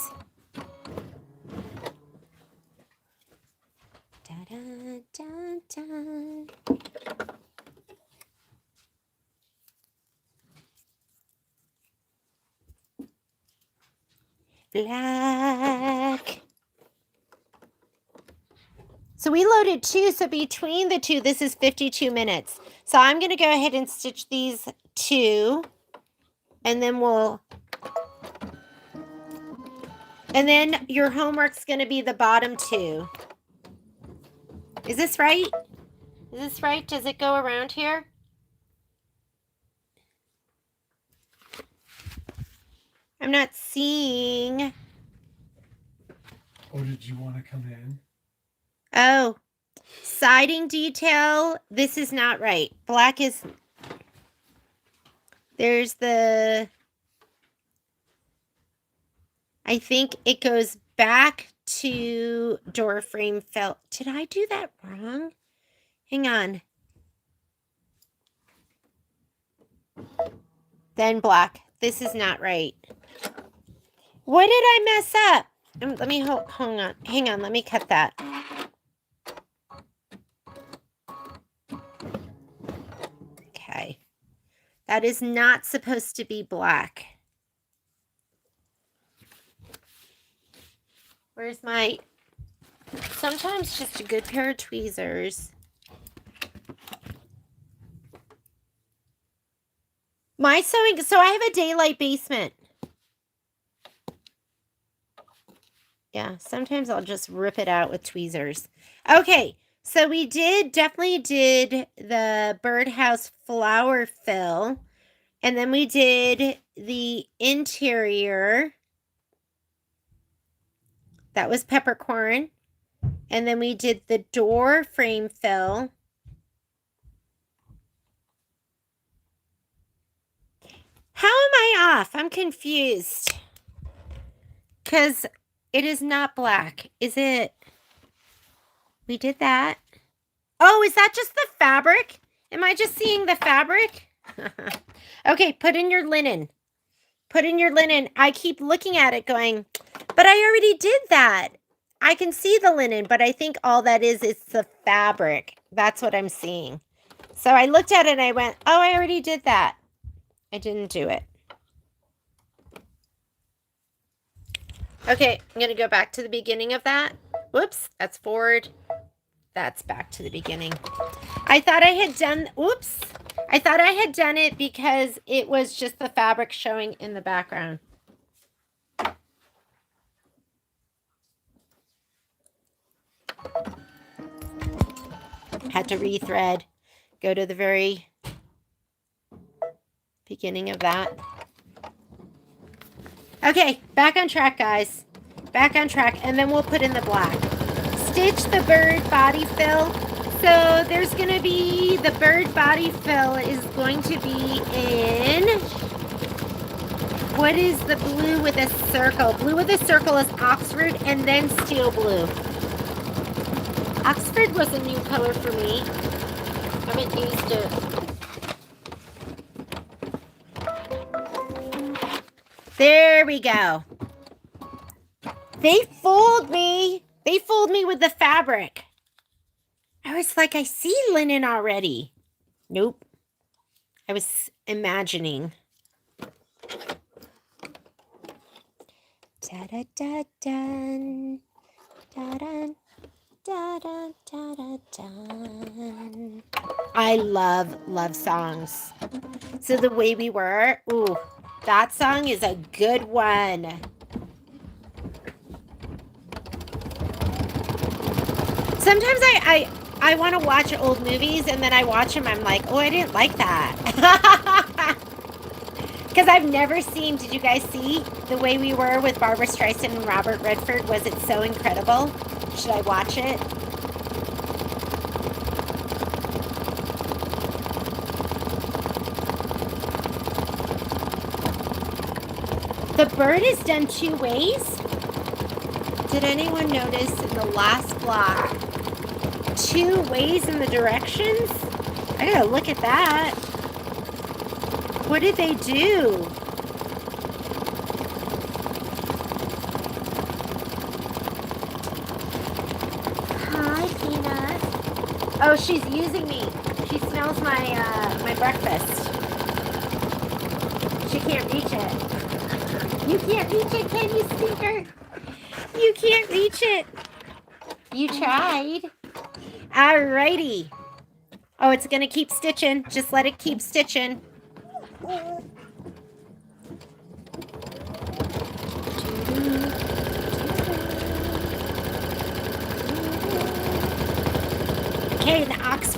Da, da, da, da. Black. So we loaded 2, so between the 2, this is 52 minutes. So I'm going to go ahead and stitch these 2, and then and then your homework's going to be the bottom 2. Is this right? Is this right? Does it go around here? I'm not seeing. Oh, did you want to come in? Oh, siding detail. This is not right. Black is. There's the. I think it goes back to door frame felt. Did I do that wrong? Hang on. Then black. This is not right. What did I mess up? Let me hold on. Hang on. Let me cut that. Okay. That is not supposed to be black. Where's my... Sometimes just a good pair of tweezers. My sewing... So I have a daylight basement. Yeah, sometimes I'll just rip it out with tweezers. Okay, so we definitely did the birdhouse flower fill. And then we did the interior. That was peppercorn. And then we did the door frame fill. How am I off? I'm confused. Because it is not black. Is it? We did that. Oh, is that just the fabric? Am I just seeing the fabric? Okay, put in your linen. Put in your linen. I keep looking at it going, but I already did that. I can see the linen, but I think all that is the fabric. That's what I'm seeing. So I looked at it and I went, oh, I already did that. I didn't do it. Okay, I'm going to go back to the beginning of that. Whoops, that's forward. That's back to the beginning. I thought I had done, oops. I thought I had done it because it was just the fabric showing in the background. Had to rethread. Go to the very beginning of that. Okay, back on track, guys. Back on track, and then we'll put in the black. Stitch the bird body fill. So there's going to be, the bird body fill is going to be in, what is the blue with a circle? Blue with a circle is Oxford and then steel blue. Oxford was a new color for me. I haven't used it. There we go. They fooled me. They fooled me with the fabric. I was like, I see linen already. Nope. I was imagining. Da-da-da-dun. Da-dun. Da-da-da-da-dun. I love songs. So The Way We Were. Ooh, that song is a good one. Sometimes I want to watch old movies, and then I watch them, I'm like, oh, I didn't like that. Because I've never seen, did you guys see The Way We Were with Barbara Streisand and Robert Redford? Was it so incredible? Should I watch it? The bird is done 2 ways. Did anyone notice in the last block 2 ways in the directions? I gotta look at that. What did they do? Hi, Peanut. Oh, she's using me. She smells my my breakfast. She can't reach it. You can't reach it, can you, stinker? You can't reach it. You tried. Alrighty. Oh, it's gonna keep stitching. Just let it keep stitching.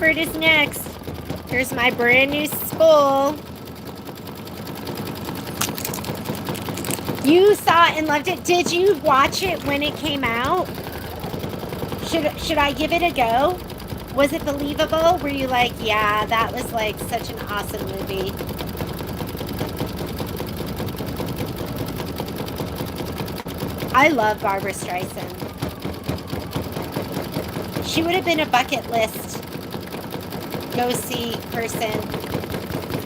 Redford is next. Here's my brand new spool. You saw it and loved it. Did you watch it when it came out? Should I give it a go? Was it believable? Were you like, yeah, that was like such an awesome movie? I love Barbara Streisand. She would have been a bucket list go see person.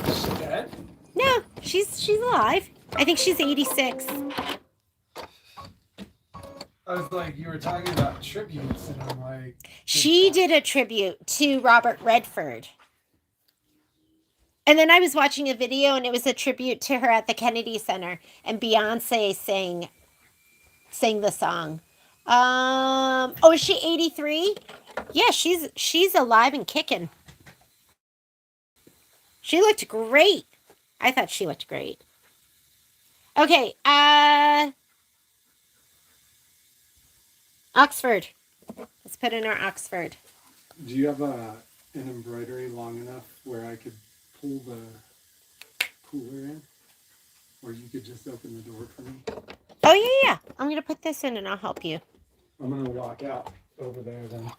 Is she dead? No, she's alive. I think she's 86. I was like, you were talking about tributes, and I'm like, She did a tribute to Robert Redford. And then I was watching a video and it was a tribute to her at the Kennedy Center, and Beyonce sang the song. Oh, is she 83? Yeah, she's alive and kicking. She looked great. I thought she looked great. Okay, Oxford. Let's put in our Oxford. do you have an embroidery long enough where I could pull the cooler in? Or you could just open the door for me? Oh, yeah. I'm going to put this in and I'll help you. I'm going to walk out over there then.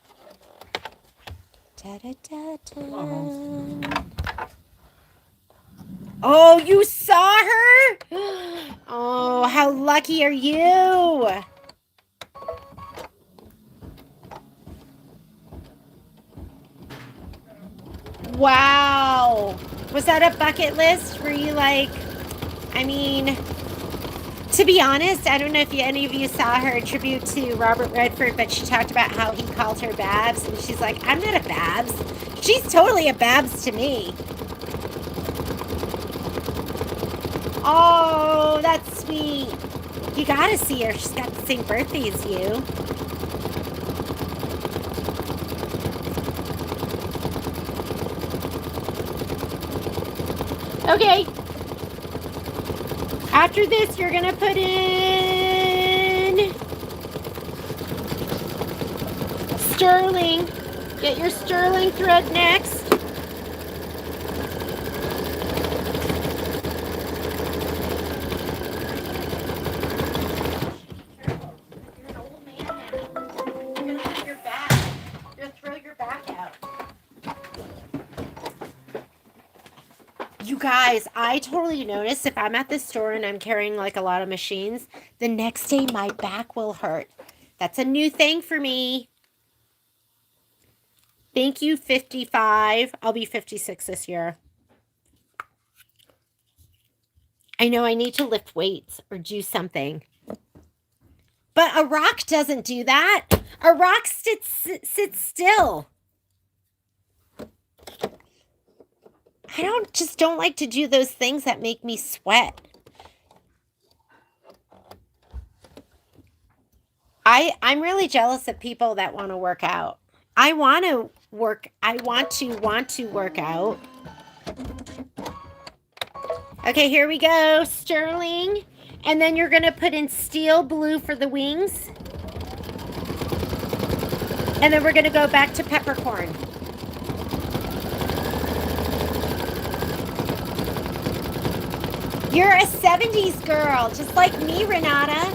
Da, da, da, da. Oh, you saw her? Oh, how lucky are you? Wow. Was that a bucket list? Were you like, I mean, to be honest, I don't know if any of you saw her tribute to Robert Redford, but she talked about how he called her Babs, and she's like, I'm not a Babs. She's totally a Babs to me. Oh, that's sweet. You gotta see her. She's got the same birthday as you. Okay. After this, you're gonna put in sterling. Get your sterling thread next. You're an old man now. You're gonna hurt your back. You're gonna throw your back out. You guys, I totally notice if I'm at the store and I'm carrying like a lot of machines, the next day my back will hurt. That's a new thing for me. Thank you, 55. I'll be 56 this year. I know I need to lift weights or do something. But a rock doesn't do that. A rock sits still. I don't like to do those things that make me sweat. I'm really jealous of people that want to work out. I want to work out. Okay, here we go. Sterling. And then you're going to put in steel blue for the wings. And then we're going to go back to peppercorn. You're a 70s girl, just like me, Renata.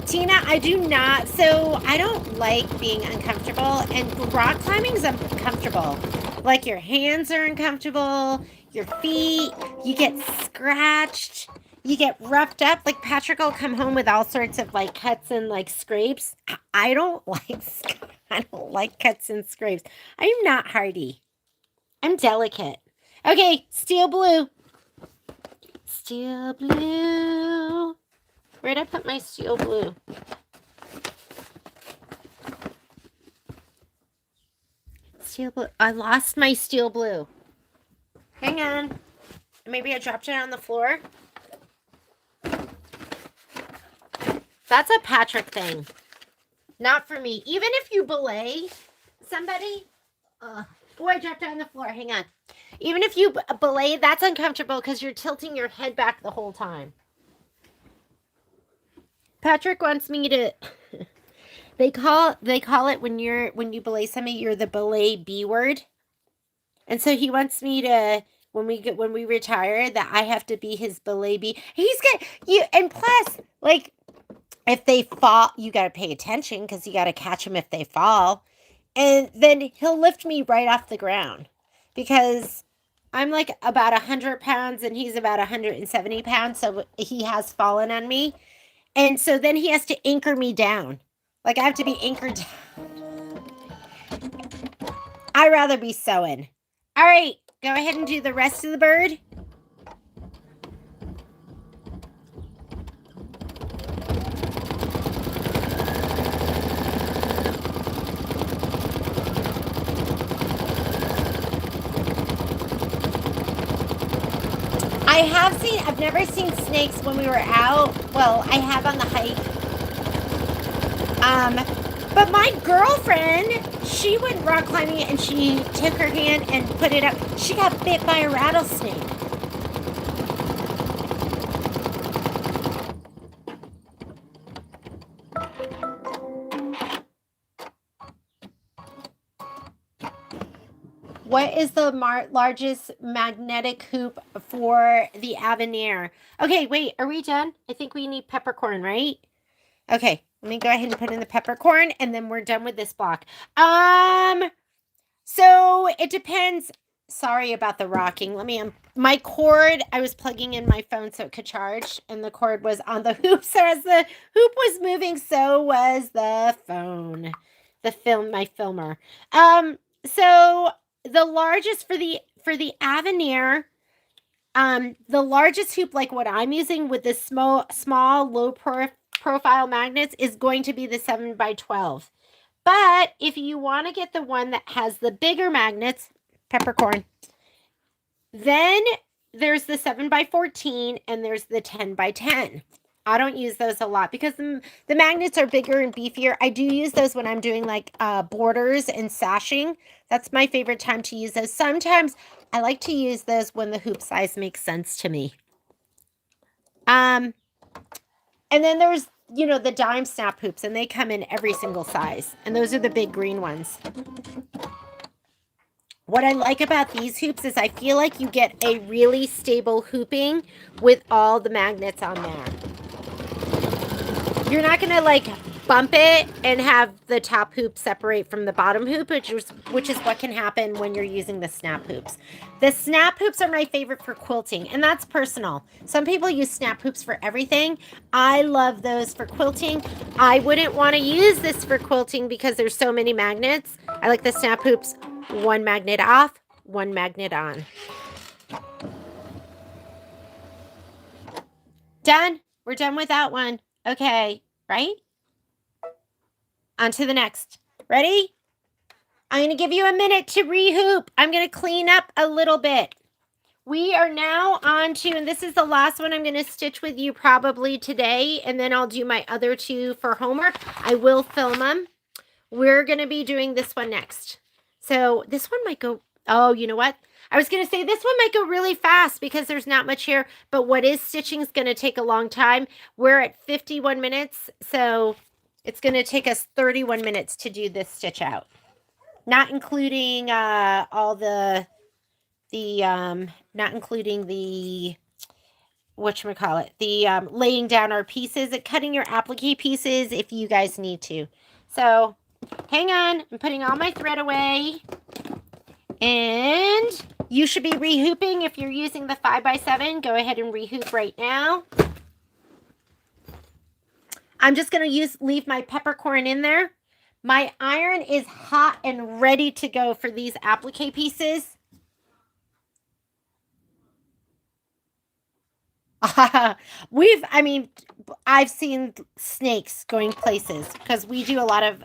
Tina, I do not. So I don't like being uncomfortable, and rock climbing's uncomfortable. Like your hands are uncomfortable, your feet, you get scratched, you get roughed up. Like Patrick will come home with all sorts of like cuts and like scrapes. I don't like cuts and scrapes. I'm not hardy. I'm delicate. Okay, steel blue. Steel blue. Where'd I put my steel blue? Steel blue. I lost my steel blue. Hang on. Maybe I dropped it on the floor. That's a Patrick thing. Not for me. Even if you belay somebody. Oh, I dropped it on the floor. Hang on. Even if you belay, that's uncomfortable because you're tilting your head back the whole time. Patrick wants me to They call it when you belay somebody, you're the belay B word. And so he wants me to when we retire that I have to be his belay B. He's got you, and plus, like, if they fall, you got to pay attention because you got to catch them if they fall. And then he'll lift me right off the ground because I'm like about 100 pounds and he's about 170 pounds. So he has fallen on me. And so then he has to anchor me down. Like I have to be anchored down. I'd rather be sewing. All right, go ahead and do the rest of the bird. I've never seen snakes when we were out. Well, I have on the hike. But my girlfriend, she went rock climbing and she took her hand and put it up. She got bit by a rattlesnake. What is the largest magnetic hoop for the Avenir? Okay, wait, are we done? I think we need peppercorn, right? Okay, let me go ahead and put in the peppercorn, and then we're done with this block. So it depends. Sorry about the rocking. Let me, my cord, I was plugging in my phone so it could charge, and the cord was on the hoop. So as the hoop was moving, so was the phone, my filmer. So the largest for the Avenir, the largest hoop, like what I'm using with the small low profile magnets, is going to be the 7x12. But if you want to get the one that has the bigger magnets, peppercorn, then there's the 7x14 and there's the 10x10. I don't use those a lot because the magnets are bigger and beefier. I do use those when I'm doing like borders and sashing. That's my favorite time to use those. Sometimes I like to use those when the hoop size makes sense to me. And then there's, the dime snap hoops, and they come in every single size. And those are the big green ones. What I like about these hoops is I feel like you get a really stable hooping with all the magnets on there. You're not going to like bump it and have the top hoop separate from the bottom hoop, which is what can happen when you're using the snap hoops. The snap hoops are my favorite for quilting, and that's personal. Some people use snap hoops for everything. I love those for quilting. I wouldn't want to use this for quilting because there's so many magnets. I like the snap hoops, one magnet off, one magnet on. Done. We're done with that one. Okay, right? On to the next. Ready? I'm going to give you a minute to rehoop. I'm going to clean up a little bit. We are now on to, and this is the last one I'm going to stitch with you probably today, and then I'll do my other two for homework. I will film them. We're going to be doing this one next. So this one might go, oh, you know what? I was going to say this one might go really fast because there's not much here, but what is stitching is going to take a long time. We're at 51 minutes, so it's going to take us 31 minutes to do this stitch out. Not including all not including the, whatchamacallit, the laying down our pieces and cutting your applique pieces if you guys need to. So hang on, I'm putting all my thread away. And you should be rehooping if you're using the 5x7. Go ahead and rehoop right now. I'm just going to leave my peppercorn in there. My iron is hot and ready to go for these applique pieces. I've seen snakes going places because we do a lot of,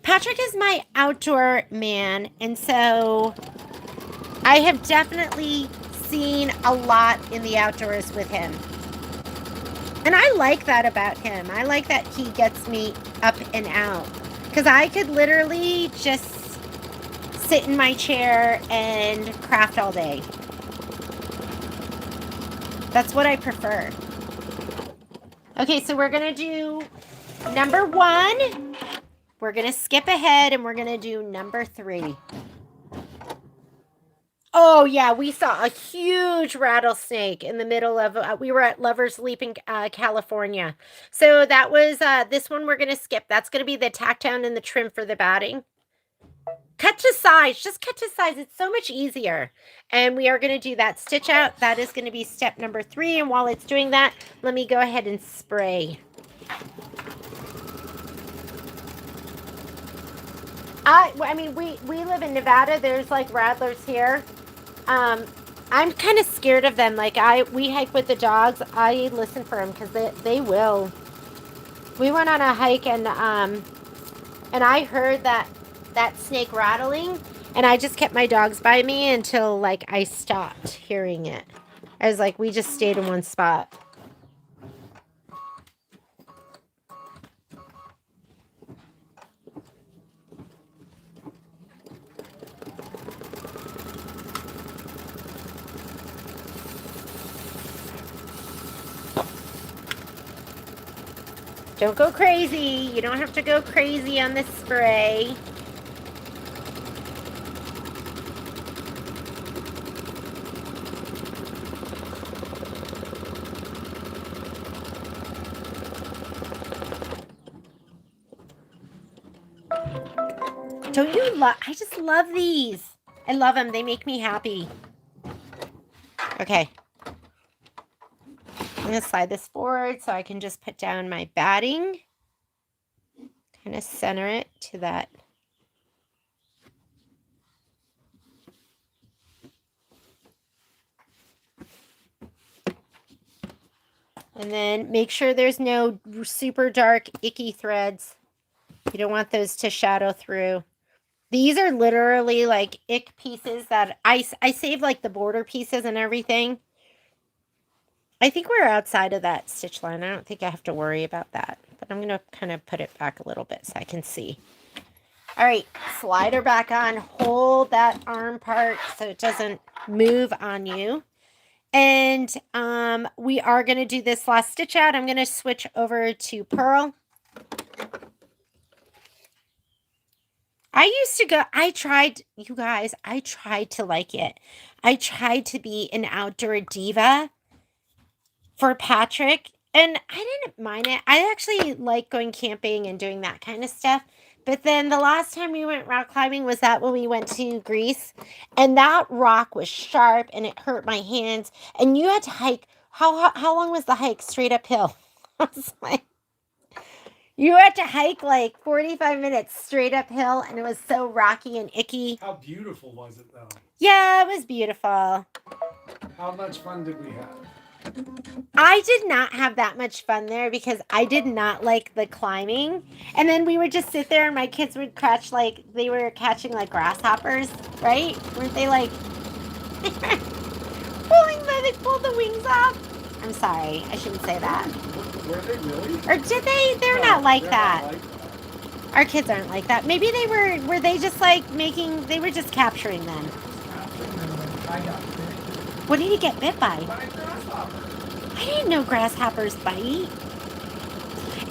Patrick is my outdoor man, and so I have definitely seen a lot in the outdoors with him. And I like that about him. I like that he gets me up and out. Because I could literally just sit in my chair and craft all day. That's what I prefer. Okay, so we're going to do number 1. we're going to skip ahead and we're going to do number 3. Oh, yeah, we saw a huge rattlesnake in the middle of, we were at Lover's Leap in California. So that was, this one we're going to skip. That's going to be the tack down and the trim for the batting. Cut to size, just cut to size. It's so much easier. And we are going to do that stitch out. That is going to be step number 3. And while it's doing that, let me go ahead and spray. I mean, we live in Nevada. There's like rattlers here. I'm kind of scared of them. Like we hike with the dogs. I listen for them because they will. We went on a hike and I heard that snake rattling, and I just kept my dogs by me until like I stopped hearing it. I was like, we just stayed in one spot. Don't go crazy. You don't have to go crazy on this spray. Don't you love? I just love these. I love them. They make me happy. Okay. I'm going to slide this forward so I can just put down my batting. Kind of center it to that. And then make sure there's no super dark, icky threads. You don't want those to shadow through. These are literally like ick pieces that I save like the border pieces and everything. I think we're outside of that stitch line. I don't think I have to worry about that. But I'm going to kind of put it back a little bit so I can see. All right, slide her back on. Hold that arm part so it doesn't move on you. And we are going to do this last stitch out. I'm going to switch over to purl. You guys, I tried to like it. I tried to be an outdoor diva for Patrick, and I didn't mind it. I actually like going camping and doing that kind of stuff. But then the last time we went rock climbing was that when we went to Greece, and that rock was sharp and it hurt my hands. And you had to hike. How long was the hike? Straight uphill. I was like, you had to hike like 45 minutes straight uphill, and it was so rocky and icky. How beautiful was it, though? Yeah, it was beautiful. How much fun did we have? I did not have that much fun there because I did not like the climbing. And then we would just sit there and my kids would catch like, they were catching like grasshoppers, right? Weren't they like they pulled the wings off? I'm sorry, I shouldn't say that. Were they really? Or did they? They're not like that. Our kids aren't like that. Maybe they were they just like they were just capturing them. I got bit. What did he get bit by? By a grasshopper. I didn't know grasshoppers bite.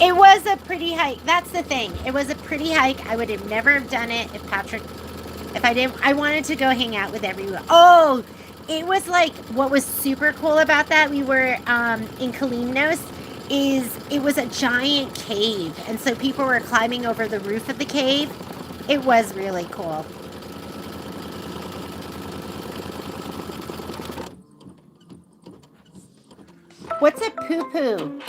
It was a pretty hike. That's the thing. It was a pretty hike. I would have never done it if I didn't. I wanted to go hang out with everyone. Oh, it was like, what was super cool about that, we were in Kalymnos, is it was a giant cave. And so people were climbing over the roof of the cave. It was really cool. What's a poo-poo?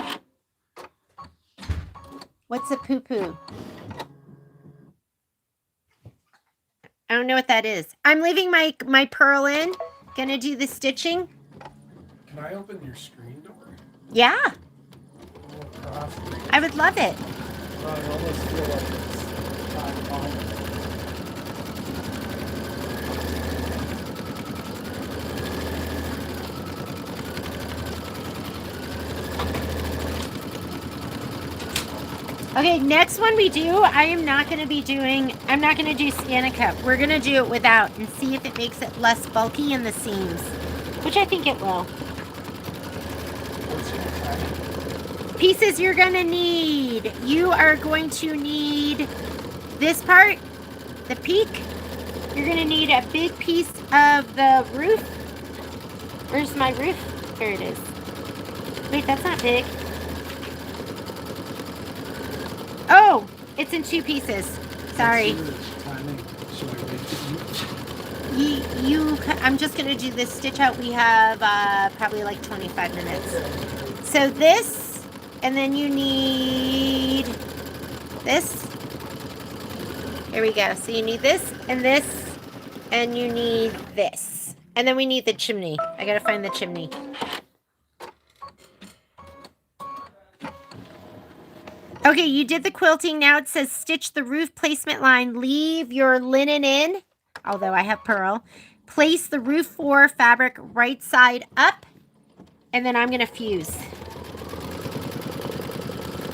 What's a poo-poo? I don't know what that is. I'm leaving my purl in. Gonna do the stitching. Can I open your screen door? Yeah. I would love it. I almost feel like it's time calling. Okay, next one we do, I'm not going to do Scanica. We're going to do it without and see if it makes it less bulky in the seams, which I think it will. Pieces you're going to need. You are going to need this part, the peak, you're gonna need a big piece of the roof. Where's my roof? Here it is. Wait, that's not big. Oh, it's in 2 pieces. Sorry. I'm just gonna do this stitch out. We have probably like 25 minutes. So this, and then you need this. Here we go. So you need this, and you need this. And then we need the chimney. I gotta find the chimney. Okay, you did the quilting. Now it says stitch the roof placement line. Leave your linen in, although I have purl. Place the roof floor fabric right side up, and then I'm going to fuse.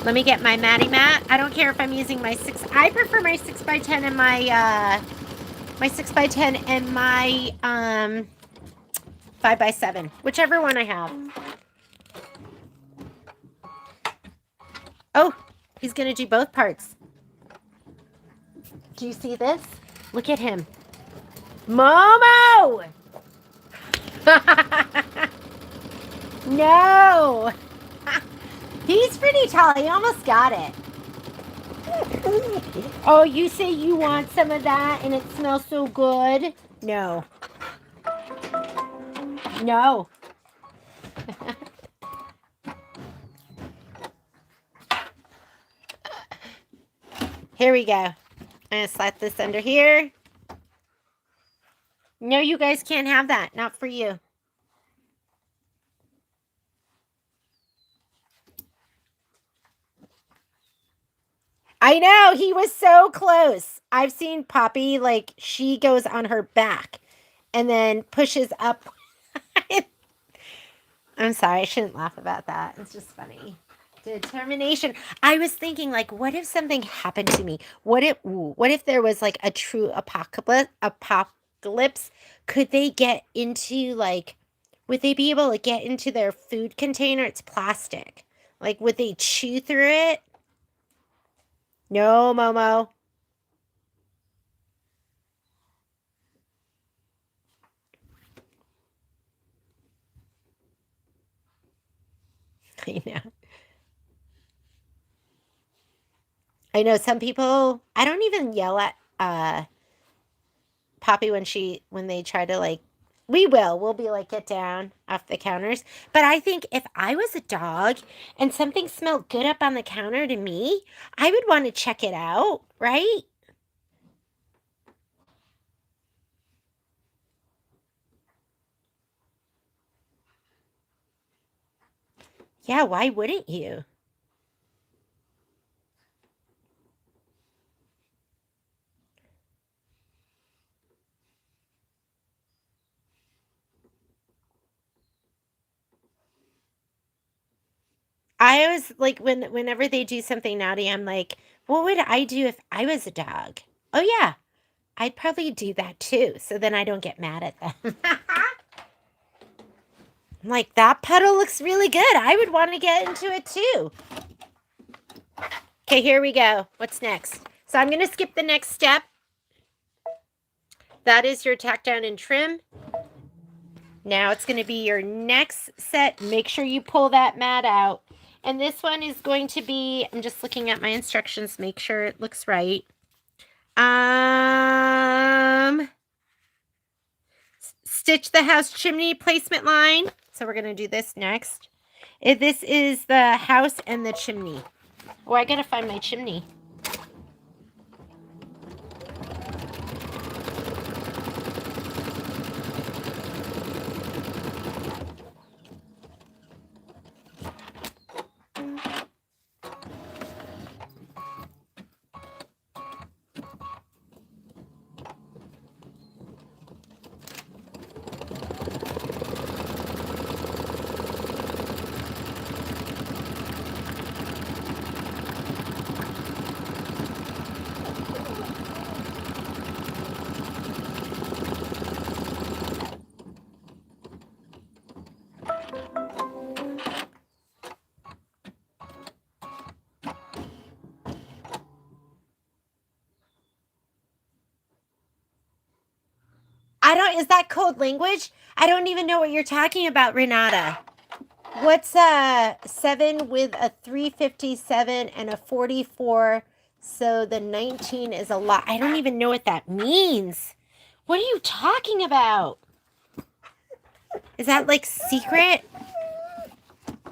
Let me get my matty mat. I don't care if I'm using my 6. I prefer my 6x10 and my 6x10 and my 5x7, whichever one I have. Oh, he's going to do both parts. Do you see this? Look at him. Momo! No! He's pretty tall. He almost got it. Oh, you say you want some of that and it smells so good? No. No. Here we go. I'm going to slap this under here. No, you guys can't have that. Not for you. I know. He was so close. I've seen Poppy, like, she goes on her back and then pushes up. I'm sorry. I shouldn't laugh about that. It's just funny. Determination. I was thinking, like, what if something happened to me? What if there was, like, a true apocalypse? Could they get into, like, would they be able to get into their food container? It's plastic. Like, would they chew through it? No, Momo. I know. I know some people, I don't even yell at Poppy when they try to, like, we'll be like, get down off the counters. But I think if I was a dog and something smelled good up on the counter to me, I would want to check it out, right? Yeah, why wouldn't you? I always, like, whenever they do something naughty, I'm like, what would I do if I was a dog? Oh, yeah, I'd probably do that too. So then I don't get mad at them. I'm like, that puddle looks really good. I would want to get into it too. Okay, here we go. What's next? So I'm going to skip the next step. That is your tack down and trim. Now it's going to be your next set. Make sure you pull that mat out. And this one is going to be, I'm just looking at my instructions, make sure it looks right. Stitch the house chimney placement line. So we're going to do this next. This is the house and the chimney. Oh, I got to find my chimney. is that code language? I don't even know what you're talking about, Renata. What's 7 with a 357 and a 44? So the 19 is a lot. I don't even know what that means. What are you talking about? Is that like secret?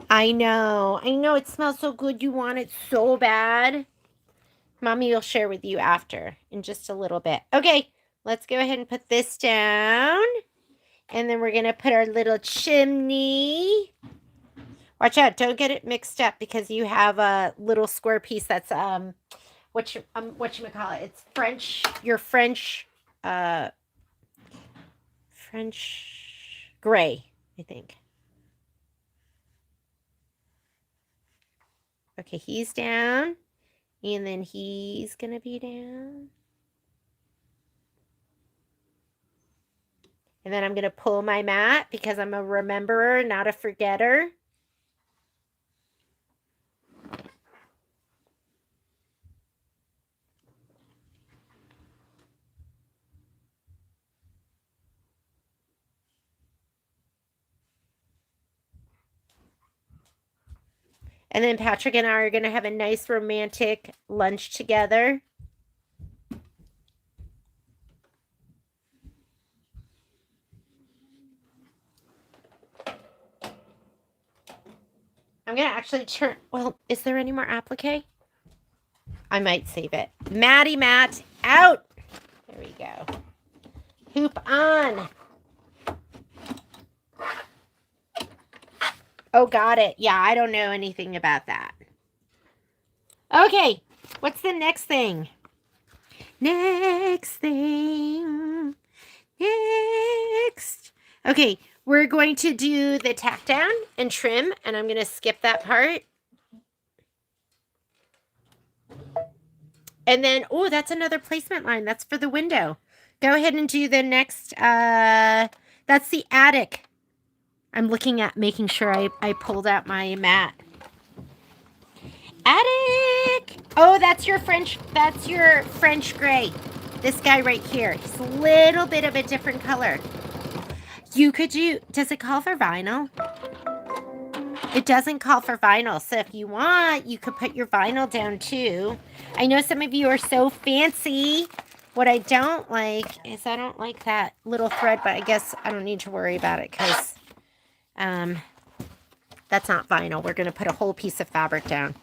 I know. It smells so good. You want it so bad. Mommy will share with you after in just a little bit. Okay, let's go ahead and put this down. And then we're going to put our little chimney. Watch out, don't get it mixed up because you have a little square piece that's whatchamacallit. It's French, your French gray, I think. Okay, he's down. And then he's going to be down. And then I'm going to pull my mat because I'm a rememberer, not a forgetter. And then Patrick and I are going to have a nice romantic lunch together. I'm going to actually turn... Well, is there any more applique? I might save it. Maddie Matt, out! There we go. Hoop on. Oh, got it. Yeah, I don't know anything about that. Okay, what's the next thing? Next. Okay, we're going to do the tack down and trim, and I'm going to skip that part. And then, oh, that's another placement line. That's for the window. Go ahead and do the next. That's the attic. I'm looking at making sure I pulled out my mat. Attic. Oh, that's your French gray. This guy right here. He's a little bit of a different color. You could do, does it call for vinyl? It doesn't call for vinyl. So if you want, you could put your vinyl down too. I know some of you are so fancy. What I don't like is I don't like that little thread, but I guess I don't need to worry about it because that's not vinyl. We're going to put a whole piece of fabric down.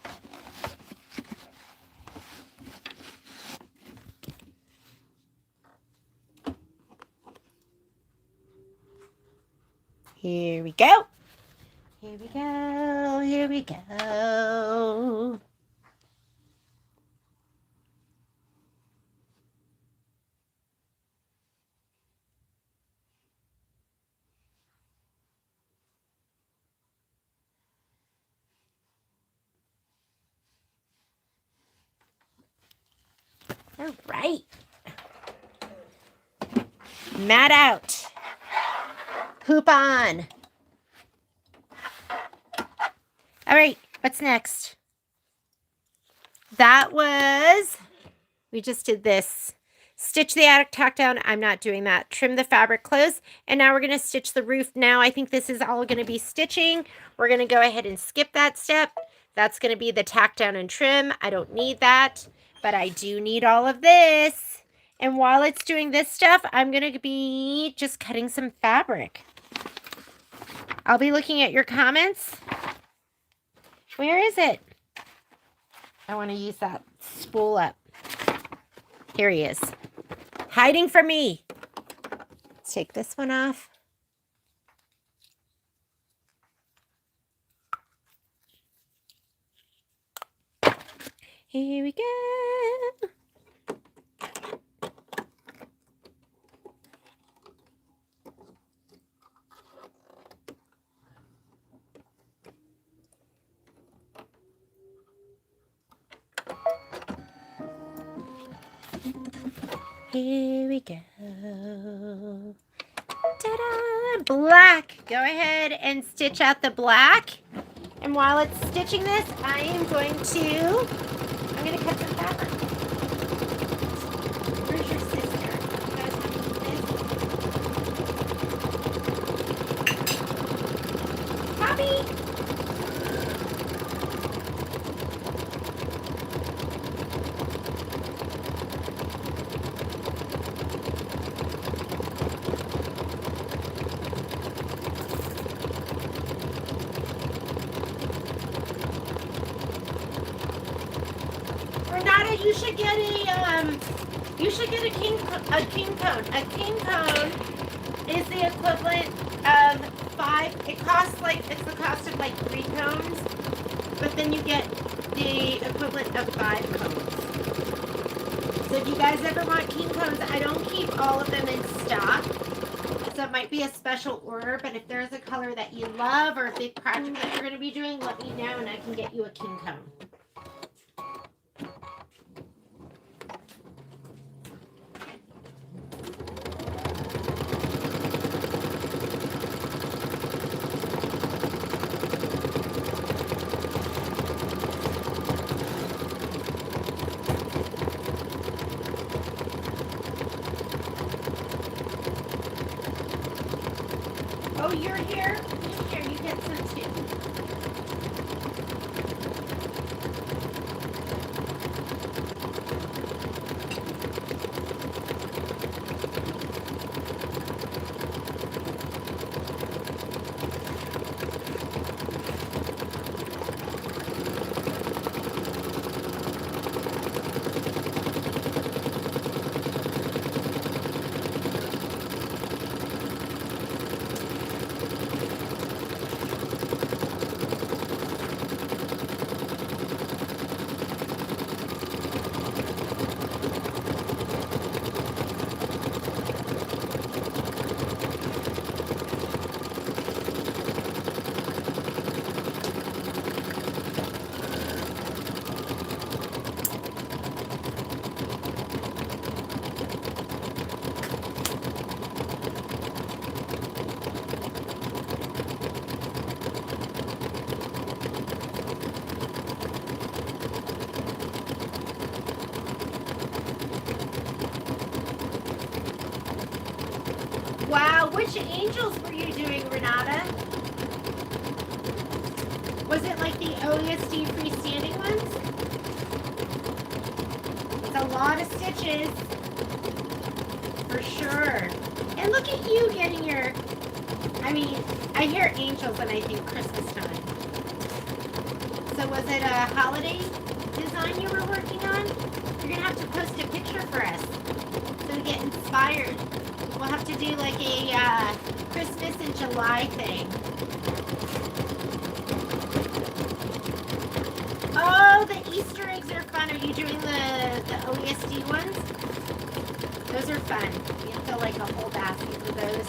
Here we go. Here we go. Here we go. All right. Mat out. Hoop on. All right, what's next? That was, we just did this. Stitch the attic tack down. I'm not doing that. Trim the fabric close. And now we're going to stitch the roof. Now I think this is all going to be stitching. We're going to go ahead and skip that step. That's going to be the tack down and trim. I don't need that, but I do need all of this. And while it's doing this stuff, I'm going to be just cutting some fabric. I'll be looking at your comments. Where is it? I want to use that spool up. Here he is. Hiding from me. Let's take this one off. Here we go. Here we go. Ta-da! Black. Go ahead and stitch out the black. And while it's stitching this, I'm going to cut some fabric. Where's your sister? You guys want to do this? Renata, you should get a king cone. A king cone is the equivalent of 5. It costs it's the cost of like 3 cones, but then you get the equivalent of 5 cones. So if you guys ever want king cones, I don't keep all of them in stock. So it might be a special order, but if there's a color that you love or a big project that you're going to be doing, let me know and I can get you a king cone. Oh, you're here? Here, you get some too. Wow, which angels were you doing, Renata? Was it like the OESD freestanding ones? It's a lot of stitches, for sure. And look at you getting your, I hear angels and I think Christmas time. So was it a holiday design you were working on? You're gonna have to post a picture for us so we get inspired. We'll have to do like a Christmas in July thing. Oh, the Easter eggs are fun. Are you doing the OESD ones? Those are fun. You have to like a whole basket of those.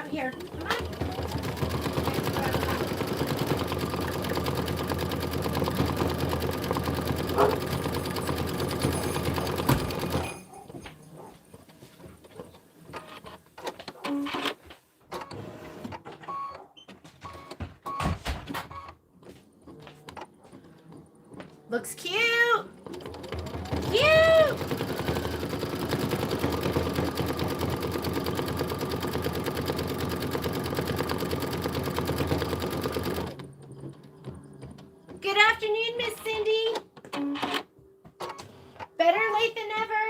Here, come on. Looks cute. Cute. Good afternoon, Miss Cindy. Better late than never.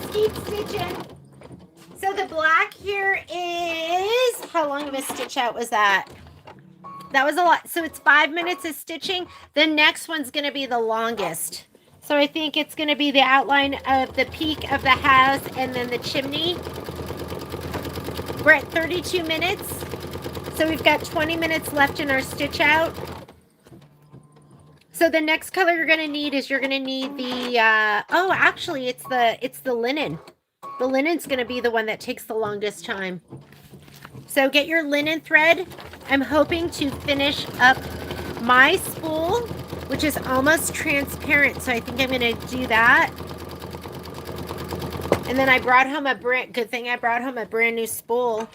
just keep stitching. So the black here is, how long of a stitch out was that? That was a lot. So it's 5 minutes of stitching. The next one's going to be the longest. So I think it's going to be the outline of the peak of the house and then the chimney. We're at 32 minutes. So we've got 20 minutes left in our stitch out. So the next color you're going to need is you're going to need the, oh, actually it's the linen. The linen's going to be the one that takes the longest time. So get your linen thread. I'm hoping to finish up my spool, which is almost transparent. So I think I'm going to do that. And then I brought home good thing I brought home a brand new spool.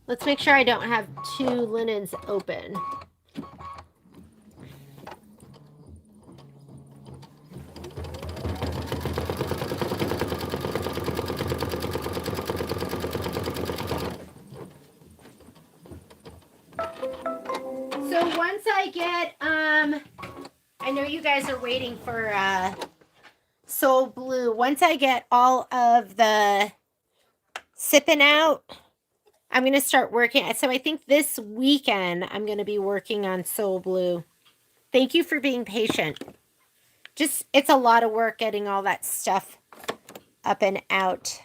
Let's make sure I don't have two linens open. So once I get, I know you guys are waiting for Soul Blue. Once I get all of the sipping out, I'm going to start working. So I think this weekend I'm going to be working on Soul Blue. Thank you for being patient. Just, it's a lot of work getting all that stuff up and out.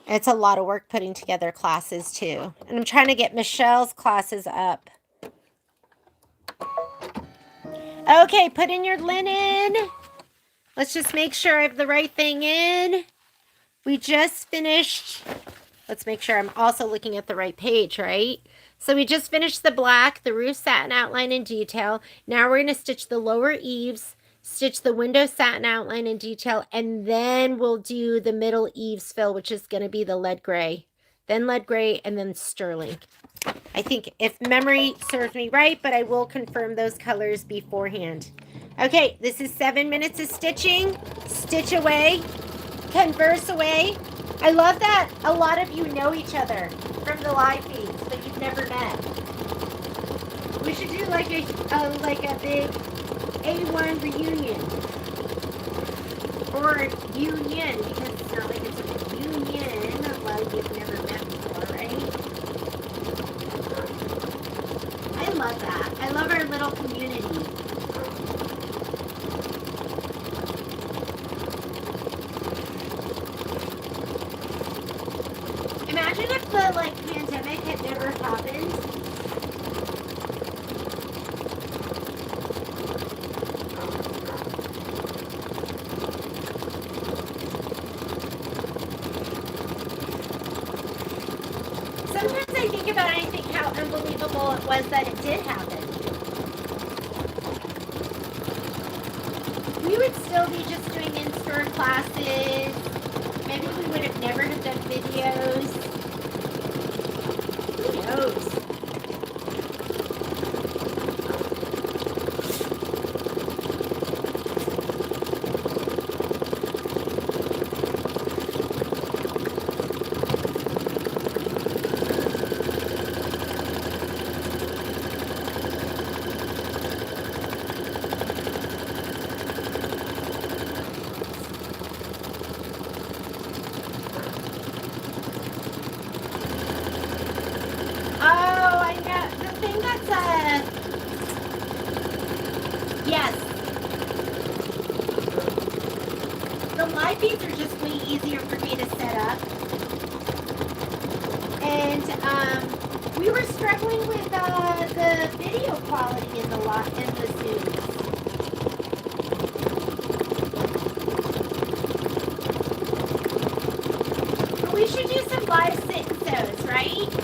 It's a lot of work putting together classes too. And I'm trying to get Michelle's classes up. Okay, put in your linen. Let's just make sure I have the right thing in. We just finished. Let's make sure I'm also looking at the right page, right? So we just finished the black, the roof satin outline and detail. Now we're going to stitch the lower eaves, stitch the window satin outline and detail, and then we'll do the middle eaves fill, which is going to be the lead gray. Then lead gray, and then sterling. I think if memory serves me right, but I will confirm those colors beforehand. Okay, this is 7 minutes of stitching. Stitch away, converse away. I love that a lot of you know each other from the live feeds, but you've never met. We should do like a big A1 reunion. Or union, because it's not like it's a reunion of like you've never met before, right? I love that. I love our little community. Imagine if the pandemic had never happened. Sometimes I think about it and I think how unbelievable it was that it did happen. We would still be just doing in-store classes. Maybe we would have never have done videos. Who knows? Yes. The live feeds are just way easier for me to set up. And we were struggling with the video quality in the Zooms. But we should do some live sit and sews, right?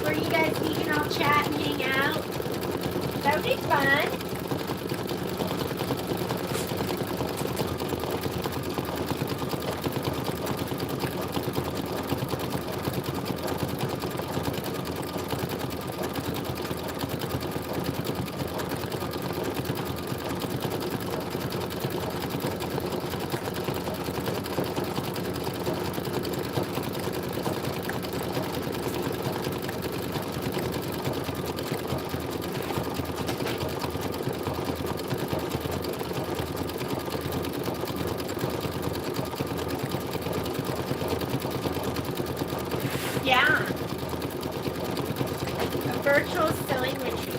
Where you guys can all chat and hang out. That would be fun. virtual sewing retreat.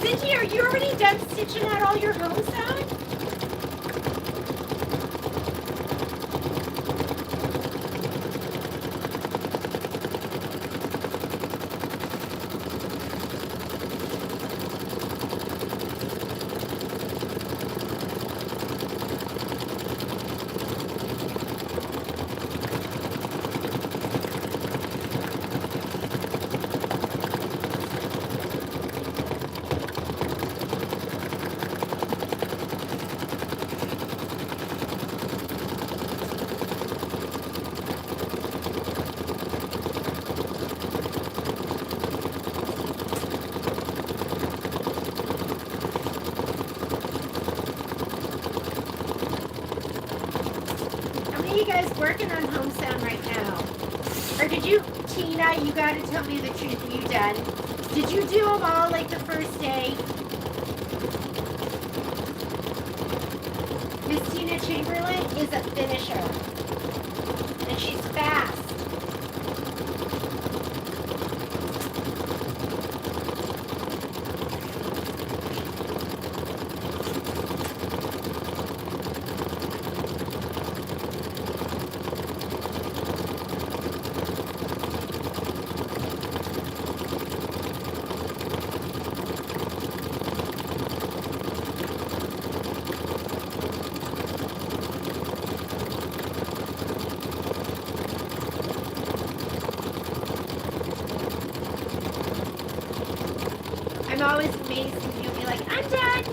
Cindy, are you already done stitching out all your home sewing? How are you guys working on home sound right now? Or did you, Tina, you gotta tell me the truth, you done? Did you do them all like the first day? Miss Tina Chamberlain is a finisher. And she's fast. I'm always amazed when you'll be like, I'm done.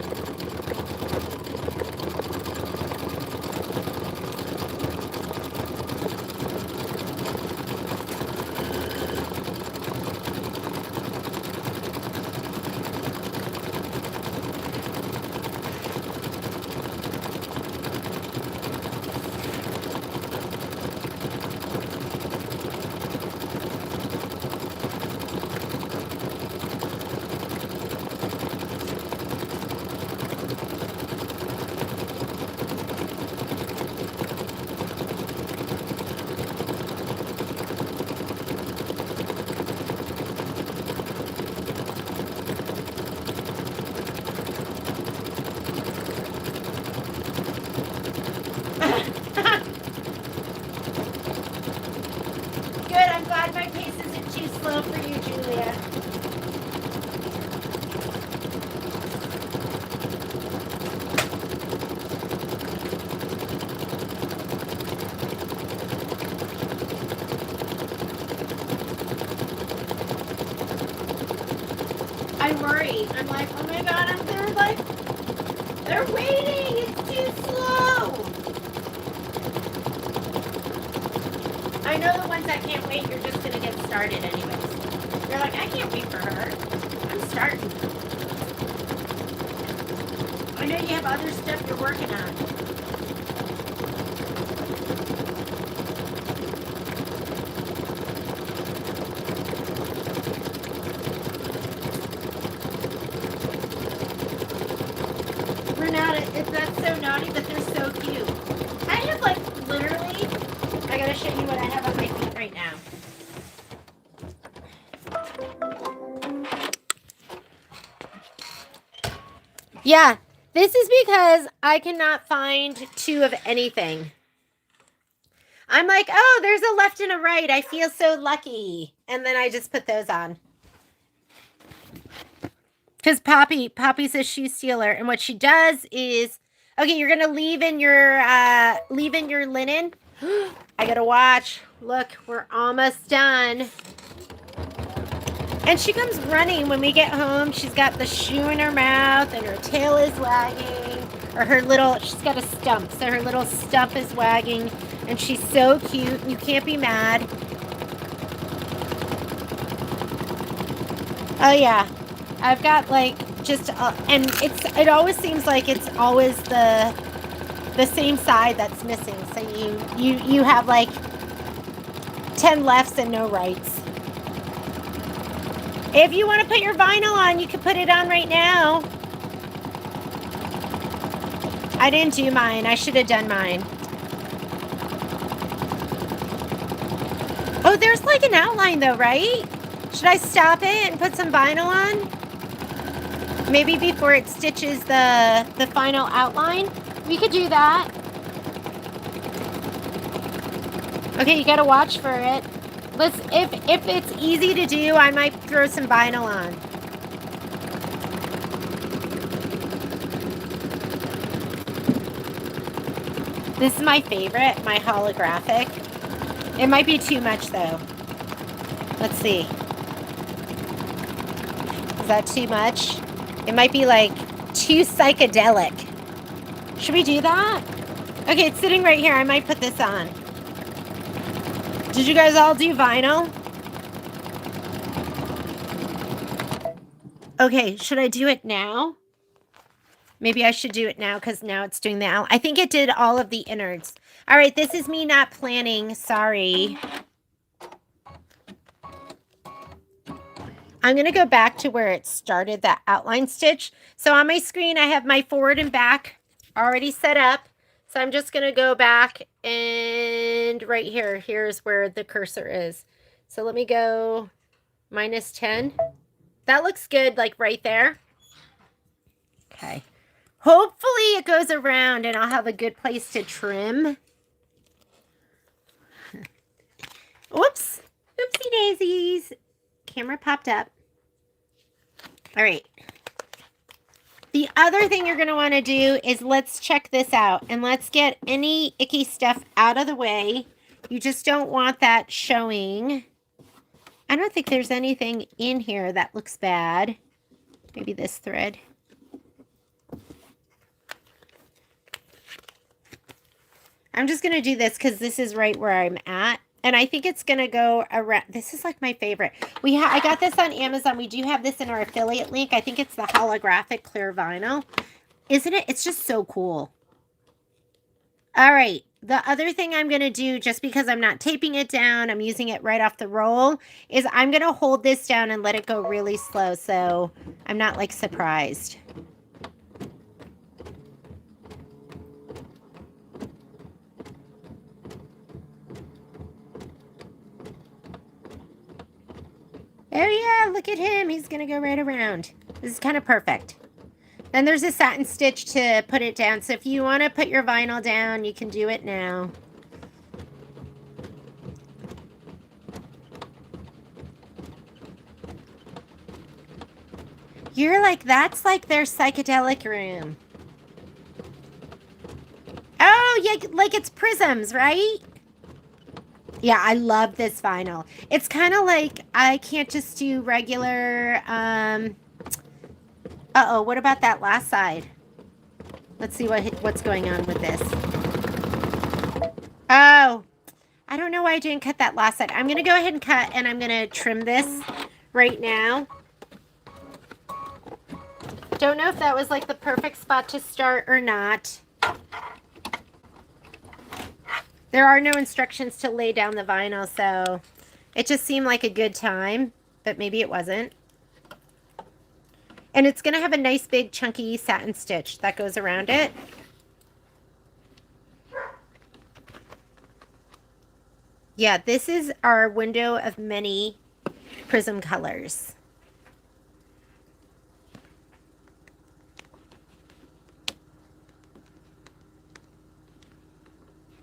Good, I'm glad my pace isn't too slow for you, Julia. I worry. I'm like, oh my god, they're waiting. It's too slow. I know the ones that can't wait, you're just gonna get started anyways. You're like, I can't wait for her. I'm starting. I know you have other stuff you're working on. That's so naughty, but they're so cute. I have like literally, I gotta show you what I have on my feet right now. Yeah, this is because I cannot find two of anything. I'm like, oh, there's a left and a right. I feel so lucky. And then I just put those on. Because Poppy's a shoe stealer. And what she does is, okay, you're gonna leave in your linen. I gotta watch. Look, we're almost done. And she comes running when we get home. She's got the shoe in her mouth and her tail is wagging. Or her little, she's got a stump, so her little stump is wagging, and she's so cute. You can't be mad. Oh yeah, I've got like just, and it always seems like it's always the same side that's missing. So you have like 10 lefts and no rights. If you want to put your vinyl on, you can put it on right now. I didn't do mine. I should have done mine. Oh, there's like an outline though, right? Should I stop it and put some vinyl on? Maybe before it stitches the final outline? We could do that. Okay, you gotta watch for it. If it's easy to do, I might throw some vinyl on. This is my favorite, my holographic. It might be too much though. Let's see. Is that too much? It might be like too psychedelic. Should we do that? Okay, it's sitting right here. I might put this on. Did you guys all do vinyl? Okay, should I do it now? Maybe I should do it now because now it's doing the out. I think it did all of the innards. All right, this is me not planning. Sorry. I'm going to go back to where it started, that outline stitch. So on my screen, I have my forward and back already set up. So I'm just going to go back and right here, here's where the cursor is. So let me go -10. That looks good, like right there. Okay. Hopefully it goes around and I'll have a good place to trim. Whoops. Oopsie daisies. Camera popped up. All right. The other thing you're going to want to do is let's check this out and let's get any icky stuff out of the way. You just don't want that showing. I don't think there's anything in here that looks bad. Maybe this thread. I'm just going to do this because this is right where I'm at. And I think it's going to go around. This is like my favorite. I got this on Amazon. We do have this in our affiliate link. I think it's the holographic clear vinyl. Isn't it? It's just so cool. All right. The other thing I'm going to do, just because I'm not taping it down, I'm using it right off the roll, is I'm going to hold this down and let it go really slow so I'm not like surprised. Oh yeah, look at him. He's going to go right around. This is kind of perfect. Then there's a satin stitch to put it down. So if you want to put your vinyl down, you can do it now. You're like, that's like their psychedelic room. Oh, yeah, like it's prisms, right? Yeah, I love this vinyl. It's kind of like I can't just do regular, uh-oh, what about that last side? Let's see what's going on with this. Oh, I don't know why I didn't cut that last side. I'm going to go ahead and cut, and I'm going to trim this right now. Don't know if that was like the perfect spot to start or not. There are no instructions to lay down the vinyl, so it just seemed like a good time, but maybe it wasn't. And it's going to have a nice big chunky satin stitch that goes around it. Yeah, this is our window of many prism colors.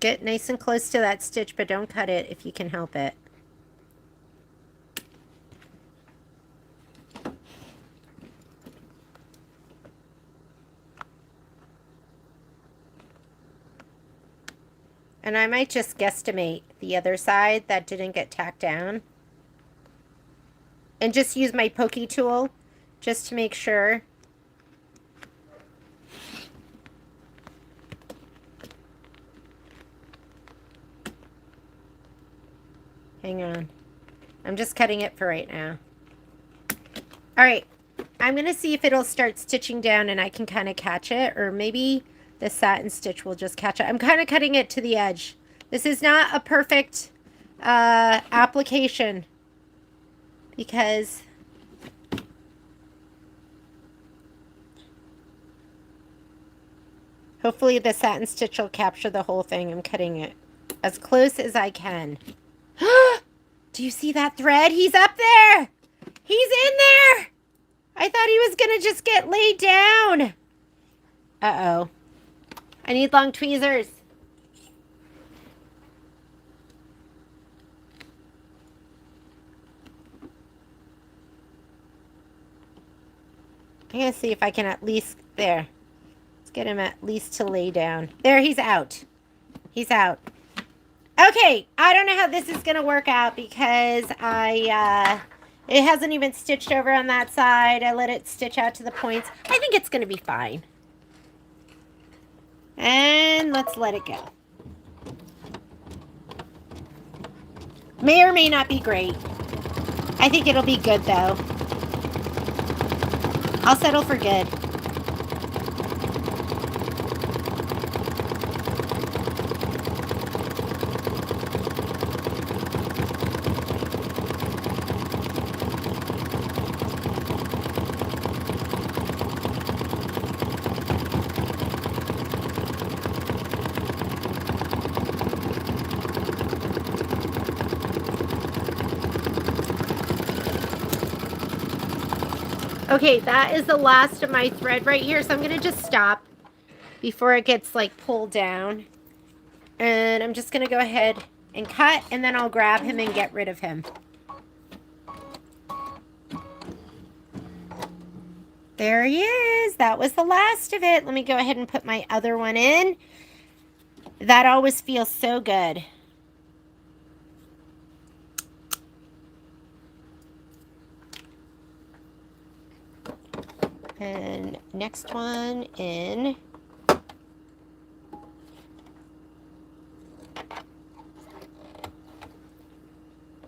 Get nice and close to that stitch, but don't cut it if you can help it. And I might just guesstimate the other side that didn't get tacked down. And just use my pokey tool just to make sure. Hang on. I'm just cutting it for right now. All right. I'm going to see if it'll start stitching down and I can kind of catch it, or maybe the satin stitch will just catch it. I'm kind of cutting it to the edge. This is not a perfect application because hopefully the satin stitch will capture the whole thing. I'm cutting it as close as I can. Do you see that thread? He's up there. He's in there. I thought he was going to just get laid down. Uh-oh. I need long tweezers. I'm going to see if I can at least... There. Let's get him at least to lay down. There, he's out. He's out. Okay, I don't know how this is going to work out because it hasn't even stitched over on that side. I let it stitch out to the points. I think it's going to be fine. And let's let it go. May or may not be great. I think it'll be good, though. I'll settle for good. Okay, that is the last of my thread right here, so I'm going to just stop before it gets like pulled down. And I'm just going to go ahead and cut, and then I'll grab him and get rid of him. There he is. That was the last of it. Let me go ahead and put my other one in. That always feels so good. And next one in.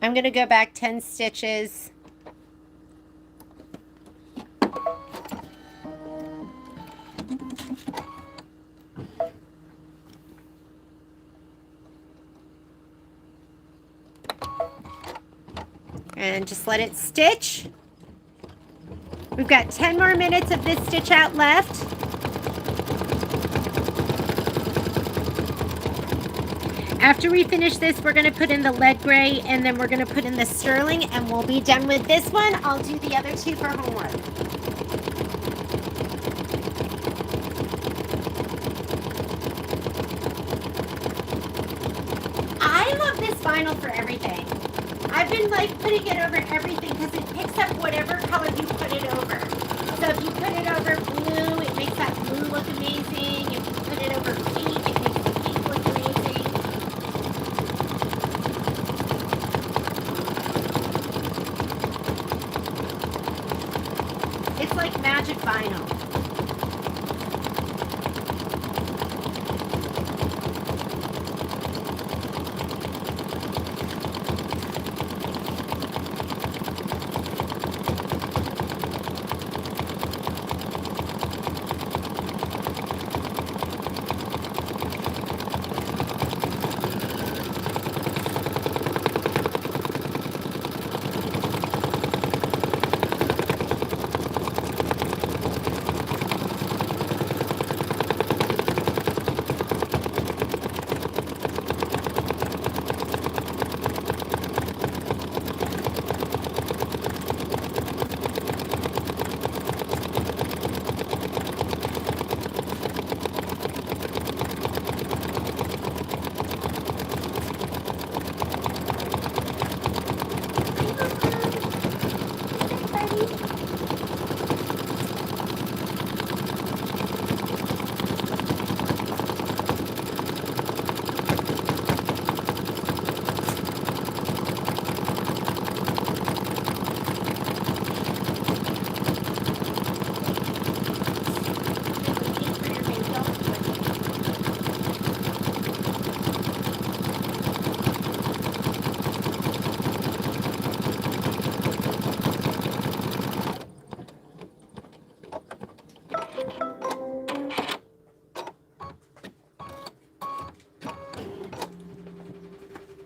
I'm going to go back 10 stitches. And just let it stitch. We've got 10 more minutes of this stitch out left. After we finish this, we're going to put in the lead gray, and then we're going to put in the sterling, and we'll be done with this one. I'll do the other two for homework. I love this vinyl for everything. I've been like putting it over everything because it picks up whatever color you put it over. So if you put it over blue, it makes that blue look amazing. If you put it over pink, it makes the pink look amazing. It's like magic vinyl.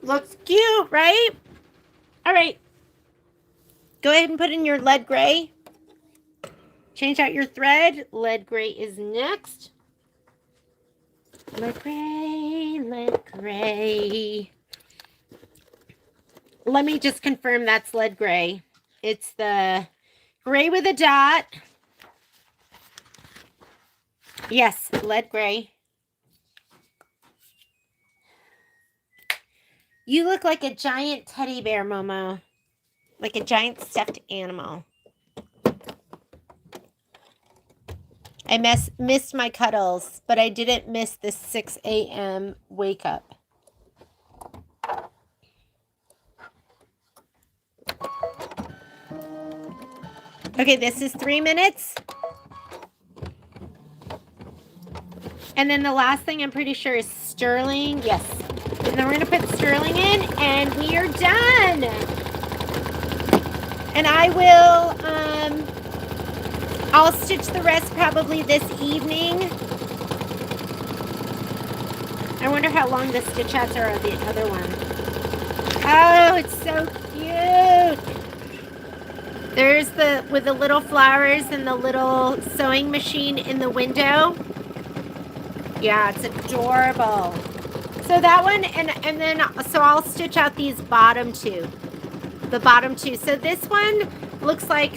Looks cute, right? All right. Go ahead and put in your lead gray. Change out your thread. Lead gray is next. Lead gray, lead gray. Let me just confirm that's lead gray. It's the gray with a dot. Yes, lead gray. You look like a giant teddy bear, Momo. Like a giant stuffed animal. I missed my cuddles, but I didn't miss the 6 a.m. wake up. Okay, this is 3 minutes. And then the last thing I'm pretty sure is sterling. Yes. And then we're going to put sterling in, and we are done. And I will, I'll stitch the rest probably this evening. I wonder how long the stitch outs are of the other one. Oh, it's so cute. There's the, with the little flowers and the little sewing machine in the window. Yeah, it's adorable. So that one, and then, so I'll stitch out these bottom two. The bottom two. So this one looks like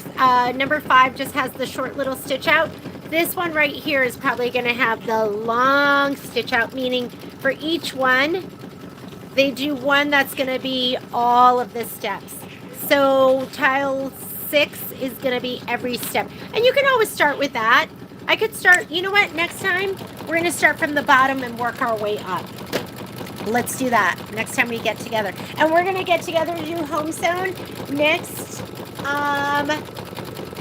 number 5 just has the short little stitch out. This one right here is probably going to have the long stitch out, meaning for each one, they do one that's going to be all of the steps. So tile 6 is going to be every step. And you can always start with that. I could start, you know what, next time, we're going to start from the bottom and work our way up. Let's do that next time we get together. And we're going to get together to do home sewn next.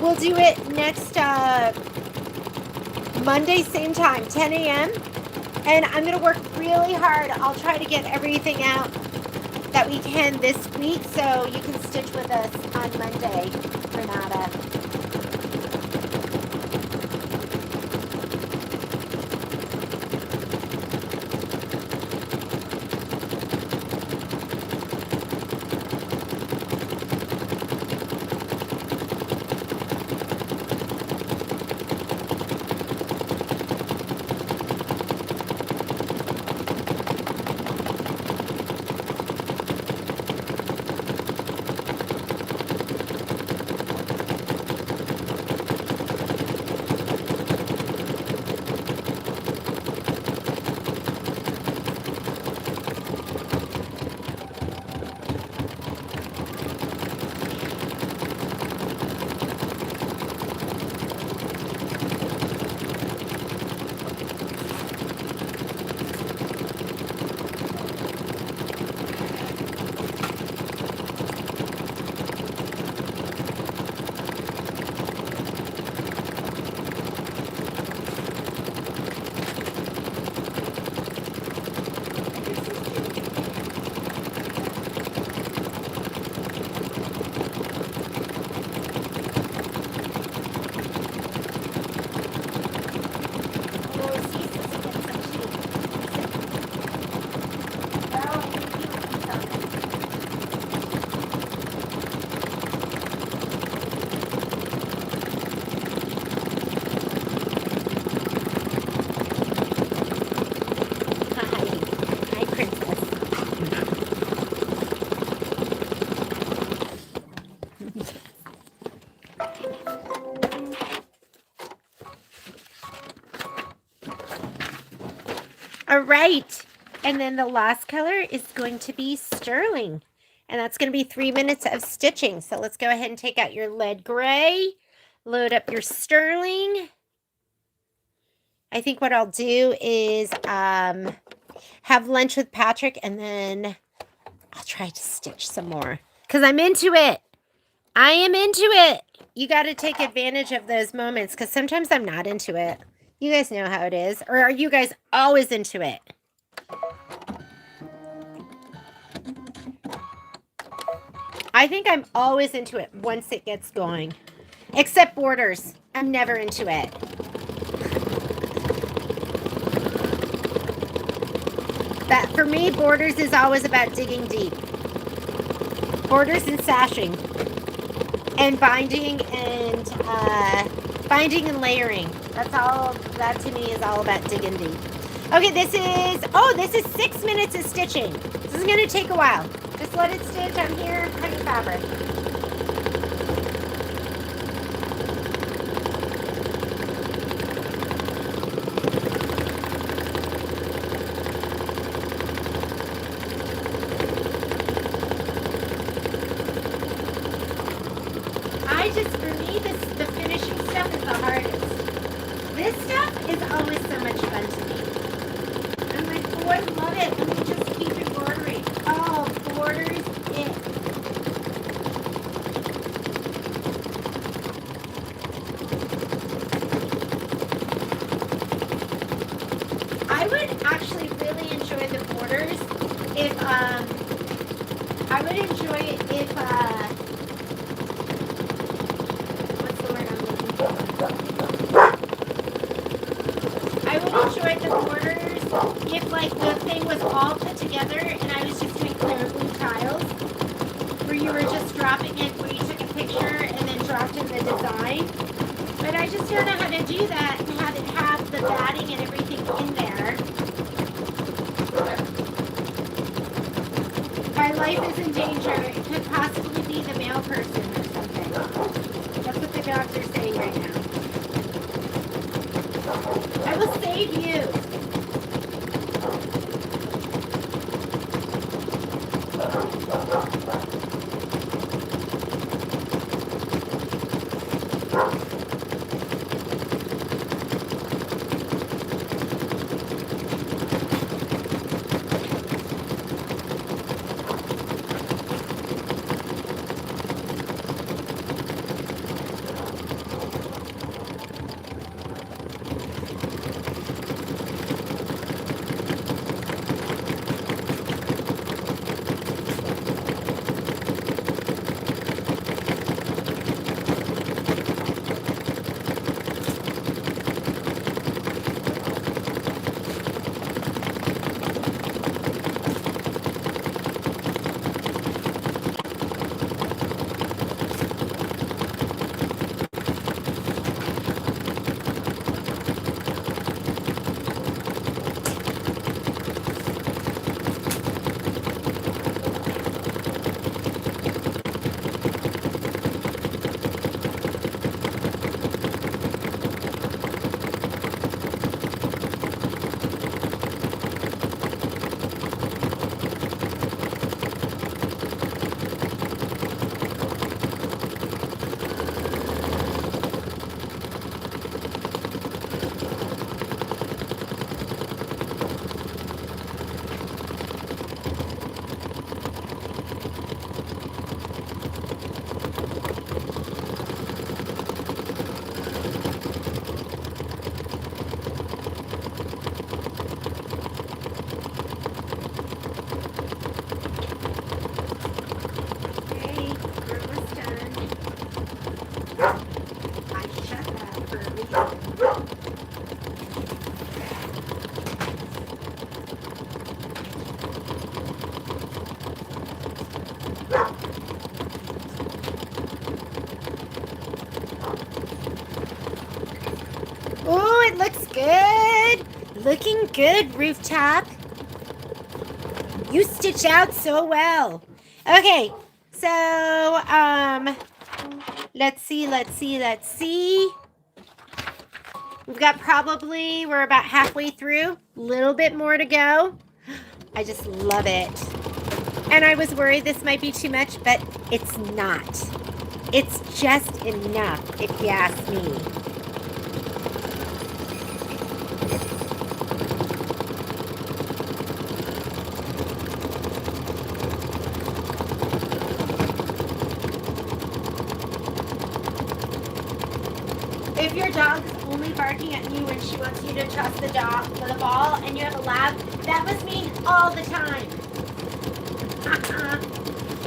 We'll do it next Monday, same time, 10 a.m. And I'm going to work really hard. I'll try to get everything out that we can this week so you can stitch with us on Monday, Renata. All right. And then the last color is going to be sterling. And that's going to be 3 minutes of stitching. So let's go ahead and take out your lead gray. Load up your sterling. I think what I'll do is have lunch with Patrick, and then I'll try to stitch some more. Because I'm into it. I am into it. You got to take advantage of those moments, because sometimes I'm not into it. You guys know how it is. Or are you guys always into it? I think I'm always into it once it gets going. Except borders. I'm never into it. That for me, borders is always about digging deep. Borders and sashing, and binding and layering. That's all. That to me is all about digging deep. Okay, this is 6 minutes of stitching. This is gonna take a while. Just let it stitch. I'm here cutting fabric. For me, the finishing stuff is the hardest. This stuff is always so much fun to me. I'm like, oh, I love it. Let me just keep embroidering. Oh, borders, it. I would actually really enjoy the borders if, I would enjoy it if, I would enjoy the borders if like the thing was all put together and I was just doing clear blue tiles where you were just dropping it, where you took a picture and then dropped in the design. But I just don't know how to do that and how to have the batting and everything in there. My life is in danger. It could possibly be the mail person or something. That's what the dogs are saying right now. I will save you. Oh, it looks good. Looking good, Rooftop. You stitch out so well. Okay, so, let's see. We're about halfway through. A little bit more to go. I just love it. And I was worried this might be too much, but it's not. It's just enough, if you ask me. If your dog is only barking at you when she wants you to toss the ball and you have a lab, that must mean all the time.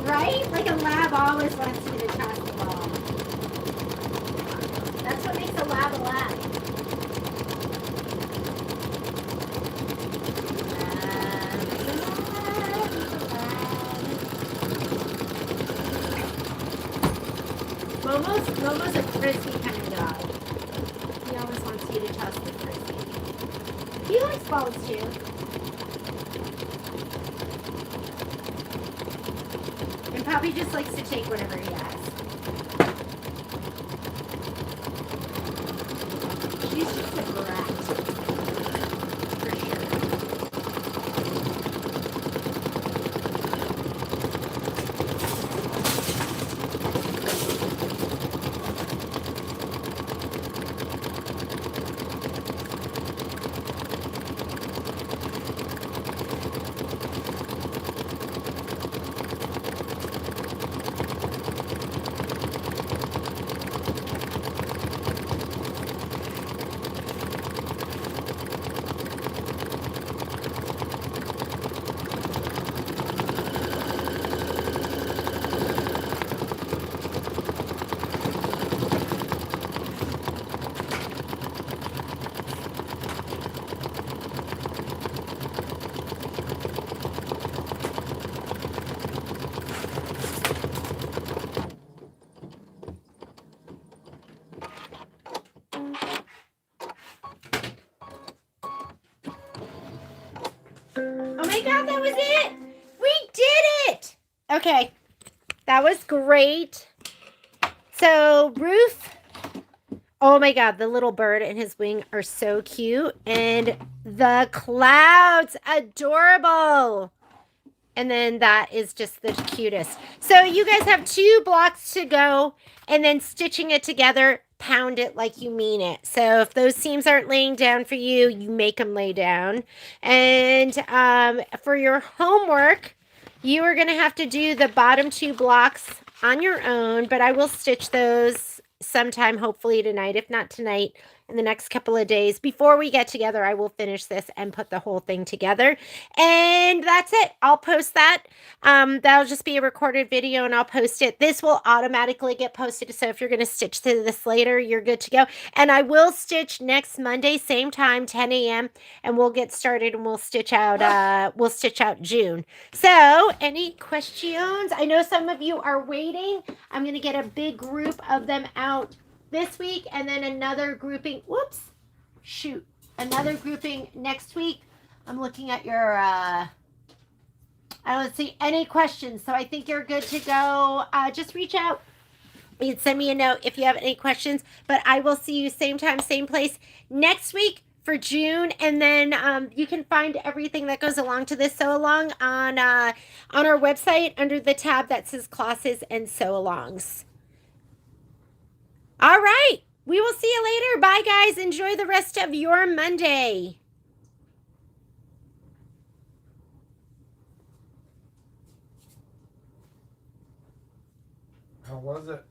Right? Like a lab always wants you to toss the ball. That's what makes a lab a lab. Momo's a frisbee kind of dog. He always wants you to toss the frisbee. He likes balls too. And Poppy just likes to take whatever he has. She's just a brat. For sure. Oh my god, that was it! We did it! Okay, that was great. So, Ruth, oh my god, the little bird and his wing are so cute. And the clouds, adorable. And then that is just the cutest. So you guys have 2 blocks to go, and then stitching it together, pound it like you mean it. So if those seams aren't laying down for you, you make them lay down. And for your homework, you are going to have to do the bottom 2 blocks on your own, but I will stitch those sometime, hopefully tonight. If not tonight, in the next couple of days. Before we get together, I will finish this and put the whole thing together. And that's it. I'll post that. That'll just be a recorded video, and I'll post it. This will automatically get posted. So if you're going to stitch to this later, you're good to go. And I will stitch next Monday, same time, 10 a.m. And we'll get started, and we'll stitch out June. So any questions? I know some of you are waiting. I'm going to get a big group of them out this week, and then another grouping, another grouping next week. I'm looking at your, I don't see any questions, so I think you're good to go. Just reach out. You can send me a note if you have any questions, but I will see you same time, same place next week for June, and then you can find everything that goes along to this sew along on our website under the tab that says classes and sew alongs. All right. We will see you later. Bye, guys. Enjoy the rest of your Monday. How was it?